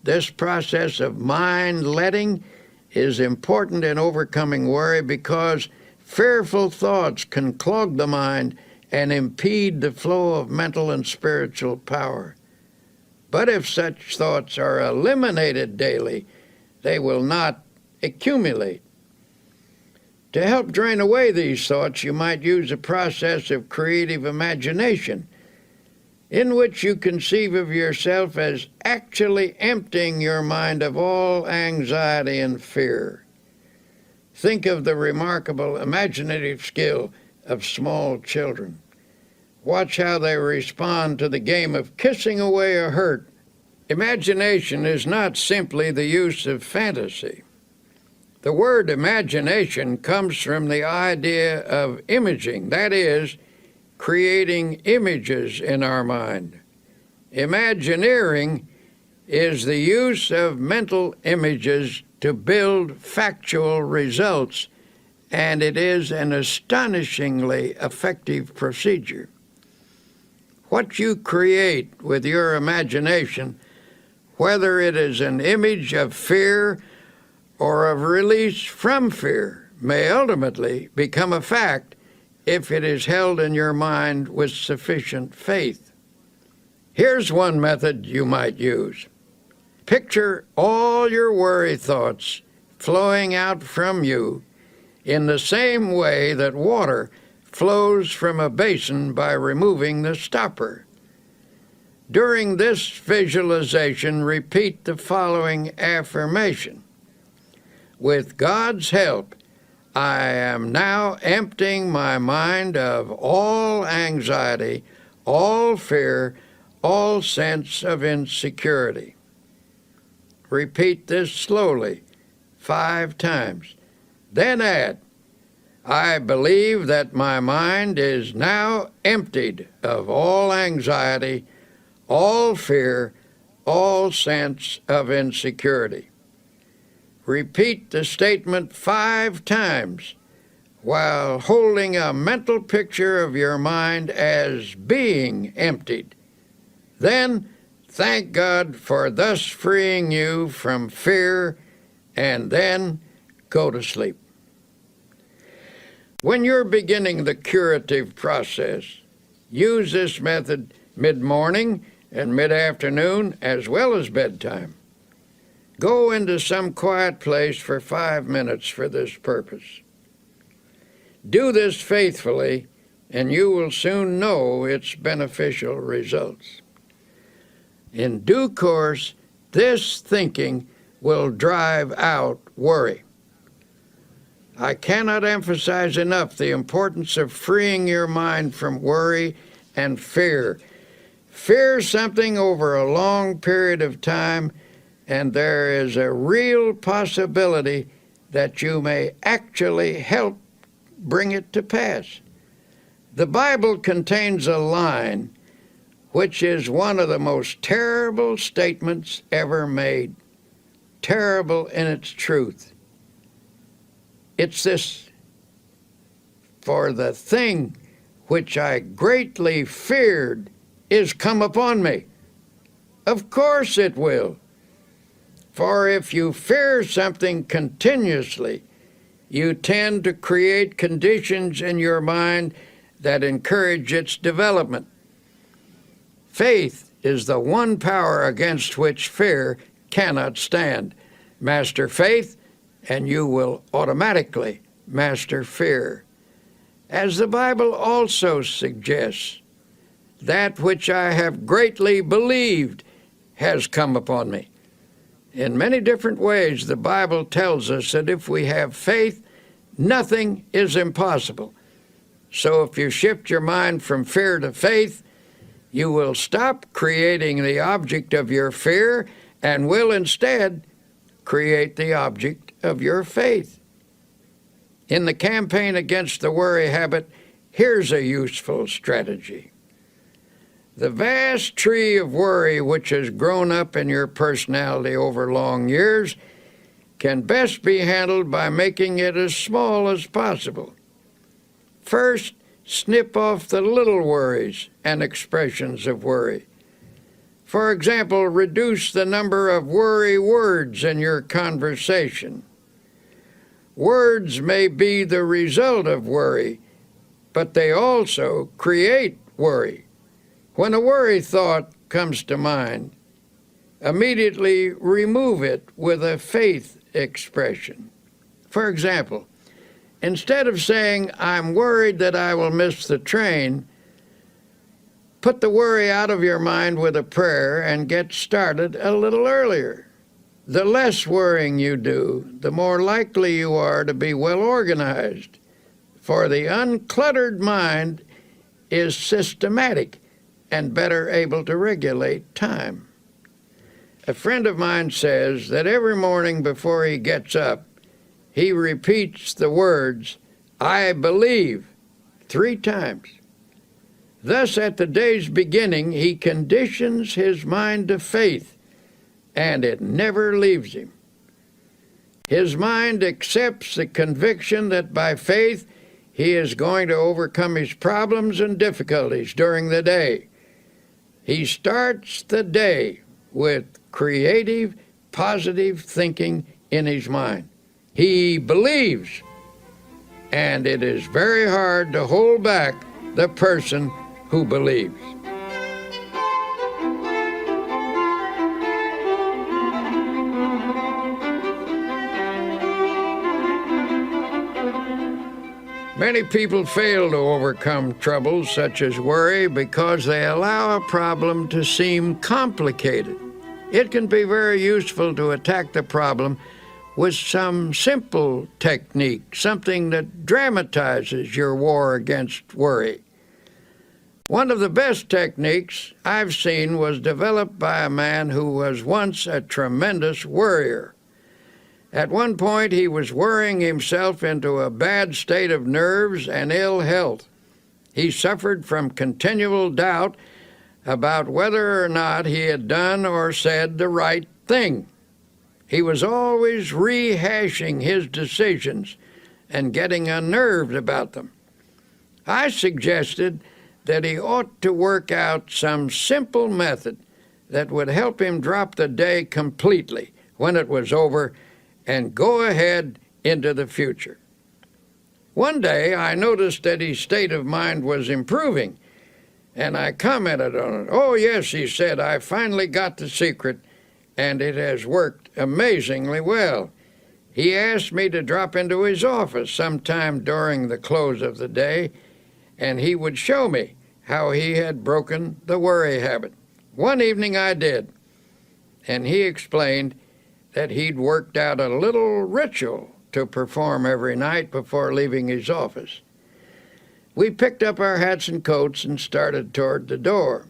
A: This process of mind letting is important in overcoming worry because fearful thoughts can clog the mind and impede the flow of mental and spiritual power. But if such thoughts are eliminated daily, they will not accumulate. To help drain away these thoughts, you might use a process of creative imagination, in which you conceive of yourself as actually emptying your mind of all anxiety and fear. Think of the remarkable imaginative skill of small children. Watch how they respond to the game of kissing away a hurt. Imagination is not simply the use of fantasy. The word imagination comes from the idea of imaging, that is, creating images in our mind. Imagineering is the use of mental images to build factual results, and it is an astonishingly effective procedure. What you create with your imagination, whether it is an image of fear or of release from fear, may ultimately become a fact if it is held in your mind with sufficient faith. Here's one method you might use. Picture all your worry thoughts flowing out from you in the same way that water flows from a basin by removing the stopper. During this visualization, repeat the following affirmation. With God's help, I am now emptying my mind of all anxiety, all fear, all sense of insecurity. Repeat this slowly 5 times. Then add, I believe that my mind is now emptied of all anxiety, all fear, all sense of insecurity. Repeat the statement 5 times while holding a mental picture of your mind as being emptied. Then thank God for thus freeing you from fear, and then go to sleep. When you're beginning the curative process, use this method mid-morning and mid-afternoon as well as bedtime. Go into some quiet place for 5 minutes for this purpose. Do this faithfully, and you will soon know its beneficial results. In due course, this thinking will drive out worry. I cannot emphasize enough the importance of freeing your mind from worry and fear. Fear something over a long period of time, and there is a real possibility that you may actually help bring it to pass. The Bible contains a line which is one of the most terrible statements ever made, terrible in its truth. It's this, for the thing which I greatly feared is come upon me. Of course it will. For if you fear something continuously, you tend to create conditions in your mind that encourage its development. Faith is the one power against which fear cannot stand. Master faith, and you will automatically master fear. As the Bible also suggests, that which I have greatly believed has come upon me. In many different ways, the Bible tells us that if we have faith, nothing is impossible. So if you shift your mind from fear to faith, you will stop creating the object of your fear and will instead create the object of your faith. In the campaign against the worry habit, here's a useful strategy. The vast tree of worry which has grown up in your personality over long years can best be handled by making it as small as possible. First, snip off the little worries and expressions of worry. For example, reduce the number of worry words in your conversation. Words may be the result of worry, but they also create worry. When a worry thought comes to mind, immediately remove it with a faith expression. For example, instead of saying, "I'm worried that I will miss the train," put the worry out of your mind with a prayer and get started a little earlier. The less worrying you do, the more likely you are to be well organized, for the uncluttered mind is systematic and better able to regulate time. A friend of mine says that every morning before he gets up, he repeats the words, "I believe," 3 times. Thus, at the day's beginning, he conditions his mind to faith, and it never leaves him. His mind accepts the conviction that by faith he is going to overcome his problems and difficulties during the day. He starts the day with creative, positive thinking in his mind. He believes, and it is very hard to hold back the person who believes. Many people fail to overcome troubles such as worry because they allow a problem to seem complicated. It can be very useful to attack the problem with some simple technique, something that dramatizes your war against worry. One of the best techniques I've seen was developed by a man who was once a tremendous worrier. At one point, he was worrying himself into a bad state of nerves and ill health. He suffered from continual doubt about whether or not he had done or said the right thing. He was always rehashing his decisions and getting unnerved about them. I suggested that he ought to work out some simple method that would help him drop the day completely when it was over and go ahead into the future. One day I noticed that his state of mind was improving, and I commented on it. "Oh yes," he said, "I finally got the secret, and it has worked amazingly well." He asked me to drop into his office sometime during the close of the day, and he would show me how he had broken the worry habit. One evening I did, and he explained that he'd worked out a little ritual to perform every night before leaving his office. We picked up our hats and coats and started toward the door.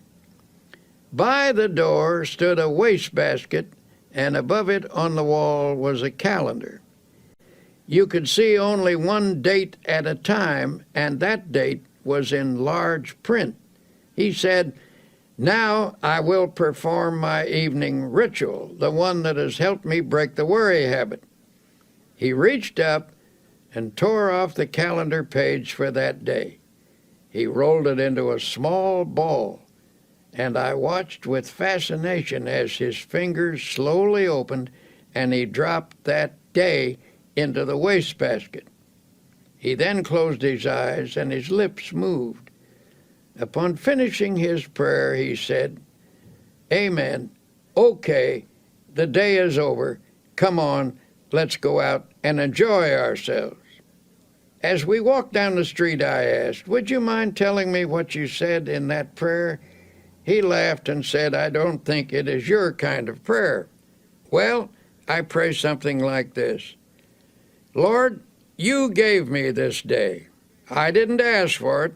A: By the door stood a wastebasket, and above it on the wall was a calendar. You could see only one date at a time, and that date was in large print. He said, "Now I will perform my evening ritual, the one that has helped me break the worry habit." He reached up and tore off the calendar page for that day. He rolled it into a small ball, and I watched with fascination as his fingers slowly opened and he dropped that day into the wastebasket. He then closed his eyes and his lips moved. Upon finishing his prayer, he said, "Amen. Okay, the day is over. Come on, let's go out and enjoy ourselves." As we walked down the street, I asked, "Would you mind telling me what you said in that prayer?" He laughed and said, "I don't think it is your kind of prayer." "Well, I pray something like this: Lord, you gave me this day. I didn't ask for it,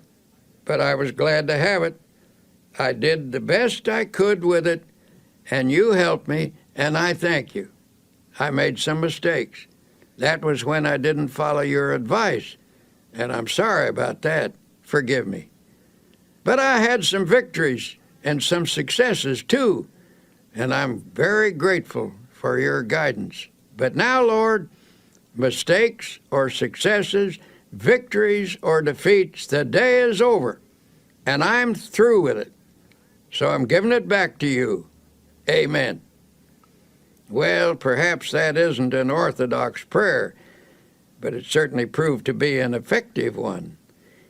A: but I was glad to have it. I did the best I could with it, and you helped me, and I thank you. I made some mistakes. That was when I didn't follow your advice, and I'm sorry about that. Forgive me. But I had some victories and some successes too, and I'm very grateful for your guidance. But now, Lord, mistakes or successes, victories or defeats, the day is over, and I'm through with it. So I'm giving it back to you. Amen. Well, perhaps that isn't an orthodox prayer, but it certainly proved to be an effective one.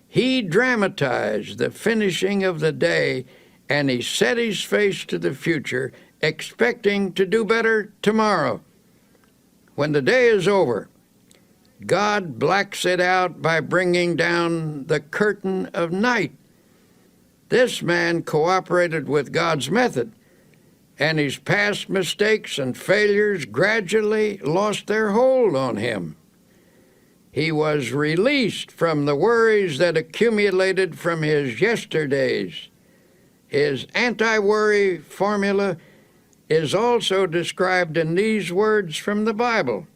A: He dramatized the finishing of the day, and he set his face to the future, expecting to do better tomorrow. When the day is over, God blacks it out by bringing down the curtain of night. This man cooperated with God's method, and his past mistakes and failures gradually lost their hold on him. He was released from the worries that accumulated from his yesterdays. His anti-worry formula is also described in these words from the Bible.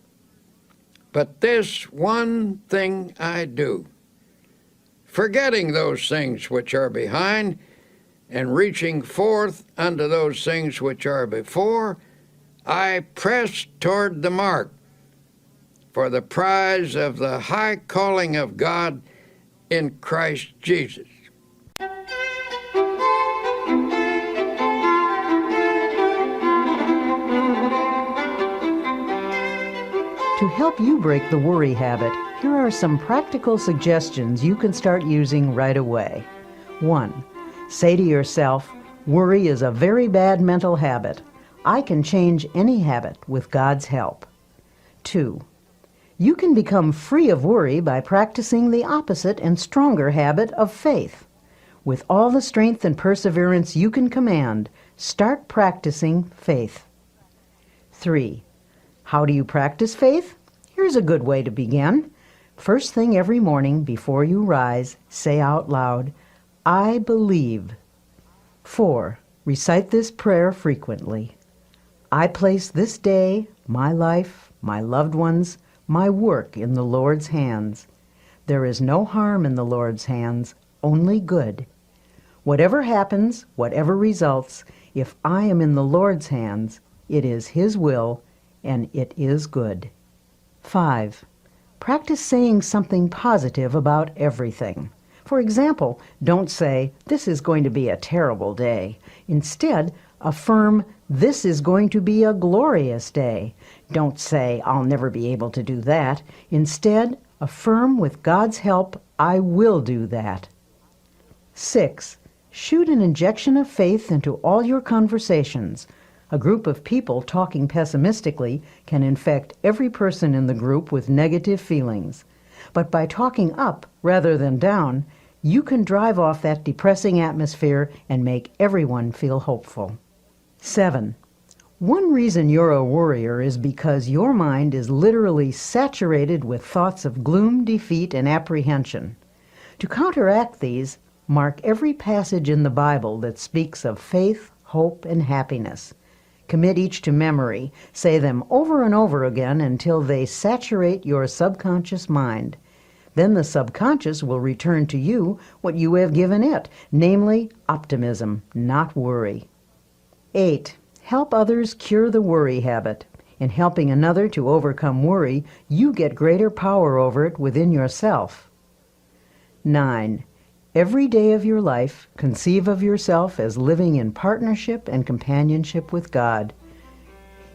A: But this one thing I do, forgetting those things which are behind, and reaching forth unto those things which are before, I press toward the mark for the prize of the high calling of God in Christ Jesus.
B: To help you break the worry habit, here are some practical suggestions you can start using right away. 1. Say to yourself, worry is a very bad mental habit. I can change any habit with God's help. 2. You can become free of worry by practicing the opposite and stronger habit of faith. With all the strength and perseverance you can command, start practicing faith. 3. How do you practice faith? Here's a good way to begin. First thing every morning before you rise, say out loud, I believe. 4. Recite this prayer frequently. I place this day, my life, my loved ones, my work in the Lord's hands. There is no harm in the Lord's hands, only good. Whatever happens, whatever results, if I am in the Lord's hands, it is His will, and it is good. 5. Practice saying something positive about everything. For example, don't say, this is going to be a terrible day. Instead, affirm, this is going to be a glorious day. Don't say, I'll never be able to do that. Instead, affirm with God's help, I will do that. 6. Shoot an injection of faith into all your conversations. A group of people talking pessimistically can infect every person in the group with negative feelings. But by talking up rather than down, you can drive off that depressing atmosphere and make everyone feel hopeful. 7. One reason you're a worrier is because your mind is literally saturated with thoughts of gloom, defeat, and apprehension. To counteract these, mark every passage in the Bible that speaks of faith, hope, and happiness. Commit each to memory. Say them over and over again until they saturate your subconscious mind. Then the subconscious will return to you what you have given it, namely optimism, not worry. 8. Help others cure the worry habit. In helping another to overcome worry, you get greater power over it within yourself. 9. Every day of your life, conceive of yourself as living in partnership and companionship with God.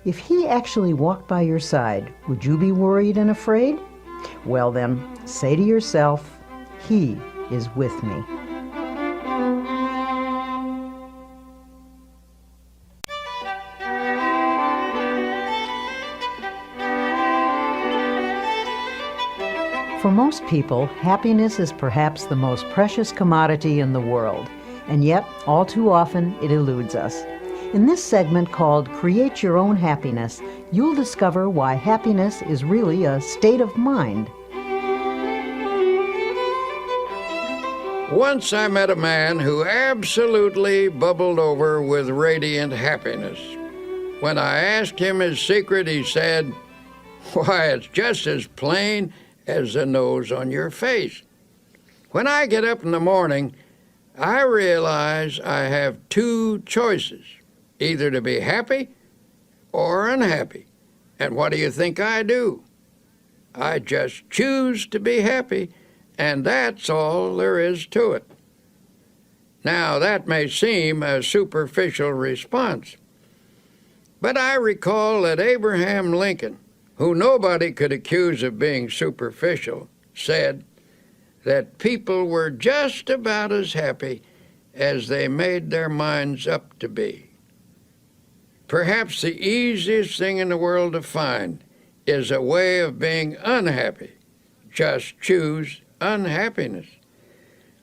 B: If He actually walked by your side, would you be worried and afraid? Well then, say to yourself, He is with me. For most people, happiness is perhaps the most precious commodity in the world, and yet, all too often, it eludes us. In this segment called Create Your Own Happiness, you'll discover why happiness is really a state of mind.
A: Once I met a man who absolutely bubbled over with radiant happiness. When I asked him his secret, he said, "Why, it's just as plain as the nose on your face. When I get up in the morning, I realize I have two choices, either to be happy or unhappy. And what do you think I do? I just choose to be happy, and that's all there is to it." Now, that may seem a superficial response, But I recall that Abraham Lincoln, who nobody could accuse of being superficial, said that people were just about as happy as they made their minds up to be. Perhaps the easiest thing in the world to find is a way of being unhappy. Just choose unhappiness.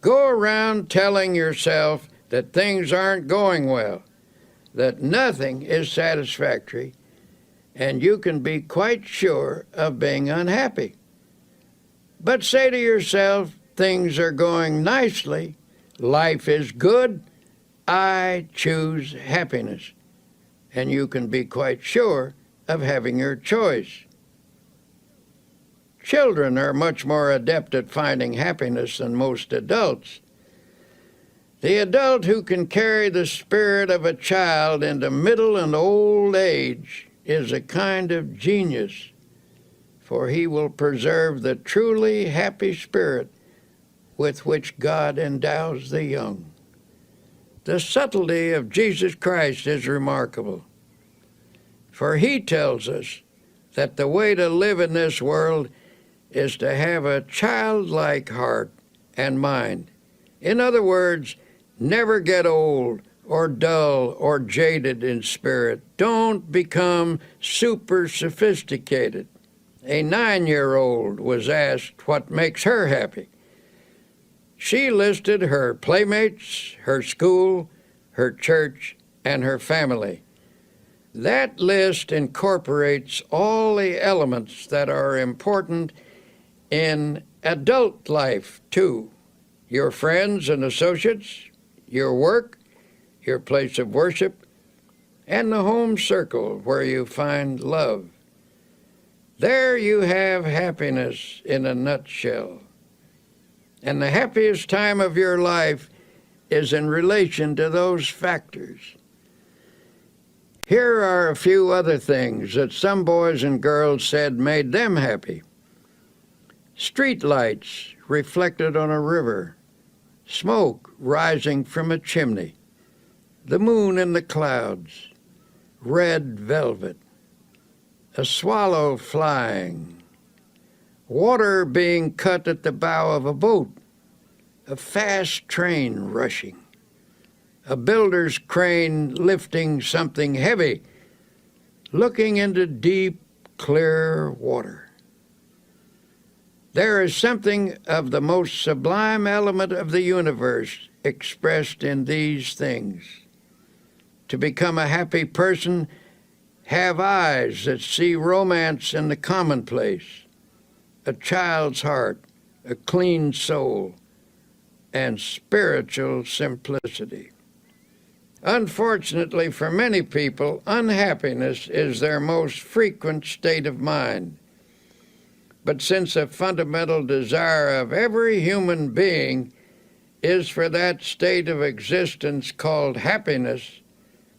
A: Go around telling yourself that things aren't going well, that nothing is satisfactory, and you can be quite sure of being unhappy. But say to yourself, things are going nicely, life is good, I choose happiness, and you can be quite sure of having your choice. Children are much more adept at finding happiness than most adults. The adult who can carry the spirit of a child into middle and old age is a kind of genius, for he will preserve the truly happy spirit with which God endows the young. The subtlety of Jesus Christ is remarkable, for he tells us that the way to live in this world is to have a childlike heart and mind. In other words, never get old or dull or jaded in spirit. Don't become super sophisticated. A 9-year-old was asked what makes her happy. She listed her playmates, her school, her church, and her family. That list incorporates all the elements that are important in adult life, too. Your friends and associates, your work, your place of worship, and the home circle where you find love. There you have happiness in a nutshell. And the happiest time of your life is in relation to those factors. Here are a few other things that some boys and girls said made them happy. Street lights reflected on a river, smoke rising from a chimney, the moon in the clouds, red velvet, a swallow flying, water being cut at the bow of a boat, a fast train rushing, a builder's crane lifting something heavy, looking into deep, clear water. There is something of the most sublime element of the universe expressed in these things. To become a happy person, have eyes that see romance in the commonplace, a child's heart, a clean soul, and spiritual simplicity. Unfortunately for many people, unhappiness is their most frequent state of mind. But since a fundamental desire of every human being is for that state of existence called happiness,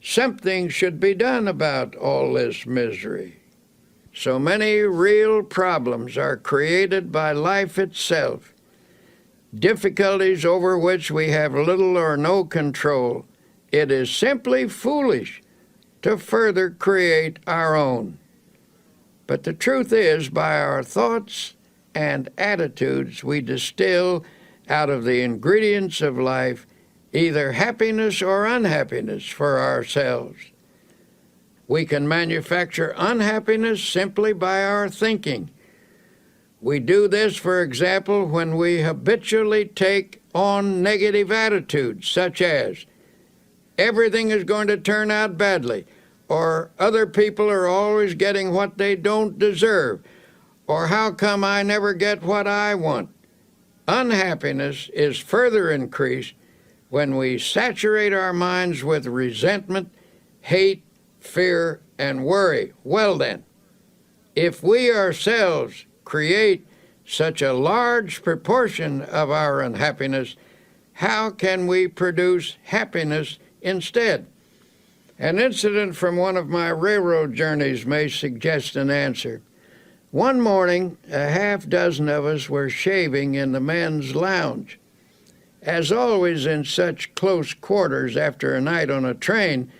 A: something should be done about all this misery. So many real problems are created by life itself, difficulties over which we have little or no control. It is simply foolish to further create our own. But the truth is, by our thoughts and attitudes, we distill out of the ingredients of life either happiness or unhappiness for ourselves. We can manufacture unhappiness simply by our thinking. We do this, for example, when we habitually take on negative attitudes, such as, everything is going to turn out badly, or other people are always getting what they don't deserve, or how come I never get what I want. Unhappiness is further increased when we saturate our minds with resentment, hate, fear, and worry. Well then, if we ourselves create such a large proportion of our unhappiness, how can we produce happiness instead? An incident from one of my railroad journeys may suggest an answer. One morning, a half dozen of us were shaving in the men's lounge. As always in such close quarters after a night on a train,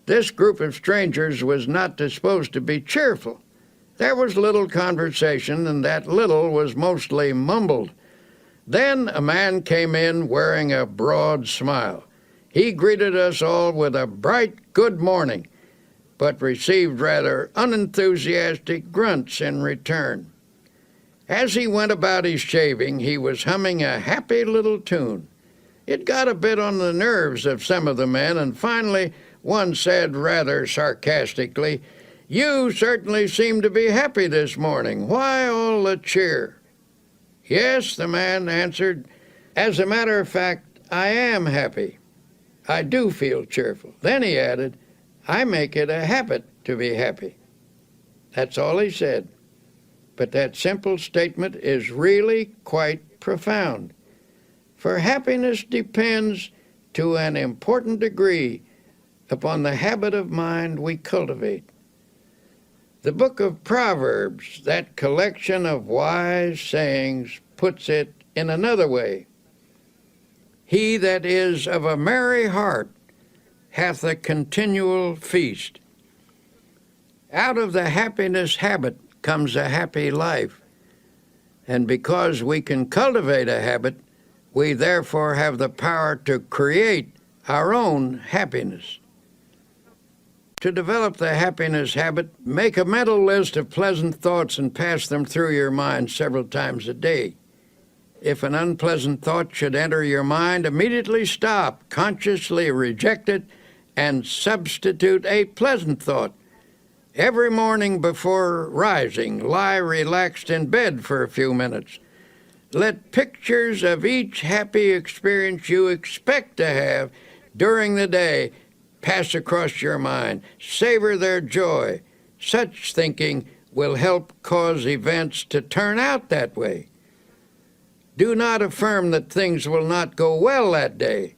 A: This group of strangers was not disposed to be cheerful. There was little conversation, and that little was mostly mumbled. Then a man came in wearing a broad smile. He greeted us all with a bright good morning, but received rather unenthusiastic grunts in return. As he went about his shaving, he was humming a happy little tune. It got a bit on the nerves of some of the men, and finally one said rather sarcastically, "You certainly seem to be happy this morning. Why all the cheer?" "Yes," the man answered. "As a matter of fact, I am happy. I do feel cheerful." Then he added, "I make it a habit to be happy." That's all he said. But that simple statement is really quite profound. For happiness depends, to an important degree, upon the habit of mind we cultivate. The book of Proverbs, that collection of wise sayings, puts it in another way. He that is of a merry heart hath a continual feast. Out of the happiness habit comes a happy life. And because we can cultivate a habit, we therefore have the power to create our own happiness. To develop the happiness habit, make a mental list of pleasant thoughts and pass them through your mind several times a day. If an unpleasant thought should enter your mind, immediately stop, consciously reject it, and substitute a pleasant thought. Every morning before rising, lie relaxed in bed for a few minutes. Let pictures of each happy experience you expect to have during the day pass across your mind. Savor their joy. Such thinking will help cause events to turn out that way. Do not affirm that things will not go well that day.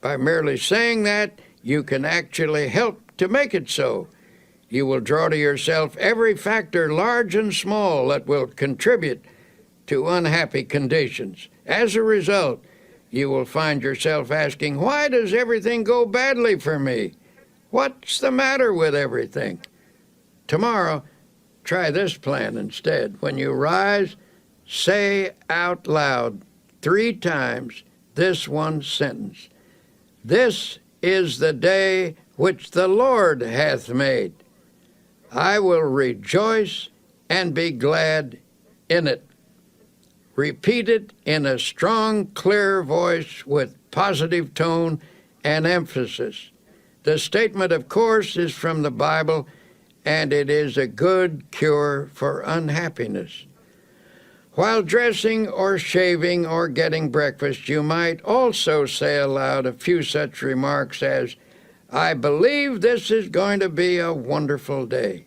A: By merely saying that, you can actually help to make it so. You will draw to yourself every factor, large and small, that will contribute to unhappy conditions. As a result, you will find yourself asking, "Why does everything go badly for me? What's the matter with everything?" Tomorrow, try this plan instead. When you rise, say out loud 3 times this one sentence: "This is the day which the Lord hath made. I will rejoice and be glad in it." Repeat it in a strong, clear voice with positive tone and emphasis. The statement, of course, is from the Bible, and it is a good cure for unhappiness. While dressing or shaving or getting breakfast, you might also say aloud a few such remarks as, "I believe this is going to be a wonderful day.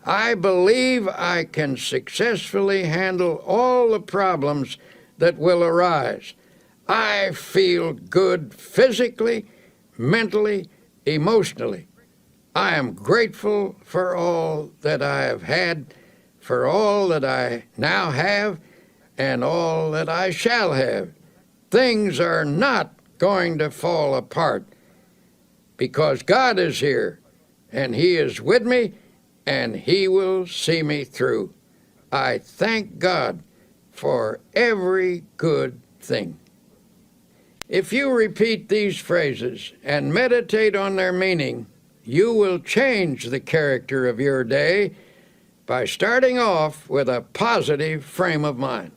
A: I believe I can successfully handle all the problems that will arise. I feel good physically, mentally, emotionally. I am grateful for all that I have had, for all that I now have, and all that I shall have. Things are not going to fall apart because God is here, and He is with me, and He will see me through. I thank God for every good thing." If you repeat these phrases and meditate on their meaning, you will change the character of your day by starting off with a positive frame of mind.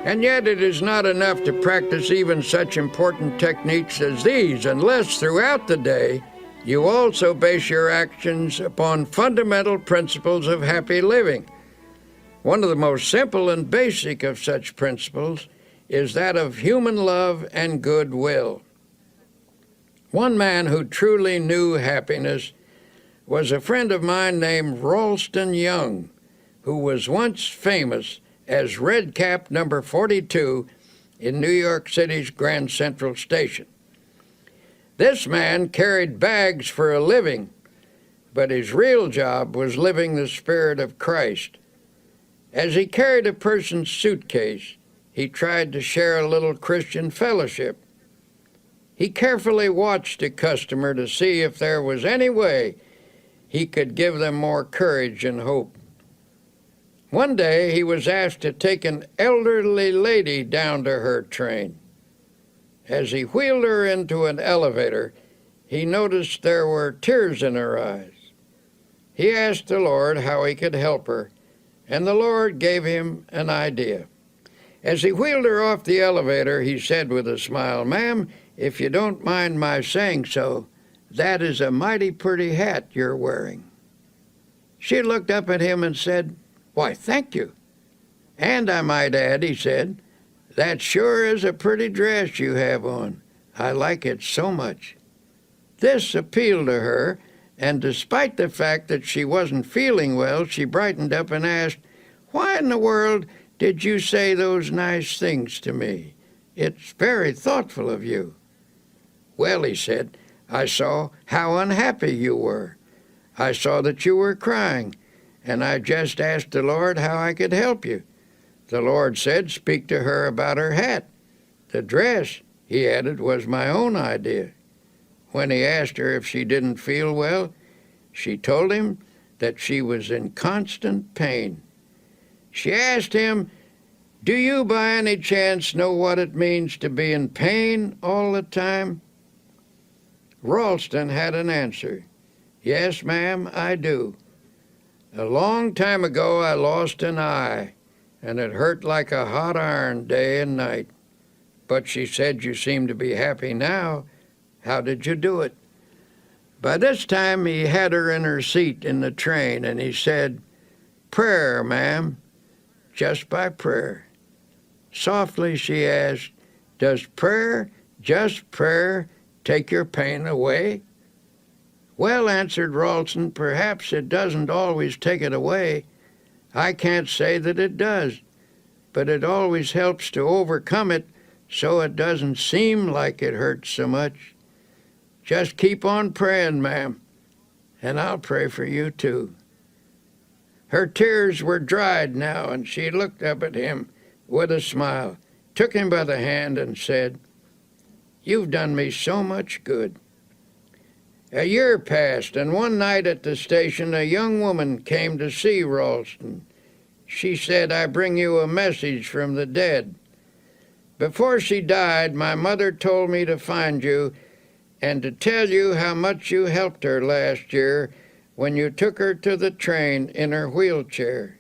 A: And yet it is not enough to practice even such important techniques as these unless throughout the day you also base your actions upon fundamental principles of happy living. One of the most simple and basic of such principles is that of human love and goodwill. One man who truly knew happiness was a friend of mine named Ralston Young, who was once famous as Red Cap number 42 in New York City's Grand Central Station. This man carried bags for a living, but his real job was living the Spirit of Christ. As he carried a person's suitcase, he tried to share a little Christian fellowship. He carefully watched a customer to see if there was any way he could give them more courage and hope. One day he was asked to take an elderly lady down to her train. As he wheeled her into an elevator, he noticed there were tears in her eyes. He asked the Lord how he could help her, and the Lord gave him an idea. As he wheeled her off the elevator, he said with a smile, "Ma'am, if you don't mind my saying so, that is a mighty pretty hat you're wearing." She looked up at him and said, "Why, thank you. And I might add," he said, "that sure is a pretty dress you have on. I like it so much." This appealed to her, and despite the fact that she wasn't feeling well, she brightened up and asked, "Why in the world did you say those nice things to me? It's very thoughtful of you." "Well," he said, "I saw how unhappy you were. I saw that you were crying, and I just asked the Lord how I could help you. The Lord said, speak to her about her hat. The dress," he added, "was my own idea." When he asked her if she didn't feel well, she told him that she was in constant pain. She asked him, "Do you by any chance know what it means to be in pain all the time?" Ralston had an answer. "Yes, ma'am, I do. A long time ago I lost an eye, and it hurt like a hot iron day and night. But," she said, "you seem to be happy now. How did you do it?" By this time he had her in her seat in the train, and he said, "Prayer, ma'am, just by prayer." Softly she asked, "Does prayer, just prayer, take your pain away?" "Well," answered Ralston, "perhaps it doesn't always take it away. I can't say that it does, but it always helps to overcome it so it doesn't seem like it hurts so much. Just keep on praying, ma'am, and I'll pray for you too." Her tears were dried now, and she looked up at him with a smile, took him by the hand, and said, "You've done me so much good." A year passed, and one night at the station a young woman came to see Ralston. She said, "I bring you a message from the dead. Before she died, my mother told me to find you and to tell you how much you helped her last year when you took her to the train in her wheelchair.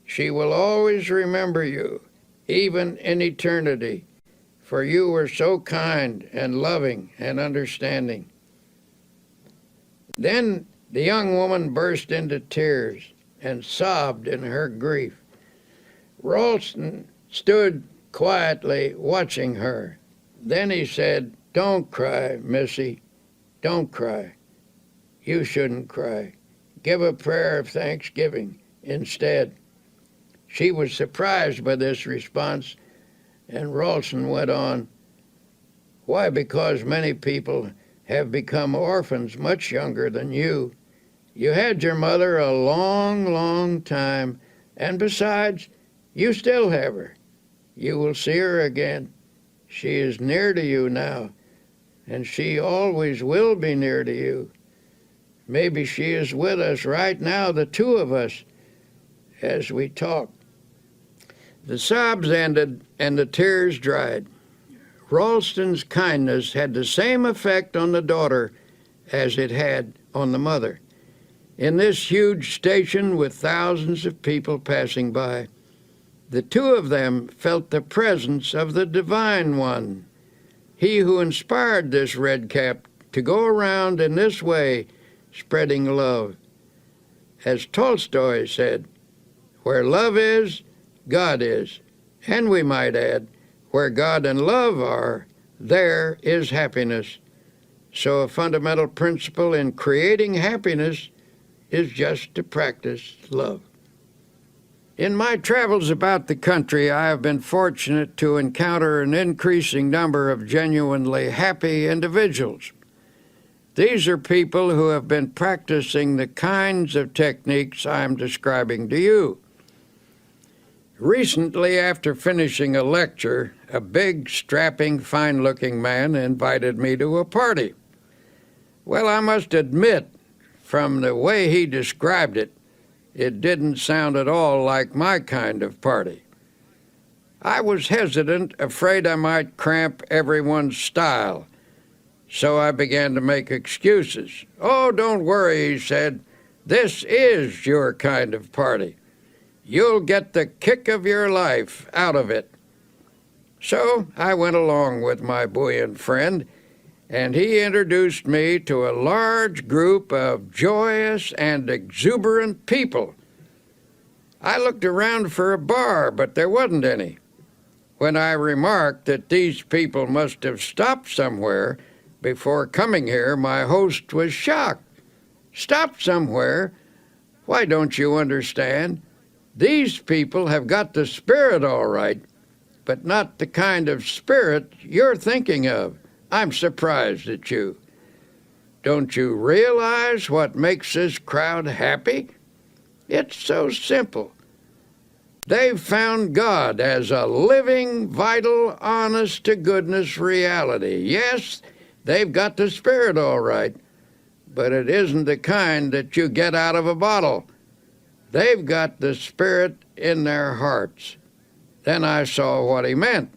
A: She will always remember you, even in eternity, for you were so kind and loving and understanding." Then the young woman burst into tears and sobbed in her grief. Ralston stood quietly watching her. Then he said, "Don't cry, Missy. Don't cry. You shouldn't cry. Give a prayer of thanksgiving instead." She was surprised by this response, and Ralston went on, "Why, because many people have become orphans much younger than you. You had your mother a long, long time, and besides, you still have her. You will see her again. She is near to you now, and she always will be near to you. Maybe she is with us right now, the two of us, as we talk." The sobs ended, and the tears dried. Ralston's kindness had the same effect on the daughter as it had on the mother. In this huge station with thousands of people passing by, the two of them felt the presence of the Divine One, he who inspired this red cap to go around in this way, spreading love. As Tolstoy said, "Where love is, God is." And we might add, where God and love are, there is happiness. So a fundamental principle in creating happiness is just to practice love. In my travels about the country, I have been fortunate to encounter an increasing number of genuinely happy individuals. These are people who have been practicing the kinds of techniques I am describing to you. Recently, after finishing a lecture, a big, strapping, fine-looking man invited me to a party. Well, I must admit, from the way he described it, it didn't sound at all like my kind of party. I was hesitant, afraid I might cramp everyone's style, so I began to make excuses. "Oh, don't worry," he said. "This is your kind of party. You'll get the kick of your life out of it." So I went along with my buoyant friend, and he introduced me to a large group of joyous and exuberant people. I looked around for a bar, but there wasn't any. When I remarked that these people must have stopped somewhere before coming here, my host was shocked. "Stopped somewhere? Why, don't you understand? These people have got the spirit all right, but not the kind of spirit you're thinking of. I'm surprised at you. Don't you realize what makes this crowd happy? It's so simple. They've found God as a living, vital, honest-to-goodness reality. Yes, they've got the spirit all right, but it isn't the kind that you get out of a bottle. They've got the spirit in their hearts." Then I saw what he meant.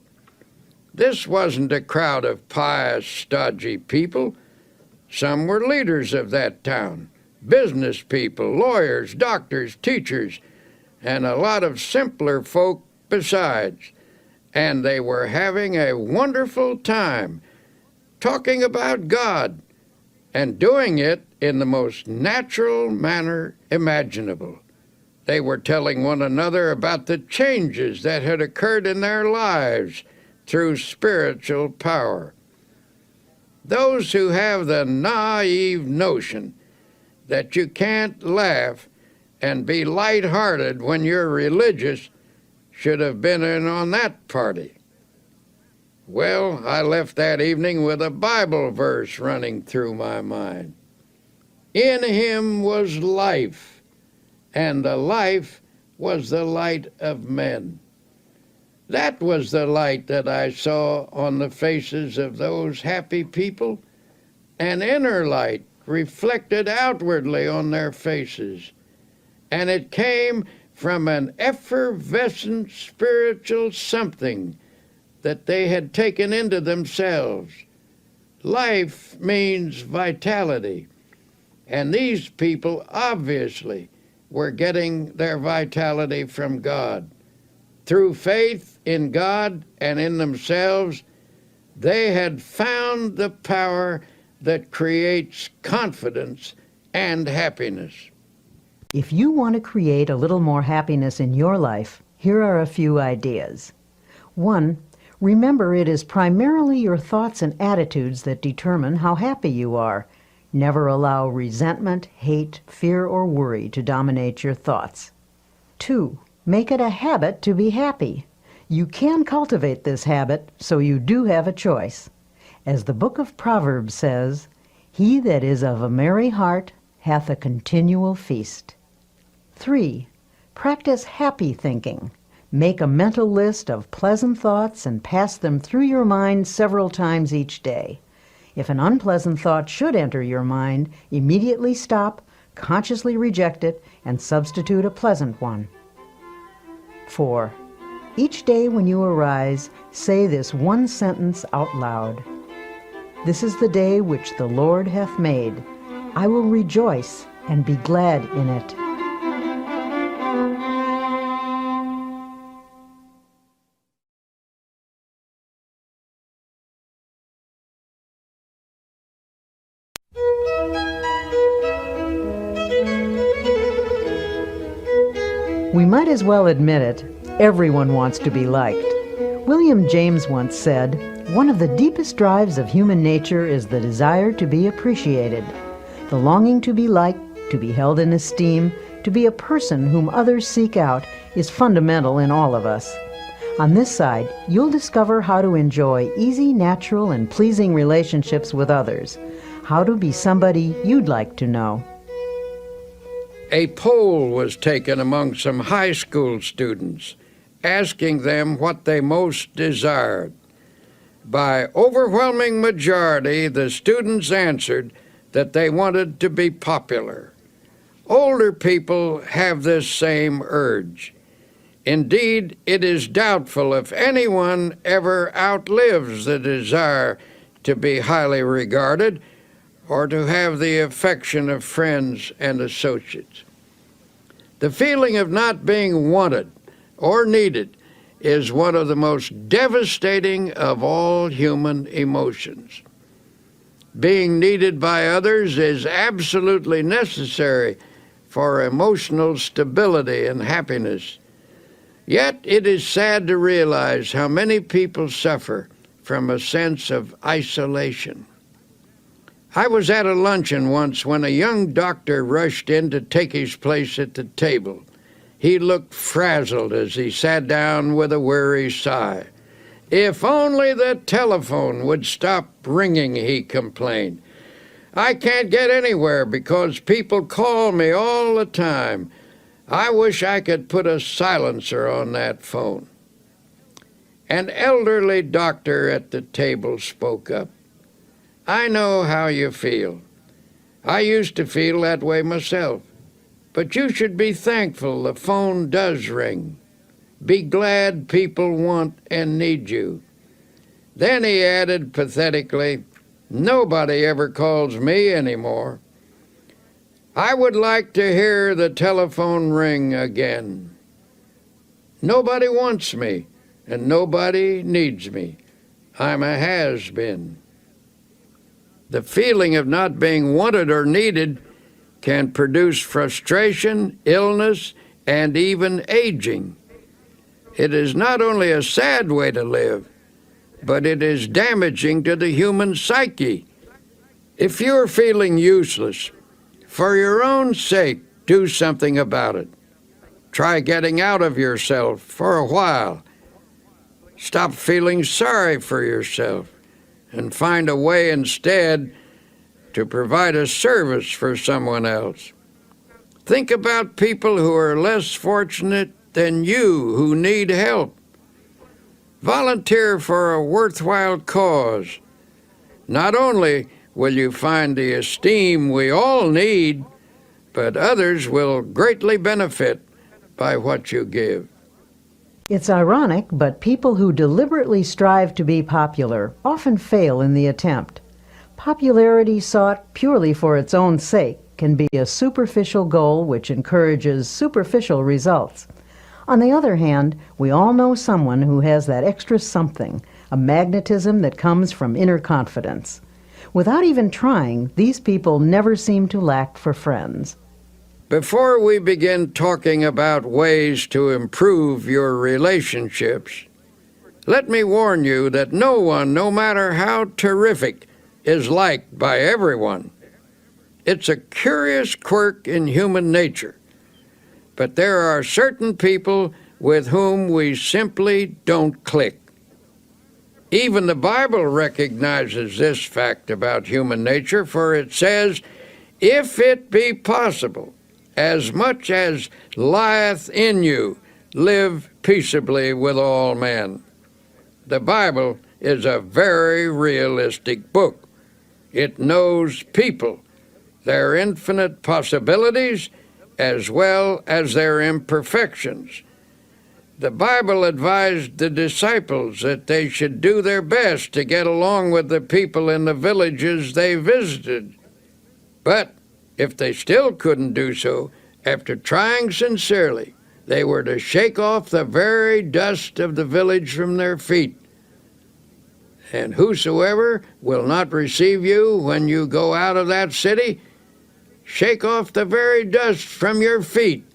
A: This wasn't a crowd of pious, stodgy people. Some were leaders of that town, business people, lawyers, doctors, teachers, and a lot of simpler folk besides. And they were having a wonderful time talking about God and doing it in the most natural manner imaginable. They were telling one another about the changes that had occurred in their lives through spiritual power. Those who have the naive notion that you can't laugh and be light-hearted when you're religious should have been in on that party. Well, I left that evening with a Bible verse running through my mind. "In him was life, and the life was the light of men." That was the light that I saw on the faces of those happy people, an inner light reflected outwardly on their faces. And it came from an effervescent spiritual something that they had taken into themselves. Life means vitality, and these people obviously were getting their vitality from God. Through faith in God and in themselves, they had found the power that creates confidence and happiness.
B: If you want to create a little more happiness in your life, here are a few ideas. 1. Remember it is primarily your thoughts and attitudes that determine how happy you are. Never allow resentment, hate, fear, or worry to dominate your thoughts. 2. Make it a habit to be happy. You can cultivate this habit, so you do have a choice. As the book of Proverbs says, "He that is of a merry heart hath a continual feast." 3. Practice happy thinking. Make a mental list of pleasant thoughts and pass them through your mind several times each day. If an unpleasant thought should enter your mind, immediately stop, consciously reject it, and substitute a pleasant one. 4. Each day when you arise, say this one sentence out loud. "This is the day which the Lord hath made. I will rejoice and be glad in it." We might as well admit it, everyone wants to be liked. William James once said, "One of the deepest drives of human nature is the desire to be appreciated. The longing to be liked, to be held in esteem, to be a person whom others seek out is fundamental in all of us." On this side, you'll discover how to enjoy easy, natural, and pleasing relationships with others, how to be somebody you'd like to know.
A: A poll was taken among some high school students, asking them what they most desired. By overwhelming majority, the students answered that they wanted to be popular. Older people have this same urge. Indeed, it is doubtful if anyone ever outlives the desire to be highly regarded or to have the affection of friends and associates. The feeling of not being wanted or needed is one of the most devastating of all human emotions. Being needed by others is absolutely necessary for emotional stability and happiness. Yet it is sad to realize how many people suffer from a sense of isolation. I was at a luncheon once when a young doctor rushed in to take his place at the table. He looked frazzled as he sat down with a weary sigh. "If only the telephone would stop ringing," he complained. "I can't get anywhere because people call me all the time. I wish I could put a silencer on that phone." An elderly doctor at the table spoke up. "I know how you feel. I used to feel that way myself. But you should be thankful the phone does ring. Be glad people want and need you." Then he added pathetically, "Nobody ever calls me anymore. I would like to hear the telephone ring again. Nobody wants me, and nobody needs me. I'm a has-been." The feeling of not being wanted or needed can produce frustration, illness, and even aging. It is not only a sad way to live, but it is damaging to the human psyche. If you're feeling useless, for your own sake, do something about it. Try getting out of yourself for a while. Stop feeling sorry for yourself and find a way instead to provide a service for someone else. Think about people who are less fortunate than you who need help. Volunteer for a worthwhile cause. Not only will you find the esteem we all need, but others will greatly benefit by what you give.
B: It's ironic, but people who deliberately strive to be popular often fail in the attempt. Popularity sought purely for its own sake can be a superficial goal which encourages superficial results. On the other hand, we all know someone who has that extra something, a magnetism that comes from inner confidence. Without even trying, these people never seem to lack for friends.
A: Before we begin talking about ways to improve your relationships, let me warn you that no one, no matter how terrific, is liked by everyone. It's a curious quirk in human nature, but there are certain people with whom we simply don't click. Even the Bible recognizes this fact about human nature, for it says, "If it be possible, as much as lieth in you, live peaceably with all men." The Bible is a very realistic book. It knows people, their infinite possibilities, as well as their imperfections. The Bible advised the disciples that they should do their best to get along with the people in the villages they visited. But if they still couldn't do so, after trying sincerely, they were to shake off the very dust of the village from their feet. "And whosoever will not receive you when you go out of that city, shake off the very dust from your feet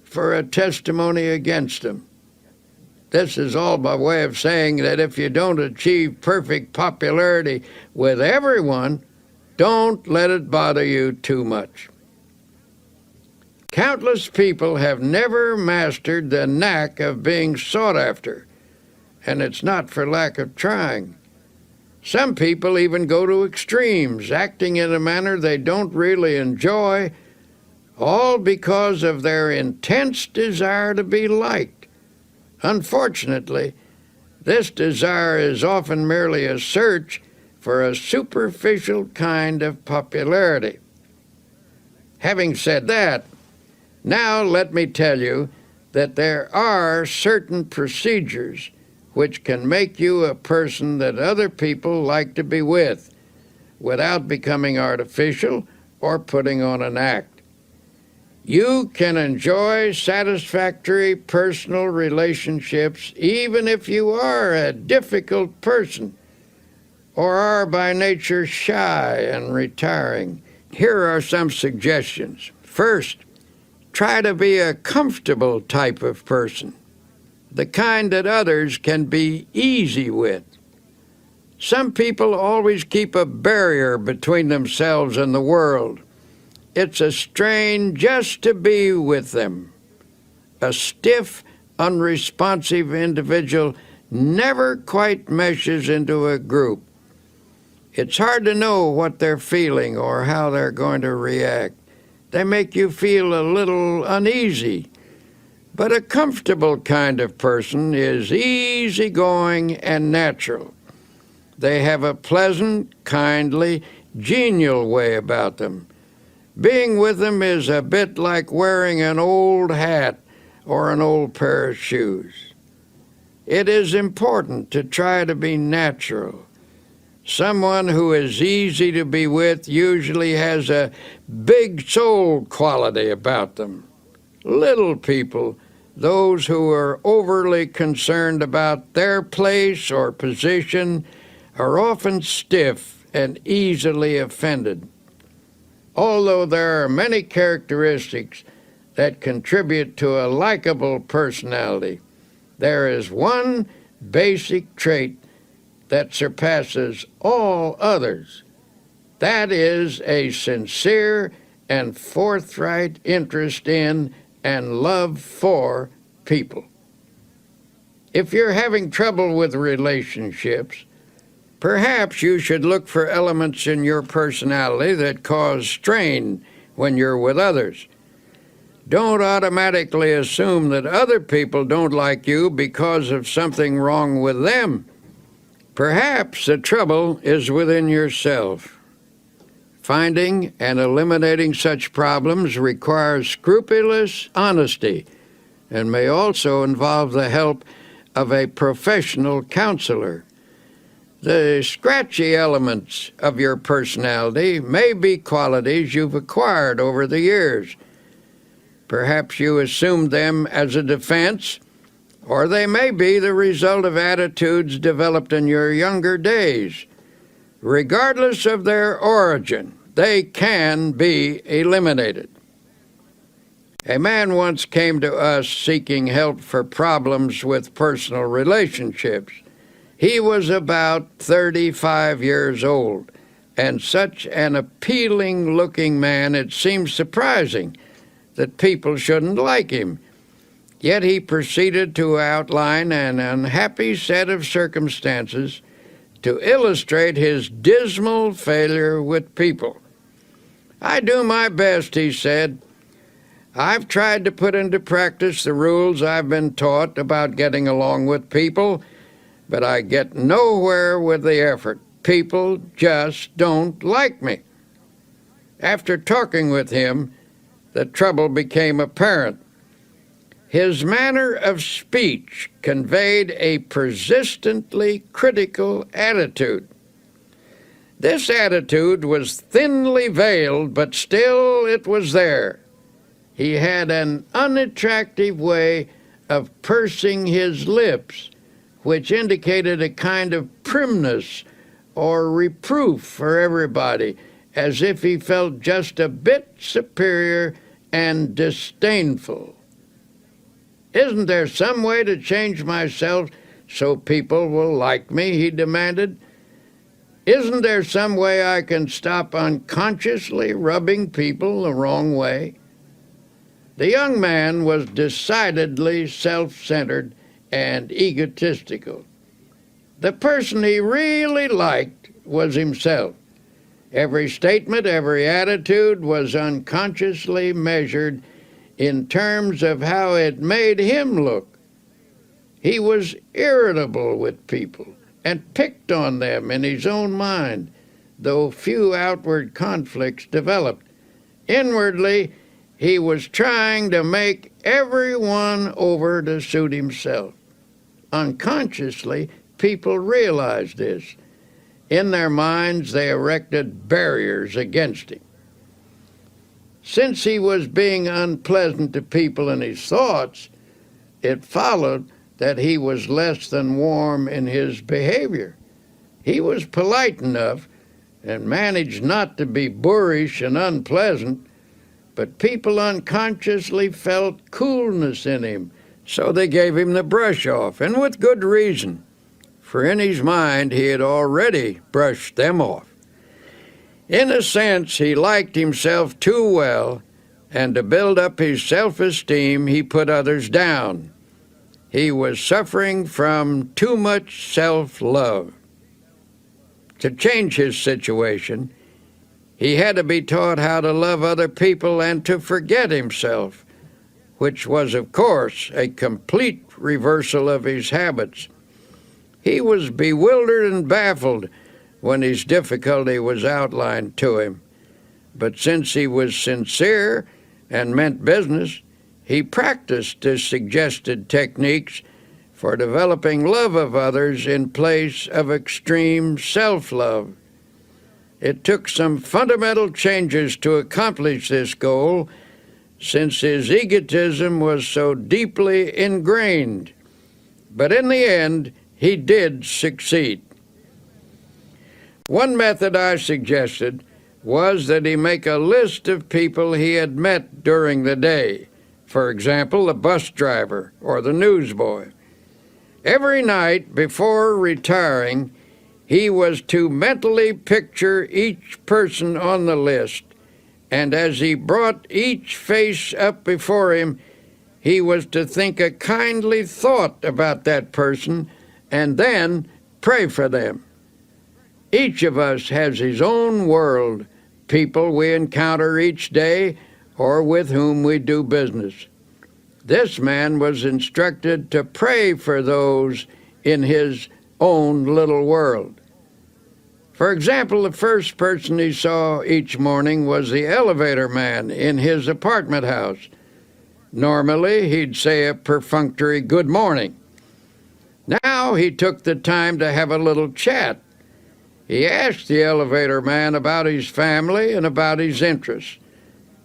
A: for a testimony against them." This is all by way of saying that if you don't achieve perfect popularity with everyone, don't let it bother you too much. Countless people have never mastered the knack of being sought after, and it's not for lack of trying. Some people even go to extremes, acting in a manner they don't really enjoy, all because of their intense desire to be liked. Unfortunately, this desire is often merely a search for a superficial kind of popularity. Having said that, now let me tell you that there are certain procedures which can make you a person that other people like to be with, without becoming artificial or putting on an act. You can enjoy satisfactory personal relationships even if you are a difficult person or are by nature shy and retiring. Here are some suggestions. First, try to be a comfortable type of person, the kind that others can be easy with. Some people always keep a barrier between themselves and the world. It's a strain just to be with them. A stiff, unresponsive individual never quite meshes into a group. It's hard to know what they're feeling or how they're going to react. They make you feel a little uneasy. But a comfortable kind of person is easygoing and natural. They have a pleasant, kindly, genial way about them. Being with them is a bit like wearing an old hat or an old pair of shoes. It is important to try to be natural. Someone who is easy to be with usually has a big soul quality about them. Little people, those who are overly concerned about their place or position, are often stiff and easily offended. Although there are many characteristics that contribute to a likable personality, there is one basic trait that surpasses all others. That is a sincere and forthright interest in and love for people. If you're having trouble with relationships, perhaps you should look for elements in your personality that cause strain when you're with others. Don't automatically assume that other people don't like you because of something wrong with them. Perhaps the trouble is within yourself. Finding and eliminating such problems requires scrupulous honesty and may also involve the help of a professional counselor. The scratchy elements of your personality may be qualities you've acquired over the years. Perhaps you assumed them as a defense, or they may be the result of attitudes developed in your younger days. Regardless of their origin, they can be eliminated. A man once came to us seeking help for problems with personal relationships. He was about 35 years old, and such an appealing-looking man it seemed surprising that people shouldn't like him. Yet he proceeded to outline an unhappy set of circumstances to illustrate his dismal failure with people. "I do my best," he said. "I've tried to put into practice the rules I've been taught about getting along with people, but I get nowhere with the effort. People just don't like me." After talking with him, the trouble became apparent. His manner of speech conveyed a persistently critical attitude. This attitude was thinly veiled, but still it was there. He had an unattractive way of pursing his lips, which indicated a kind of primness or reproof for everybody, as if he felt just a bit superior and disdainful. "Isn't there some way to change myself so people will like me?" he demanded. "Isn't there some way I can stop unconsciously rubbing people the wrong way?" The young man was decidedly self-centered and egotistical. The person he really liked was himself. Every statement, every attitude was unconsciously measured in terms of how it made him look. He was irritable with people and picked on them in his own mind, though few outward conflicts developed. Inwardly, he was trying to make everyone over to suit himself. Unconsciously, people realized this. In their minds, they erected barriers against him. Since he was being unpleasant to people in his thoughts, it followed that he was less than warm in his behavior. He was polite enough and managed not to be boorish and unpleasant, but people unconsciously felt coolness in him, so they gave him the brush off, and with good reason, for in his mind he had already brushed them off. In a sense, he liked himself too well, and to build up his self-esteem, he put others down. He was suffering from too much self-love. To change his situation, he had to be taught how to love other people and to forget himself, which was, of course, a complete reversal of his habits. He was bewildered and baffled when his difficulty was outlined to him. But since he was sincere and meant business, he practiced the suggested techniques for developing love of others in place of extreme self-love. It took some fundamental changes to accomplish this goal, since his egotism was so deeply ingrained. But in the end, he did succeed. One method I suggested was that he make a list of people he had met during the day. For example, the bus driver or the newsboy. Every night before retiring, he was to mentally picture each person on the list, and as he brought each face up before him, he was to think a kindly thought about that person and then pray for them. Each of us has his own world, people we encounter each day or with whom we do business. This man was instructed to pray for those in his own little world. For example, the first person he saw each morning was the elevator man in his apartment house. Normally, he'd say a perfunctory good morning. Now he took the time to have a little chat. He asked the elevator man about his family and about his interests.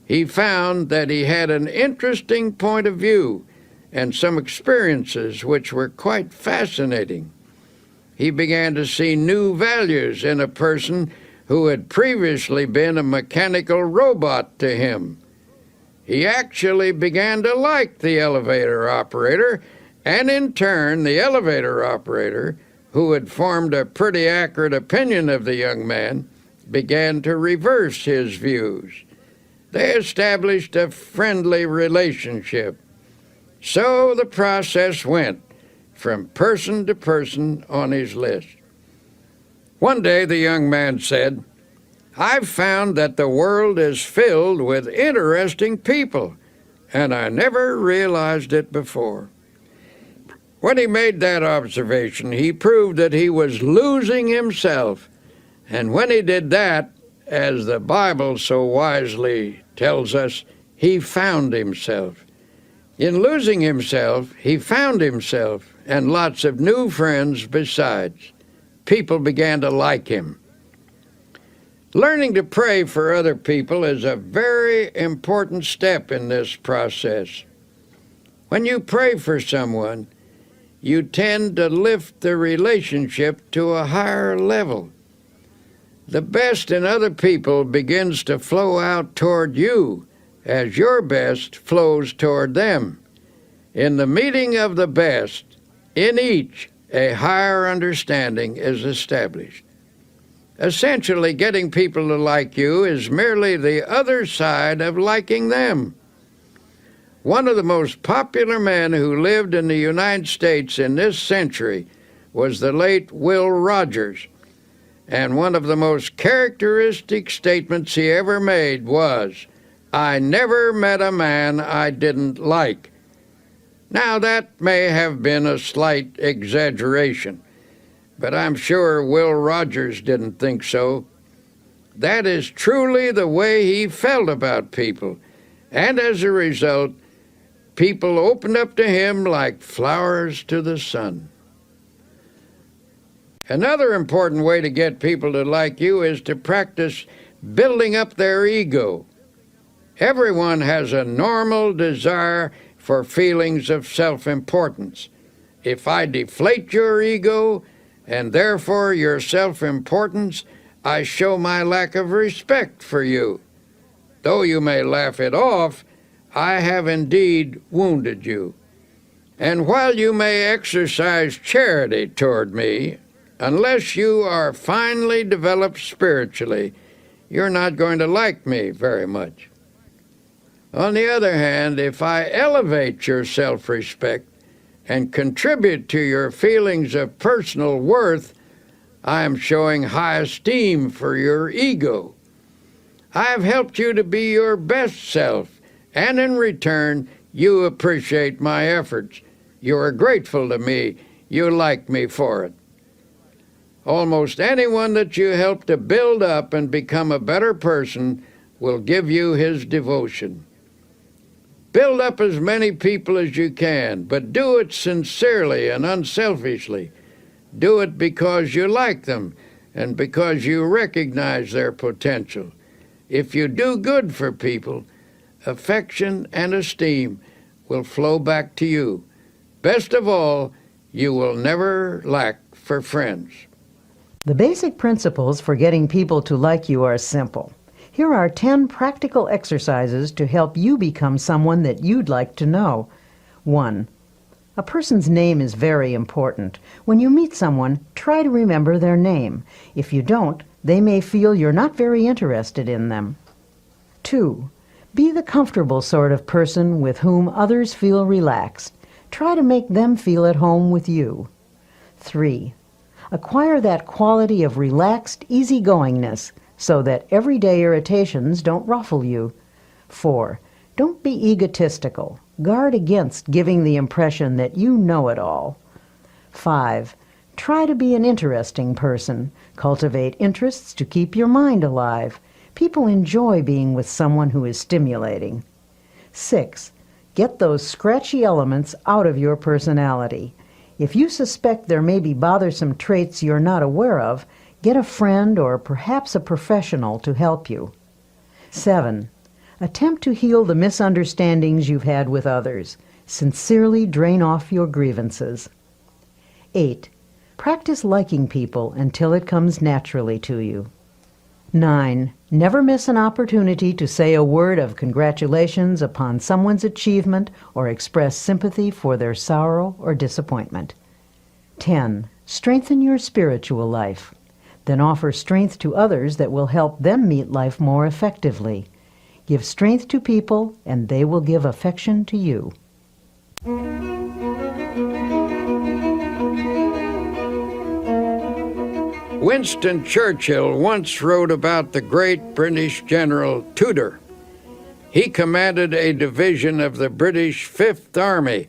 A: He found that he had an interesting point of view and some experiences which were quite fascinating. He began to see new values in a person who had previously been a mechanical robot to him. He actually began to like the elevator operator, and in turn, the elevator operator, who had formed a pretty accurate opinion of the young man, began to reverse his views. They established a friendly relationship. So the process went from person to person on his list. One day the young man said, "I've found that the world is filled with interesting people, and I never realized it before." When he made that observation, he proved that he was losing himself. And when he did that, as the Bible so wisely tells us, he found himself. In losing himself, he found himself and lots of new friends besides. People began to like him. Learning to pray for other people is a very important step in this process. When you pray for someone, you tend to lift the relationship to a higher level. The best in other people begins to flow out toward you as your best flows toward them. In the meeting of the best, in each, a higher understanding is established. Essentially, getting people to like you is merely the other side of liking them. One of the most popular men who lived in the United States in this century was the late Will Rogers, and one of the most characteristic statements he ever made was, "I never met a man I didn't like." Now, that may have been a slight exaggeration, but I'm sure Will Rogers didn't think so. That is truly the way he felt about people, and as a result, people opened up to him like flowers to the sun. Another important way to get people to like you is to practice building up their ego. Everyone has a normal desire for feelings of self-importance. If I deflate your ego, and therefore your self-importance, I show my lack of respect for you. Though you may laugh it off, I have indeed wounded you. And while you may exercise charity toward me, unless you are finely developed spiritually, you're not going to like me very much. On the other hand, if I elevate your self-respect and contribute to your feelings of personal worth, I am showing high esteem for your ego. I have helped you to be your best self, and in return, you appreciate my efforts. You are grateful to me. You like me for it. Almost anyone that you help to build up and become a better person will give you his devotion. Build up as many people as you can, but do it sincerely and unselfishly. Do it because you like them and because you recognize their potential. If you do good for people, affection and esteem will flow back to you. Best of all, you will never lack for friends.
B: The basic principles for getting people to like you are simple. Here are 10 practical exercises to help you become someone that you'd like to know. 1. A person's name is very important. When you meet someone, try to remember their name. If you don't, they may feel you're not very interested in them. 2. Be the comfortable sort of person with whom others feel relaxed. Try to make them feel at home with you. 3. Acquire that quality of relaxed easygoingness so that everyday irritations don't ruffle you. 4. Don't be egotistical. Guard against giving the impression that you know it all. 5. Try to be an interesting person. Cultivate interests to keep your mind alive. People enjoy being with someone who is stimulating. 6. Get those scratchy elements out of your personality. If you suspect there may be bothersome traits you're not aware of, get a friend or perhaps a professional to help you. 7. Attempt to heal the misunderstandings you've had with others. Sincerely drain off your grievances. 8. Practice liking people until it comes naturally to you. 9. Never miss an opportunity to say a word of congratulations upon someone's achievement or express sympathy for their sorrow or disappointment. 10. Strengthen your spiritual life. Then offer strength to others that will help them meet life more effectively. Give strength to people, and they will give affection to you.
A: Winston Churchill once wrote about the great British General Tudor. He commanded a division of the British Fifth Army,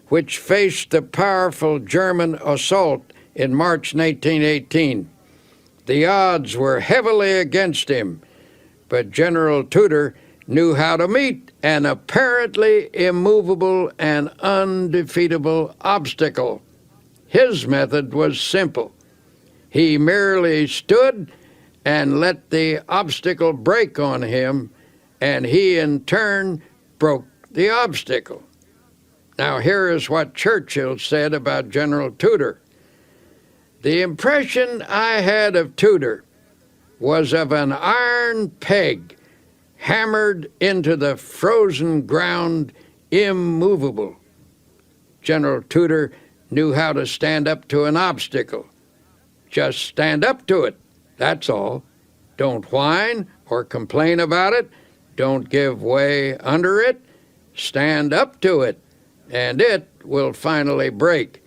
A: which faced the powerful German assault in March 1918. The odds were heavily against him, but General Tudor knew how to meet an apparently immovable and undefeatable obstacle. His method was simple. He merely stood and let the obstacle break on him, and he in turn broke the obstacle. Now here is what Churchill said about General Tudor. The impression I had of Tudor was of an iron peg hammered into the frozen ground, immovable. General Tudor knew how to stand up to an obstacle. Just stand up to it, that's all. Don't whine or complain about it. Don't give way under it. Stand up to it, and it will finally break.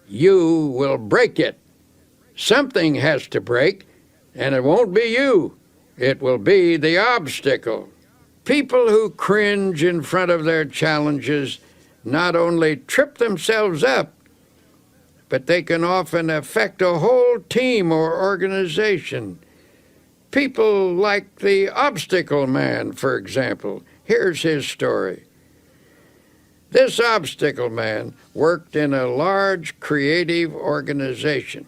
A: You will break it. Something has to break, and it won't be you. It will be the obstacle. People who cringe in front of their challenges not only trip themselves up, but they can often affect a whole team or organization. People like the Obstacle Man, for example. Here's his story. This Obstacle Man worked in a large creative organization.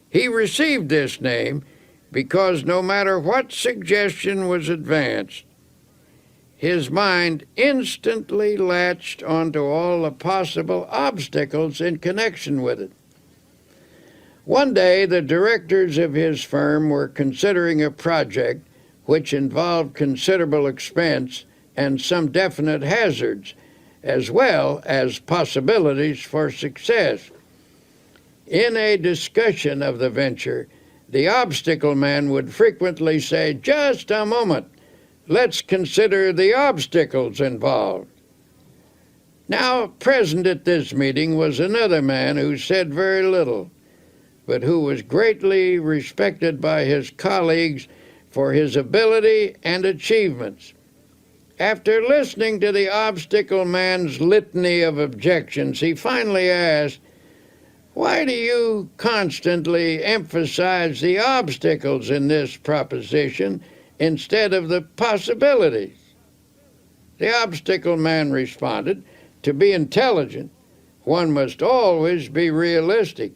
A: He received this name because no matter what suggestion was advanced, his mind instantly latched onto all the possible obstacles in connection with it. One day, the directors of his firm were considering a project which involved considerable expense and some definite hazards, as well as possibilities for success. In a discussion of the venture, the Obstacle Man would frequently say, "Just a moment. Let's consider the obstacles involved." Now, present at this meeting was another man who said very little, but who was greatly respected by his colleagues for his ability and achievements. After listening to the Obstacle Man's litany of objections, he finally asked, "Why do you constantly emphasize the obstacles in this proposition instead of the possibilities?" The Obstacle Man responded, "To be intelligent, one must always be realistic,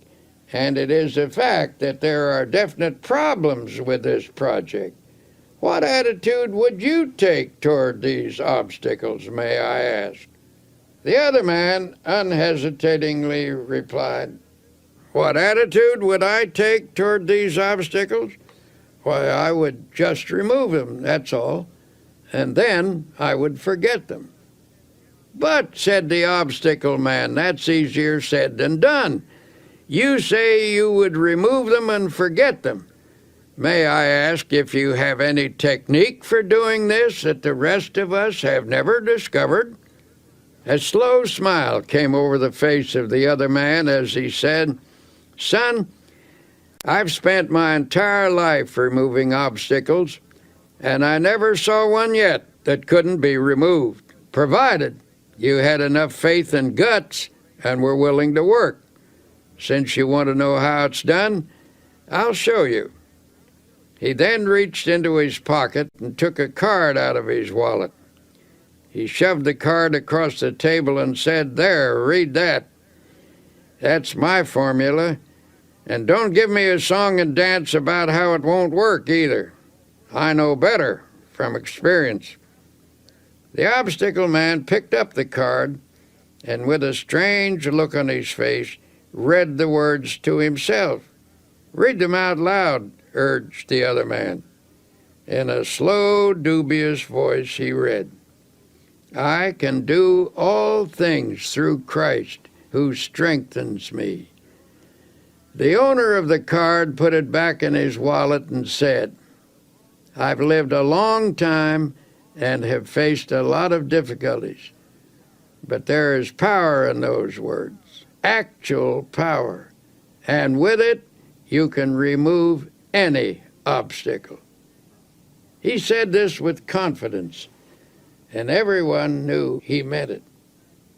A: and it is a fact that there are definite problems with this project. What attitude would you take toward these obstacles, may I ask?" The other man unhesitatingly replied, "What attitude would I take toward these obstacles? Why, I would just remove them, that's all, and then I would forget them." "But," said the Obstacle Man, "that's easier said than done. You say you would remove them and forget them. May I ask if you have any technique for doing this that the rest of us have never discovered?" A slow smile came over the face of the other man as he said, "Son, I've spent my entire life removing obstacles, and I never saw one yet that couldn't be removed, provided you had enough faith and guts and were willing to work. Since you want to know how it's done, I'll show you." He then reached into his pocket and took a card out of his wallet. He shoved the card across the table and said, "There, read that. That's my formula. And don't give me a song and dance about how it won't work either. I know better from experience." The Obstacle Man picked up the card and, with a strange look on his face, read the words to himself. "Read them out loud," urged the other man. In a slow, dubious voice he read, "I can do all things through Christ who strengthens me." The owner of the card put it back in his wallet and said, "I've lived a long time and have faced a lot of difficulties, but there is power in those words, actual power, and with it you can remove any obstacle." He said this with confidence, and everyone knew he meant it.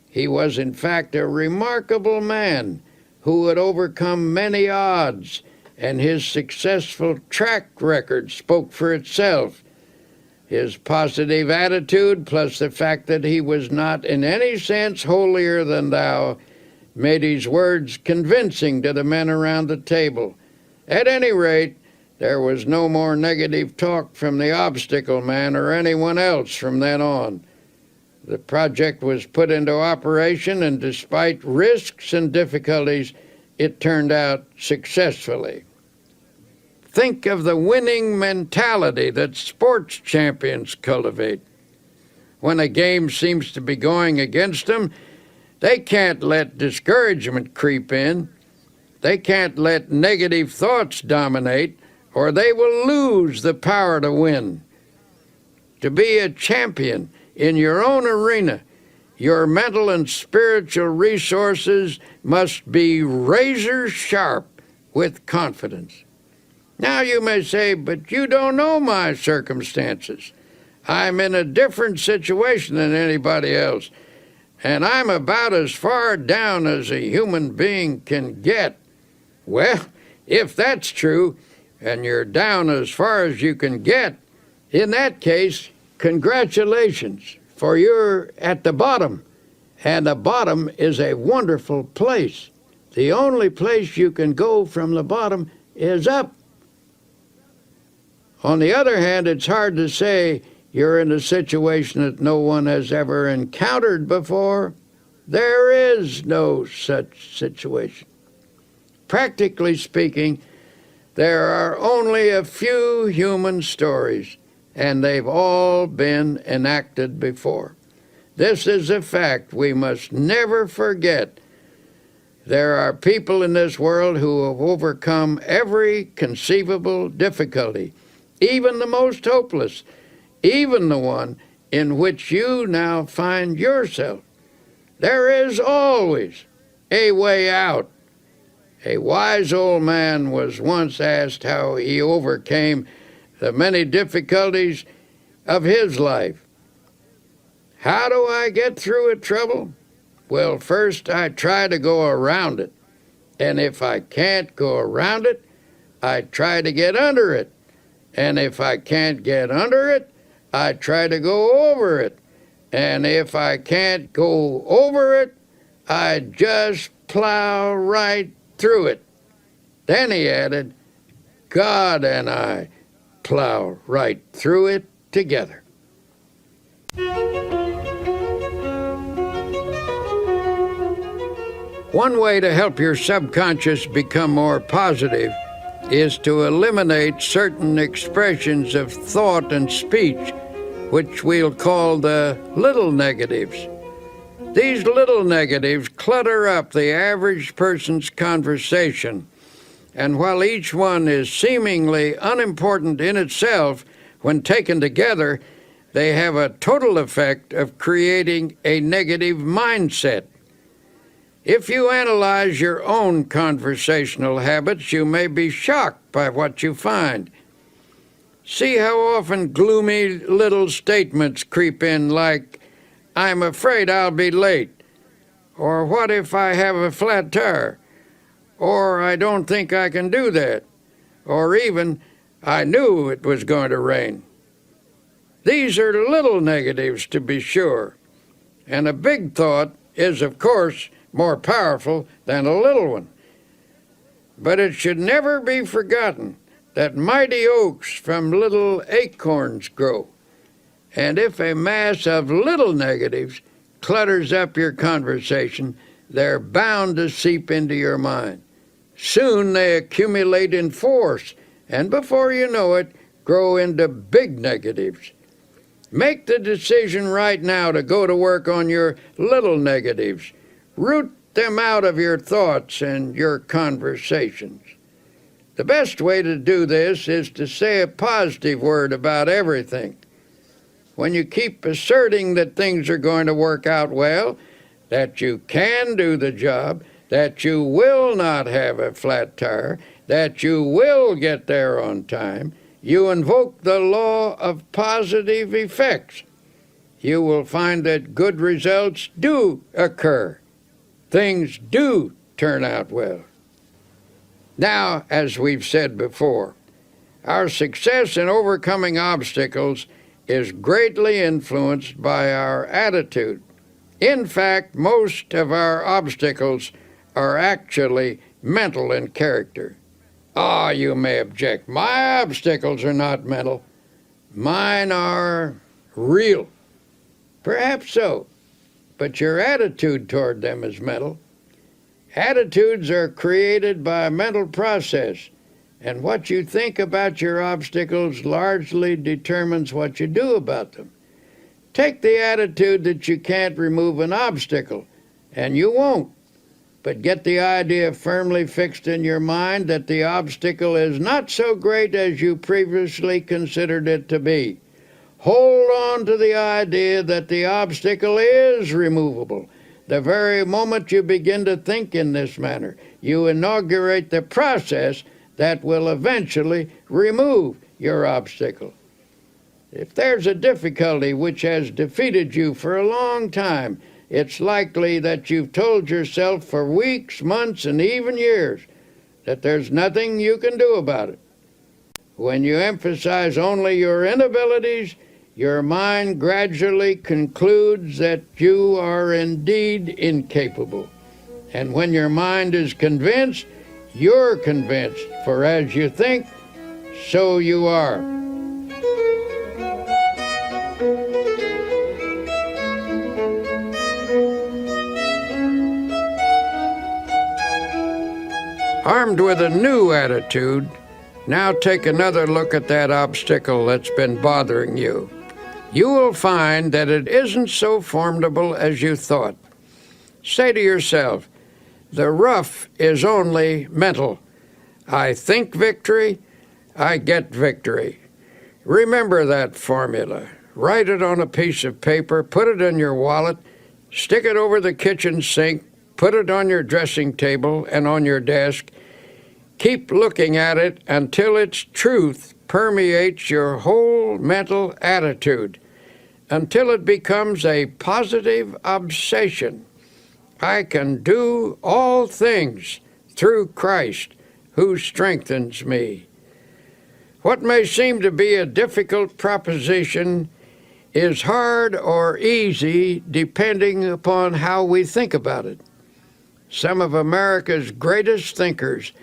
A: He was, in fact, a remarkable man who had overcome many odds, and his successful track record spoke for itself. His positive attitude, plus the fact that he was not in any sense holier than thou, made his words convincing to the men around the table. At any rate, there was no more negative talk from the Obstacle Man or anyone else from then on. The project was put into operation, and despite risks and difficulties, it turned out successfully. Think of the winning mentality that sports champions cultivate. When a game seems to be going against them, they can't let discouragement creep in. They can't let negative thoughts dominate, or they will lose the power to win. To be a champion in your own arena, your mental and spiritual resources must be razor sharp with confidence. Now you may say, "But you don't know my circumstances. I'm in a different situation than anybody else." and I'm about as far down as a human being can get. Well, if that's true, and you're down as far as you can get, in that case, congratulations, for you're at the bottom. And the bottom is a wonderful place. The only place you can go from the bottom is up. On the other hand, it's hard to say you're in a situation that no one has ever encountered before. There is no such situation. Practically speaking, there are only a few human stories, and they've all been enacted before. This is a fact we must never forget. There are people in this world who have overcome every conceivable difficulty, even the most hopeless, even the one in which you now find yourself. There is always a way out. A wise old man was once asked how he overcame the many difficulties of his life. How do I get through a trouble? Well, first I try to go around it. And if I can't go around it, I try to get under it. And if I can't get under it, I try to go over it. And if I can't go over it, I just plow right through it. Then he added, God and I plow right through it together. One way to help your subconscious become more positive is to eliminate certain expressions of thought and speech, which we'll call the little negatives. These little negatives clutter up the average person's conversation, and while each one is seemingly unimportant in itself, when taken together, they have a total effect of creating a negative mindset. If you analyze your own conversational habits, you may be shocked by what you find. See how often gloomy little statements creep in like, I'm afraid I'll be late, or what if I have a flat tire, or I don't think I can do that, or even, I knew it was going to rain. These are little negatives, to be sure, and a big thought is, of course, more powerful than a little one. But it should never be forgotten that mighty oaks from little acorns grow. And if a mass of little negatives clutters up your conversation, they're bound to seep into your mind. Soon they accumulate in force, and before you know it, grow into big negatives. Make the decision right now to go to work on your little negatives. Root them out of your thoughts and your conversations. The best way to do this is to say a positive word about everything. When you keep asserting that things are going to work out well, that you can do the job, that you will not have a flat tire, that you will get there on time, you invoke the law of positive effects. You will find that good results do occur. Things do turn out well. Now, as we've said before, our success in overcoming obstacles is greatly influenced by our attitude. In fact, most of our obstacles are actually mental in character. Ah, you may object, my obstacles are not mental. Mine are real. Perhaps so, but your attitude toward them is mental. Attitudes are created by a mental process, and what you think about your obstacles largely determines what you do about them. Take the attitude that you can't remove an obstacle, and you won't. But get the idea firmly fixed in your mind that the obstacle is not so great as you previously considered it to be. Hold on to the idea that the obstacle is removable. The very moment you begin to think in this manner, you inaugurate the process that will eventually remove your obstacle. If there's a difficulty which has defeated you for a long time, it's likely that you've told yourself for weeks, months, and even years that there's nothing you can do about it. When you emphasize only your inabilities, your mind gradually concludes that you are indeed incapable. And when your mind is convinced, you're convinced, for as you think, so you are. Armed with a new attitude, now take another look at that obstacle that's been bothering you. You will find that it isn't so formidable as you thought. Say to yourself, the rough is only mental. I think victory, I get victory. Remember that formula. Write it on a piece of paper, put it in your wallet, stick it over the kitchen sink, put it on your dressing table and on your desk. Keep looking at it until its truth permeates your whole mental attitude, until it becomes a positive obsession. I can do all things through Christ who strengthens me. What may seem to be a difficult proposition is hard or easy depending upon how we think about it. Some of America's greatest thinkers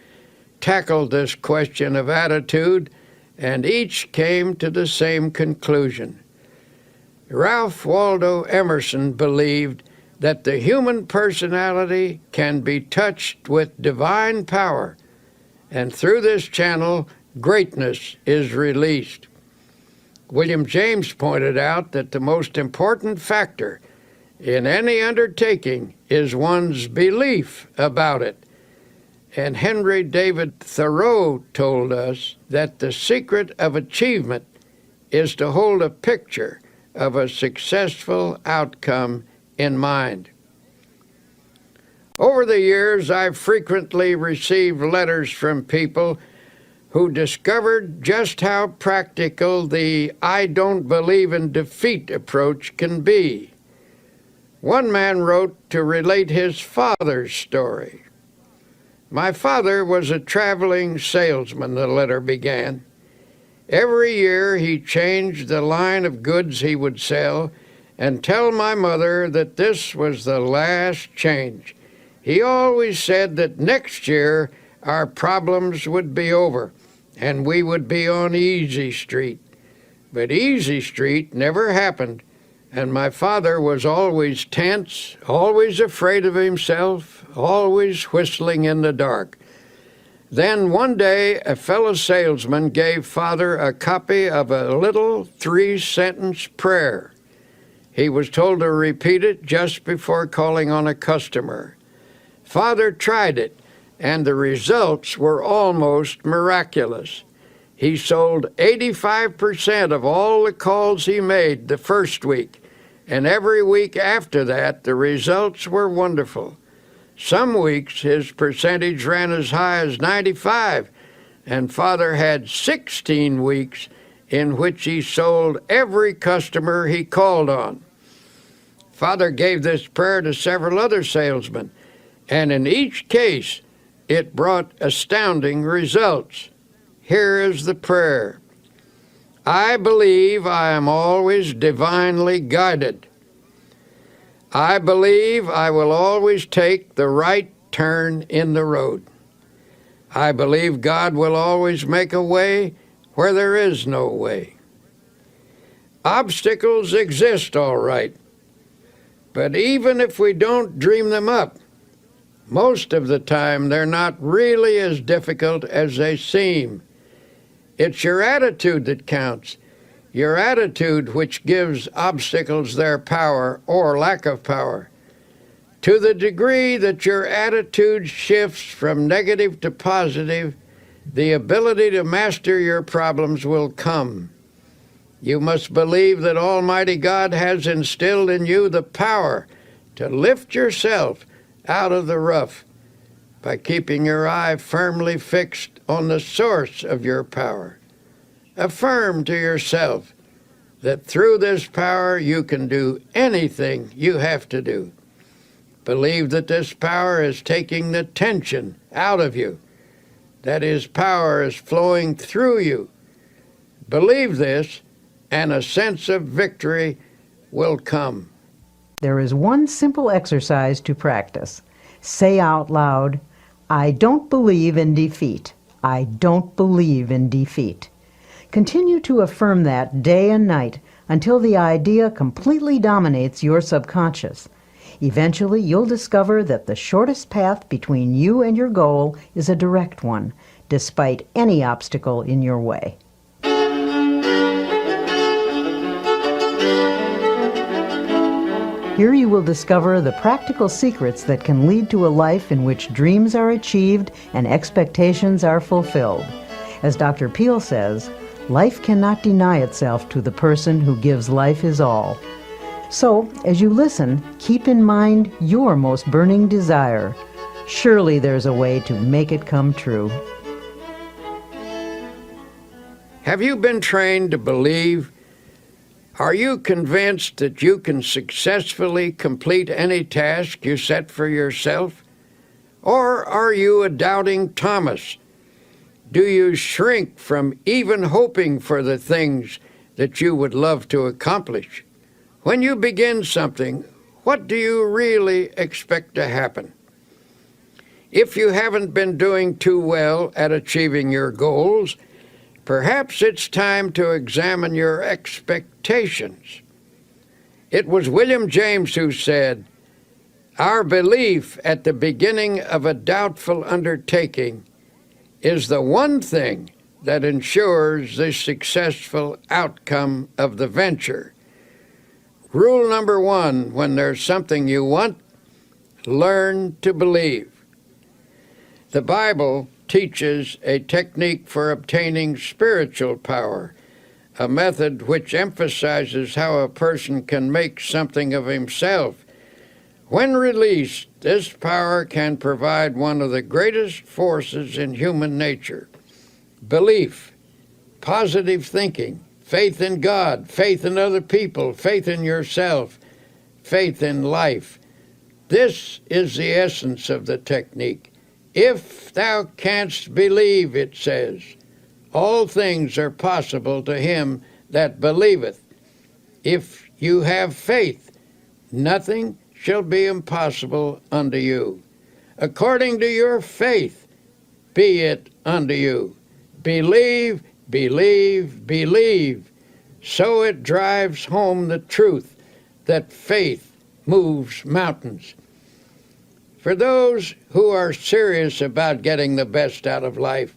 A: tackled this question of attitude, and each came to the same conclusion. Ralph Waldo Emerson believed that the human personality can be touched with divine power, and through this channel, greatness is released. William James pointed out that the most important factor in any undertaking is one's belief about it. And Henry David Thoreau told us that the secret of achievement is to hold a picture of a successful outcome in mind. Over the years, I've frequently received letters from people who discovered just how practical the I don't believe in defeat approach can be. One man wrote to relate his father's story. My father was a traveling salesman, the letter began. Every year he changed the line of goods he would sell and tell my mother that this was the last change. He always said that next year our problems would be over and we would be on Easy Street. But Easy Street never happened, and my father was always tense, always afraid of himself, always whistling in the dark. Then one day a fellow salesman gave Father a copy of a little 3-sentence prayer. He was told to repeat it just before calling on a customer. Father tried it, and the results were almost miraculous. He sold 85% of all the calls he made the first week, and every week after that the results were wonderful. Some weeks his percentage ran as high as 95, and Father had 16 weeks in which he sold every customer he called on. Father gave this prayer to several other salesmen, and in each case it brought astounding results. Here is the prayer. I believe I am always divinely guided. I believe I will always take the right turn in the road. I believe God will always make a way where there is no way. Obstacles exist, all right, but even if we don't dream them up, most of the time they're not really as difficult as they seem. It's your attitude that counts. Your attitude which gives obstacles their power or lack of power. To the degree that your attitude shifts from negative to positive, the ability to master your problems will come. You must believe that Almighty God has instilled in you the power to lift yourself out of the rough by keeping your eye firmly fixed on the source of your power. Affirm to yourself that through this power you can do anything you have to do. Believe that this power is taking the tension out of you, that His power is flowing through you. Believe this, and a sense of victory will come.
B: There is one simple exercise to practice. Say out loud, "I don't believe in defeat. I don't believe in defeat." Continue to affirm that day and night until the idea completely dominates your subconscious. Eventually, you'll discover that the shortest path between you and your goal is a direct one, despite any obstacle in your way. Here you will discover the practical secrets that can lead to a life in which dreams are achieved and expectations are fulfilled. As Dr. Peel says, life cannot deny itself to the person who gives life his all. So, as you listen, keep in mind your most burning desire. Surely there's a way to make it come true.
A: Have you been trained to believe? Are you convinced that you can successfully complete any task you set for yourself? Or are you a doubting Thomas? Do you shrink from even hoping for the things that you would love to accomplish? When you begin something, what do you really expect to happen? If you haven't been doing too well at achieving your goals, perhaps it's time to examine your expectations. It was William James who said, "Our belief at the beginning of a doubtful undertaking is the one thing that ensures the successful outcome of the venture." Rule number one, when there's something you want, learn to believe. The Bible teaches a technique for obtaining spiritual power, a method which emphasizes how a person can make something of himself. When released, this power can provide one of the greatest forces in human nature: belief, positive thinking, faith in God, faith in other people, faith in yourself, faith in life. This is the essence of the technique. If thou canst believe, it says, all things are possible to him that believeth. If you have faith, nothing shall be impossible unto you. According to your faith, be it unto you. Believe, believe, believe. So it drives home the truth that faith moves mountains. For those who are serious about getting the best out of life,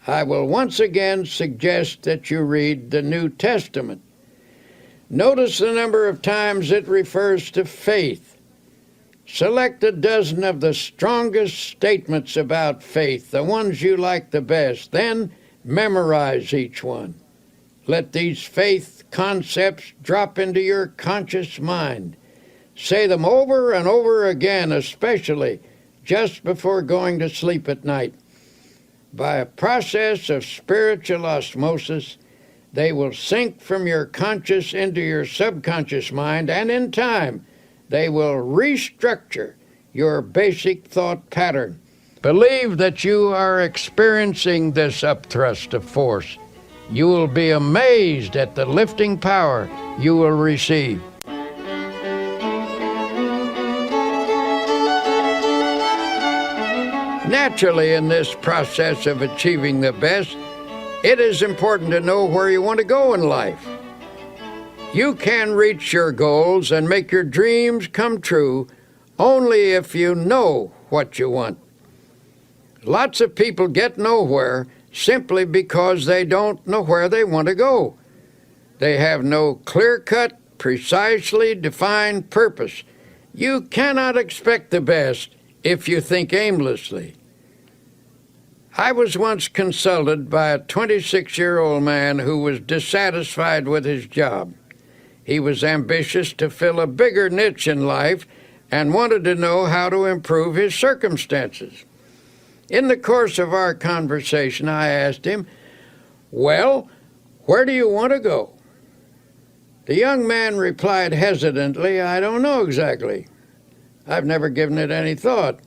A: I will once again suggest that you read the New Testament. Notice the number of times it refers to faith. Select a dozen of the strongest statements about faith, the ones you like the best, then memorize each one. Let these faith concepts drop into your conscious mind. Say them over and over again, especially just before going to sleep at night. By a process of spiritual osmosis, they will sink from your conscious into your subconscious mind, and in time, they will restructure your basic thought pattern. Believe that you are experiencing this upthrust of force. You will be amazed at the lifting power you will receive. Naturally, in this process of achieving the best, it is important to know where you want to go in life. You can reach your goals and make your dreams come true only if you know what you want. Lots of people get nowhere simply because they don't know where they want to go. They have no clear-cut, precisely defined purpose. You cannot expect the best if you think aimlessly. I was once consulted by a 26-year-old man who was dissatisfied with his job. He was ambitious to fill a bigger niche in life and wanted to know how to improve his circumstances. In the course of our conversation, I asked him, "Well, where do you want to go?" The young man replied hesitantly, "I don't know exactly. I've never given it any thought.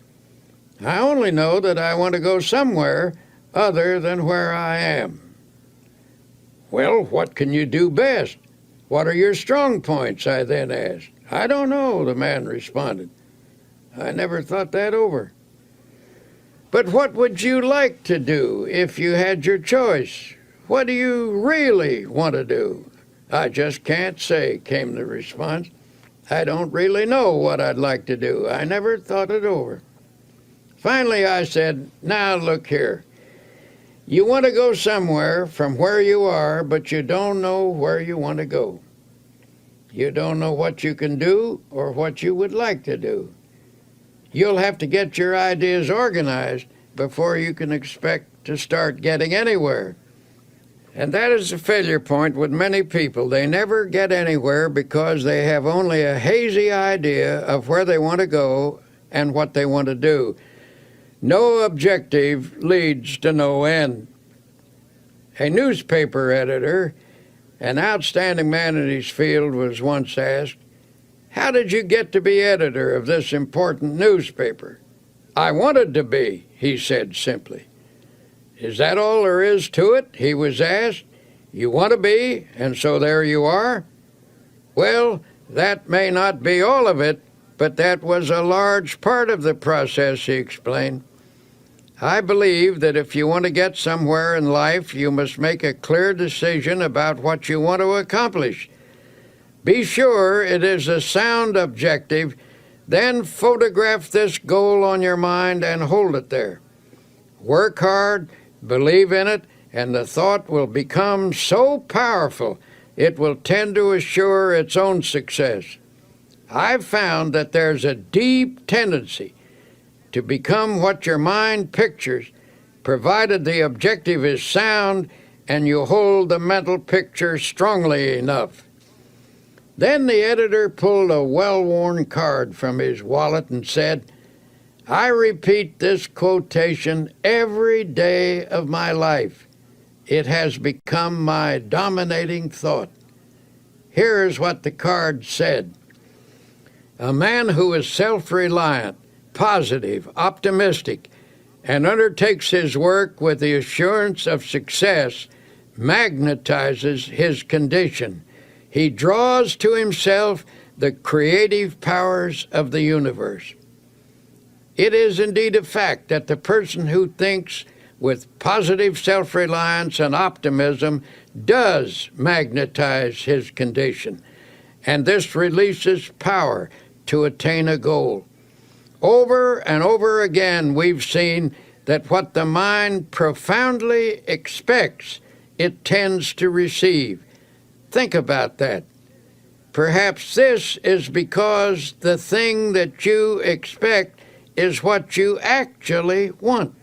A: I only know that I want to go somewhere other than where I am." "Well, what can you do best? What are your strong points?" I then asked. "I don't know," the man responded. "I never thought that over." "But what would you like to do if you had your choice? What do you really want to do?" "I just can't say," came the response. "I don't really know what I'd like to do. I never thought it over." Finally, I said, "Now look here. You want to go somewhere from where you are, but you don't know where you want to go. You don't know what you can do or what you would like to do. You'll have to get your ideas organized before you can expect to start getting anywhere." And that is a failure point with many people. They never get anywhere because they have only a hazy idea of where they want to go and what they want to do. No objective leads to no end. A newspaper editor, an outstanding man in his field, was once asked, "How did you get to be editor of this important newspaper?" "I wanted to be," he said simply. "Is that all there is to it?" he was asked. "You want to be, and so there you are?" "Well, that may not be all of it, but that was a large part of the process," he explained. "I believe that if you want to get somewhere in life, you must make a clear decision about what you want to accomplish. Be sure it is a sound objective, then photograph this goal on your mind and hold it there. Work hard, believe in it, and the thought will become so powerful it will tend to assure its own success. I've found that there's a deep tendency to become what your mind pictures, provided the objective is sound and you hold the mental picture strongly enough." Then the editor pulled a well-worn card from his wallet and said, "I repeat this quotation every day of my life. It has become my dominating thought." Here is what the card said: "A man who is self-reliant, positive, optimistic, and undertakes his work with the assurance of success magnetizes his condition. He draws to himself the creative powers of the universe." It is indeed a fact that the person who thinks with positive self-reliance and optimism does magnetize his condition, and this releases power to attain a goal. Over and over again, we've seen that what the mind profoundly expects, it tends to receive. Think about that. Perhaps this is because the thing that you expect is what you actually want.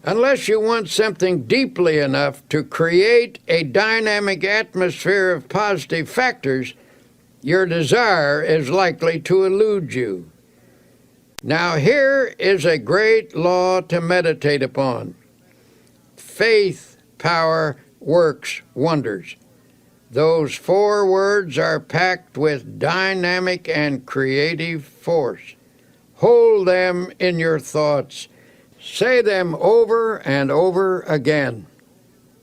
A: Unless you want something deeply enough to create a dynamic atmosphere of positive factors, your desire is likely to elude you. Now here is a great law to meditate upon. Faith, power, works wonders. Those 4 words are packed with dynamic and creative force. Hold them in your thoughts. Say them over and over again.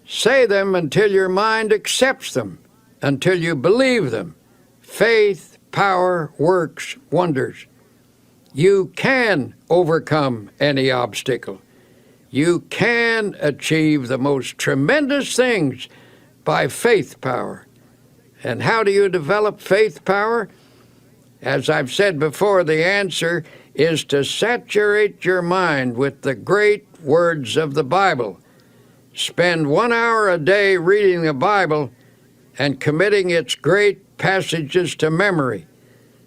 A: Say them until your mind accepts them, until you believe them. Faith, power, works wonders. You can overcome any obstacle. You can achieve the most tremendous things by faith power. And how do you develop faith power? As I've said before, the answer is to saturate your mind with the great words of the Bible. Spend 1 hour a day reading the Bible and committing its great passages to memory.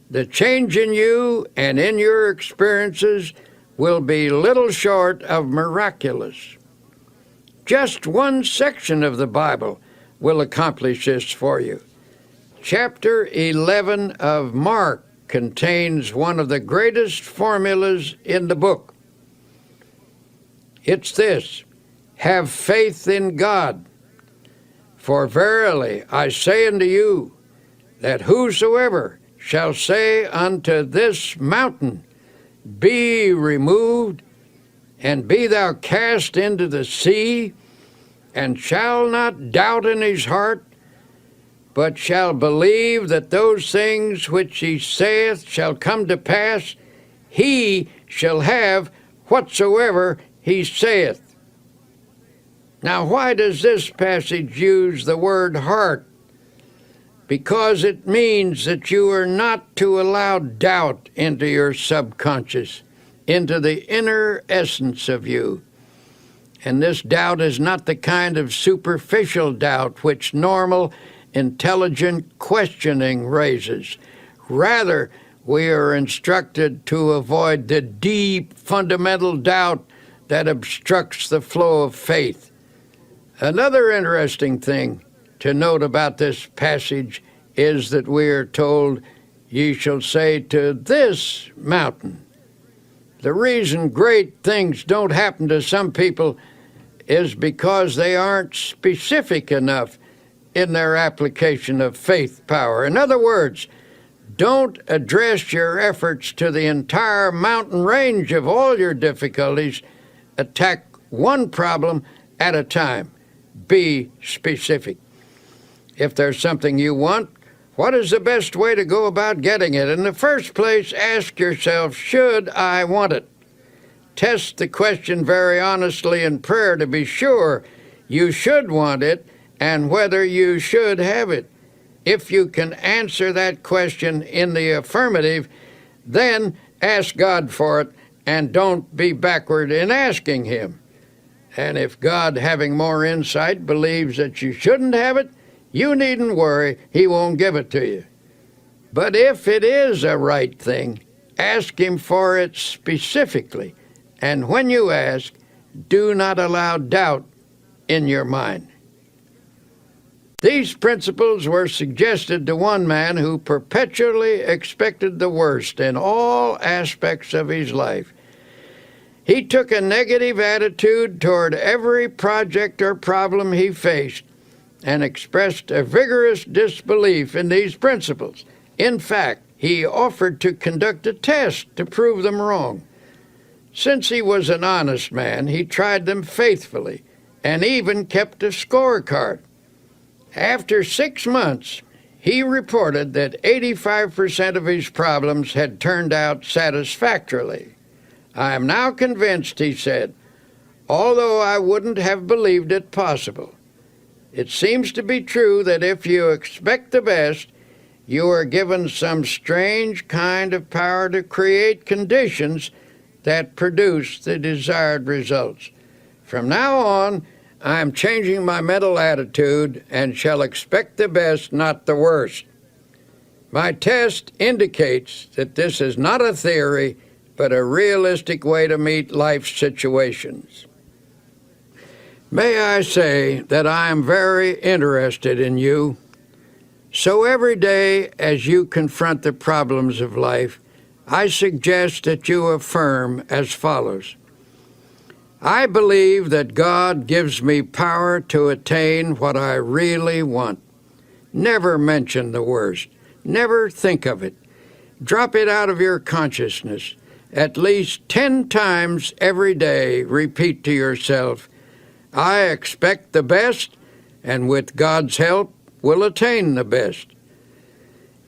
A: The change in you and in your experiences will be little short of miraculous. Just one section of the Bible will accomplish this for you. Chapter 11 of Mark contains one of the greatest formulas in the book. It's this: have faith in God. For verily I say unto you, that whosoever shall say unto this mountain, Be removed, and be thou cast into the sea, and shall not doubt in his heart, but shall believe that those things which he saith shall come to pass, he shall have whatsoever he saith. Now, why does this passage use the word heart? Because it means that you are not to allow doubt into your subconscious, into the inner essence of you. And this doubt is not the kind of superficial doubt which normal, intelligent questioning raises. Rather, we are instructed to avoid the deep, fundamental doubt that obstructs the flow of faith. Another interesting thing to note about this passage is that we are told, Ye shall say to this mountain. The reason great things don't happen to some people is because they aren't specific enough in their application of faith power. In other words, don't address your efforts to the entire mountain range of all your difficulties. Attack one problem at a time. Be specific. If there's something you want, what is the best way to go about getting it? In the first place, ask yourself, should I want it? Test the question very honestly in prayer to be sure you should want it and whether you should have it. If you can answer that question in the affirmative, then ask God for it and don't be backward in asking Him. And if God, having more insight, believes that you shouldn't have it, you needn't worry, He won't give it to you. But if it is a right thing, ask Him for it specifically. And when you ask, do not allow doubt in your mind. These principles were suggested to one man who perpetually expected the worst in all aspects of his life. He took a negative attitude toward every project or problem he faced and expressed a vigorous disbelief in these principles. In fact, he offered to conduct a test to prove them wrong. Since he was an honest man, he tried them faithfully and even kept a scorecard. After 6 months, he reported that 85% of his problems had turned out satisfactorily. I am now convinced, he said, although I wouldn't have believed it possible. It seems to be true that if you expect the best, you are given some strange kind of power to create conditions that produce the desired results. From now on, I am changing my mental attitude and shall expect the best, not the worst. My test indicates that this is not a theory, but a realistic way to meet life's situations. May I say that I am very interested in you. So every day as you confront the problems of life, I suggest that you affirm as follows. I believe that God gives me power to attain what I really want. Never mention the worst. Never think of it. Drop it out of your consciousness. At least 10 times every day, repeat to yourself, I expect the best, and with God's help, will attain the best.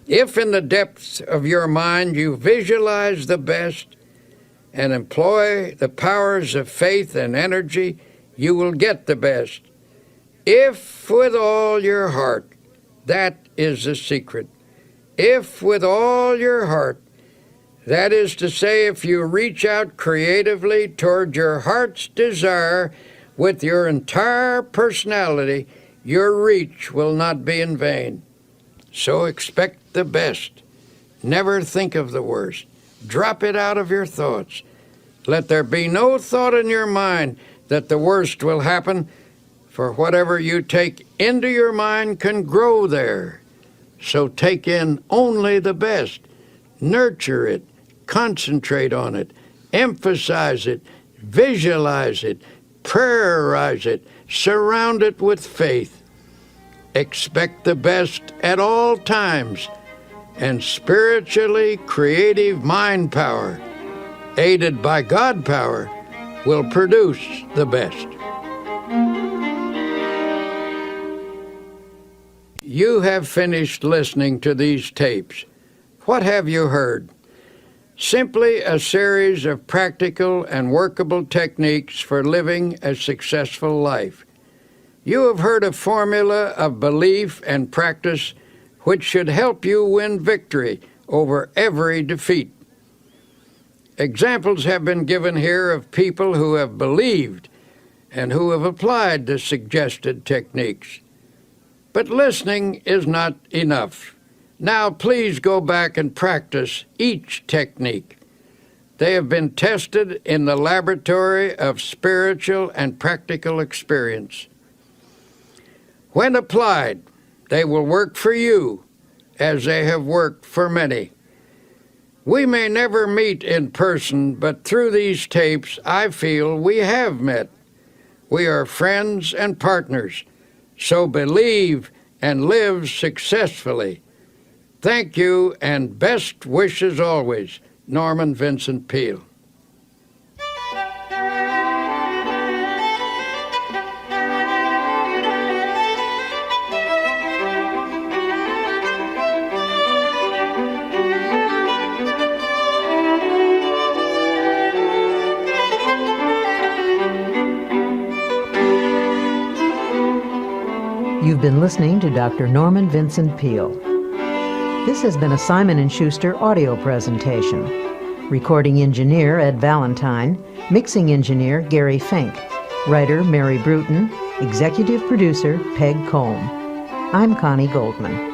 A: If in the depths of your mind you visualize the best and employ the powers of faith and energy, you will get the best. If with all your heart, that is the secret. If with all your heart, that is to say, if you reach out creatively toward your heart's desire with your entire personality, your reach will not be in vain. So expect the best. Never think of the worst. Drop it out of your thoughts. Let there be no thought in your mind that the worst will happen, for whatever you take into your mind can grow there. So take in only the best. Nurture it. Concentrate on it. Emphasize it. Visualize it. Prayerize it. Surround it with faith. expect the best at all times, and spiritually creative mind power, aided by God power, will produce the best. You have finished listening to these tapes. What have you heard? Simply a series of practical and workable techniques for living a successful life. You have heard a formula of belief and practice which should help you win victory over every defeat. Examples have been given here of people who have believed and who have applied the suggested techniques. But listening is not enough. Now please go back and practice each technique. They have been tested in the laboratory of spiritual and practical experience. When applied, they will work for you as they have worked for many. We may never meet in person, but through these tapes, I feel we have met. We are friends and partners, so believe and live successfully. Thank you, and best wishes always, Norman Vincent Peale.
B: You've been listening to Dr. Norman Vincent Peale. This has been a Simon & Schuster audio presentation. Recording engineer Ed Valentine, mixing engineer Gary Fink, writer Mary Bruton, executive producer Peg Combe. I'm Connie Goldman.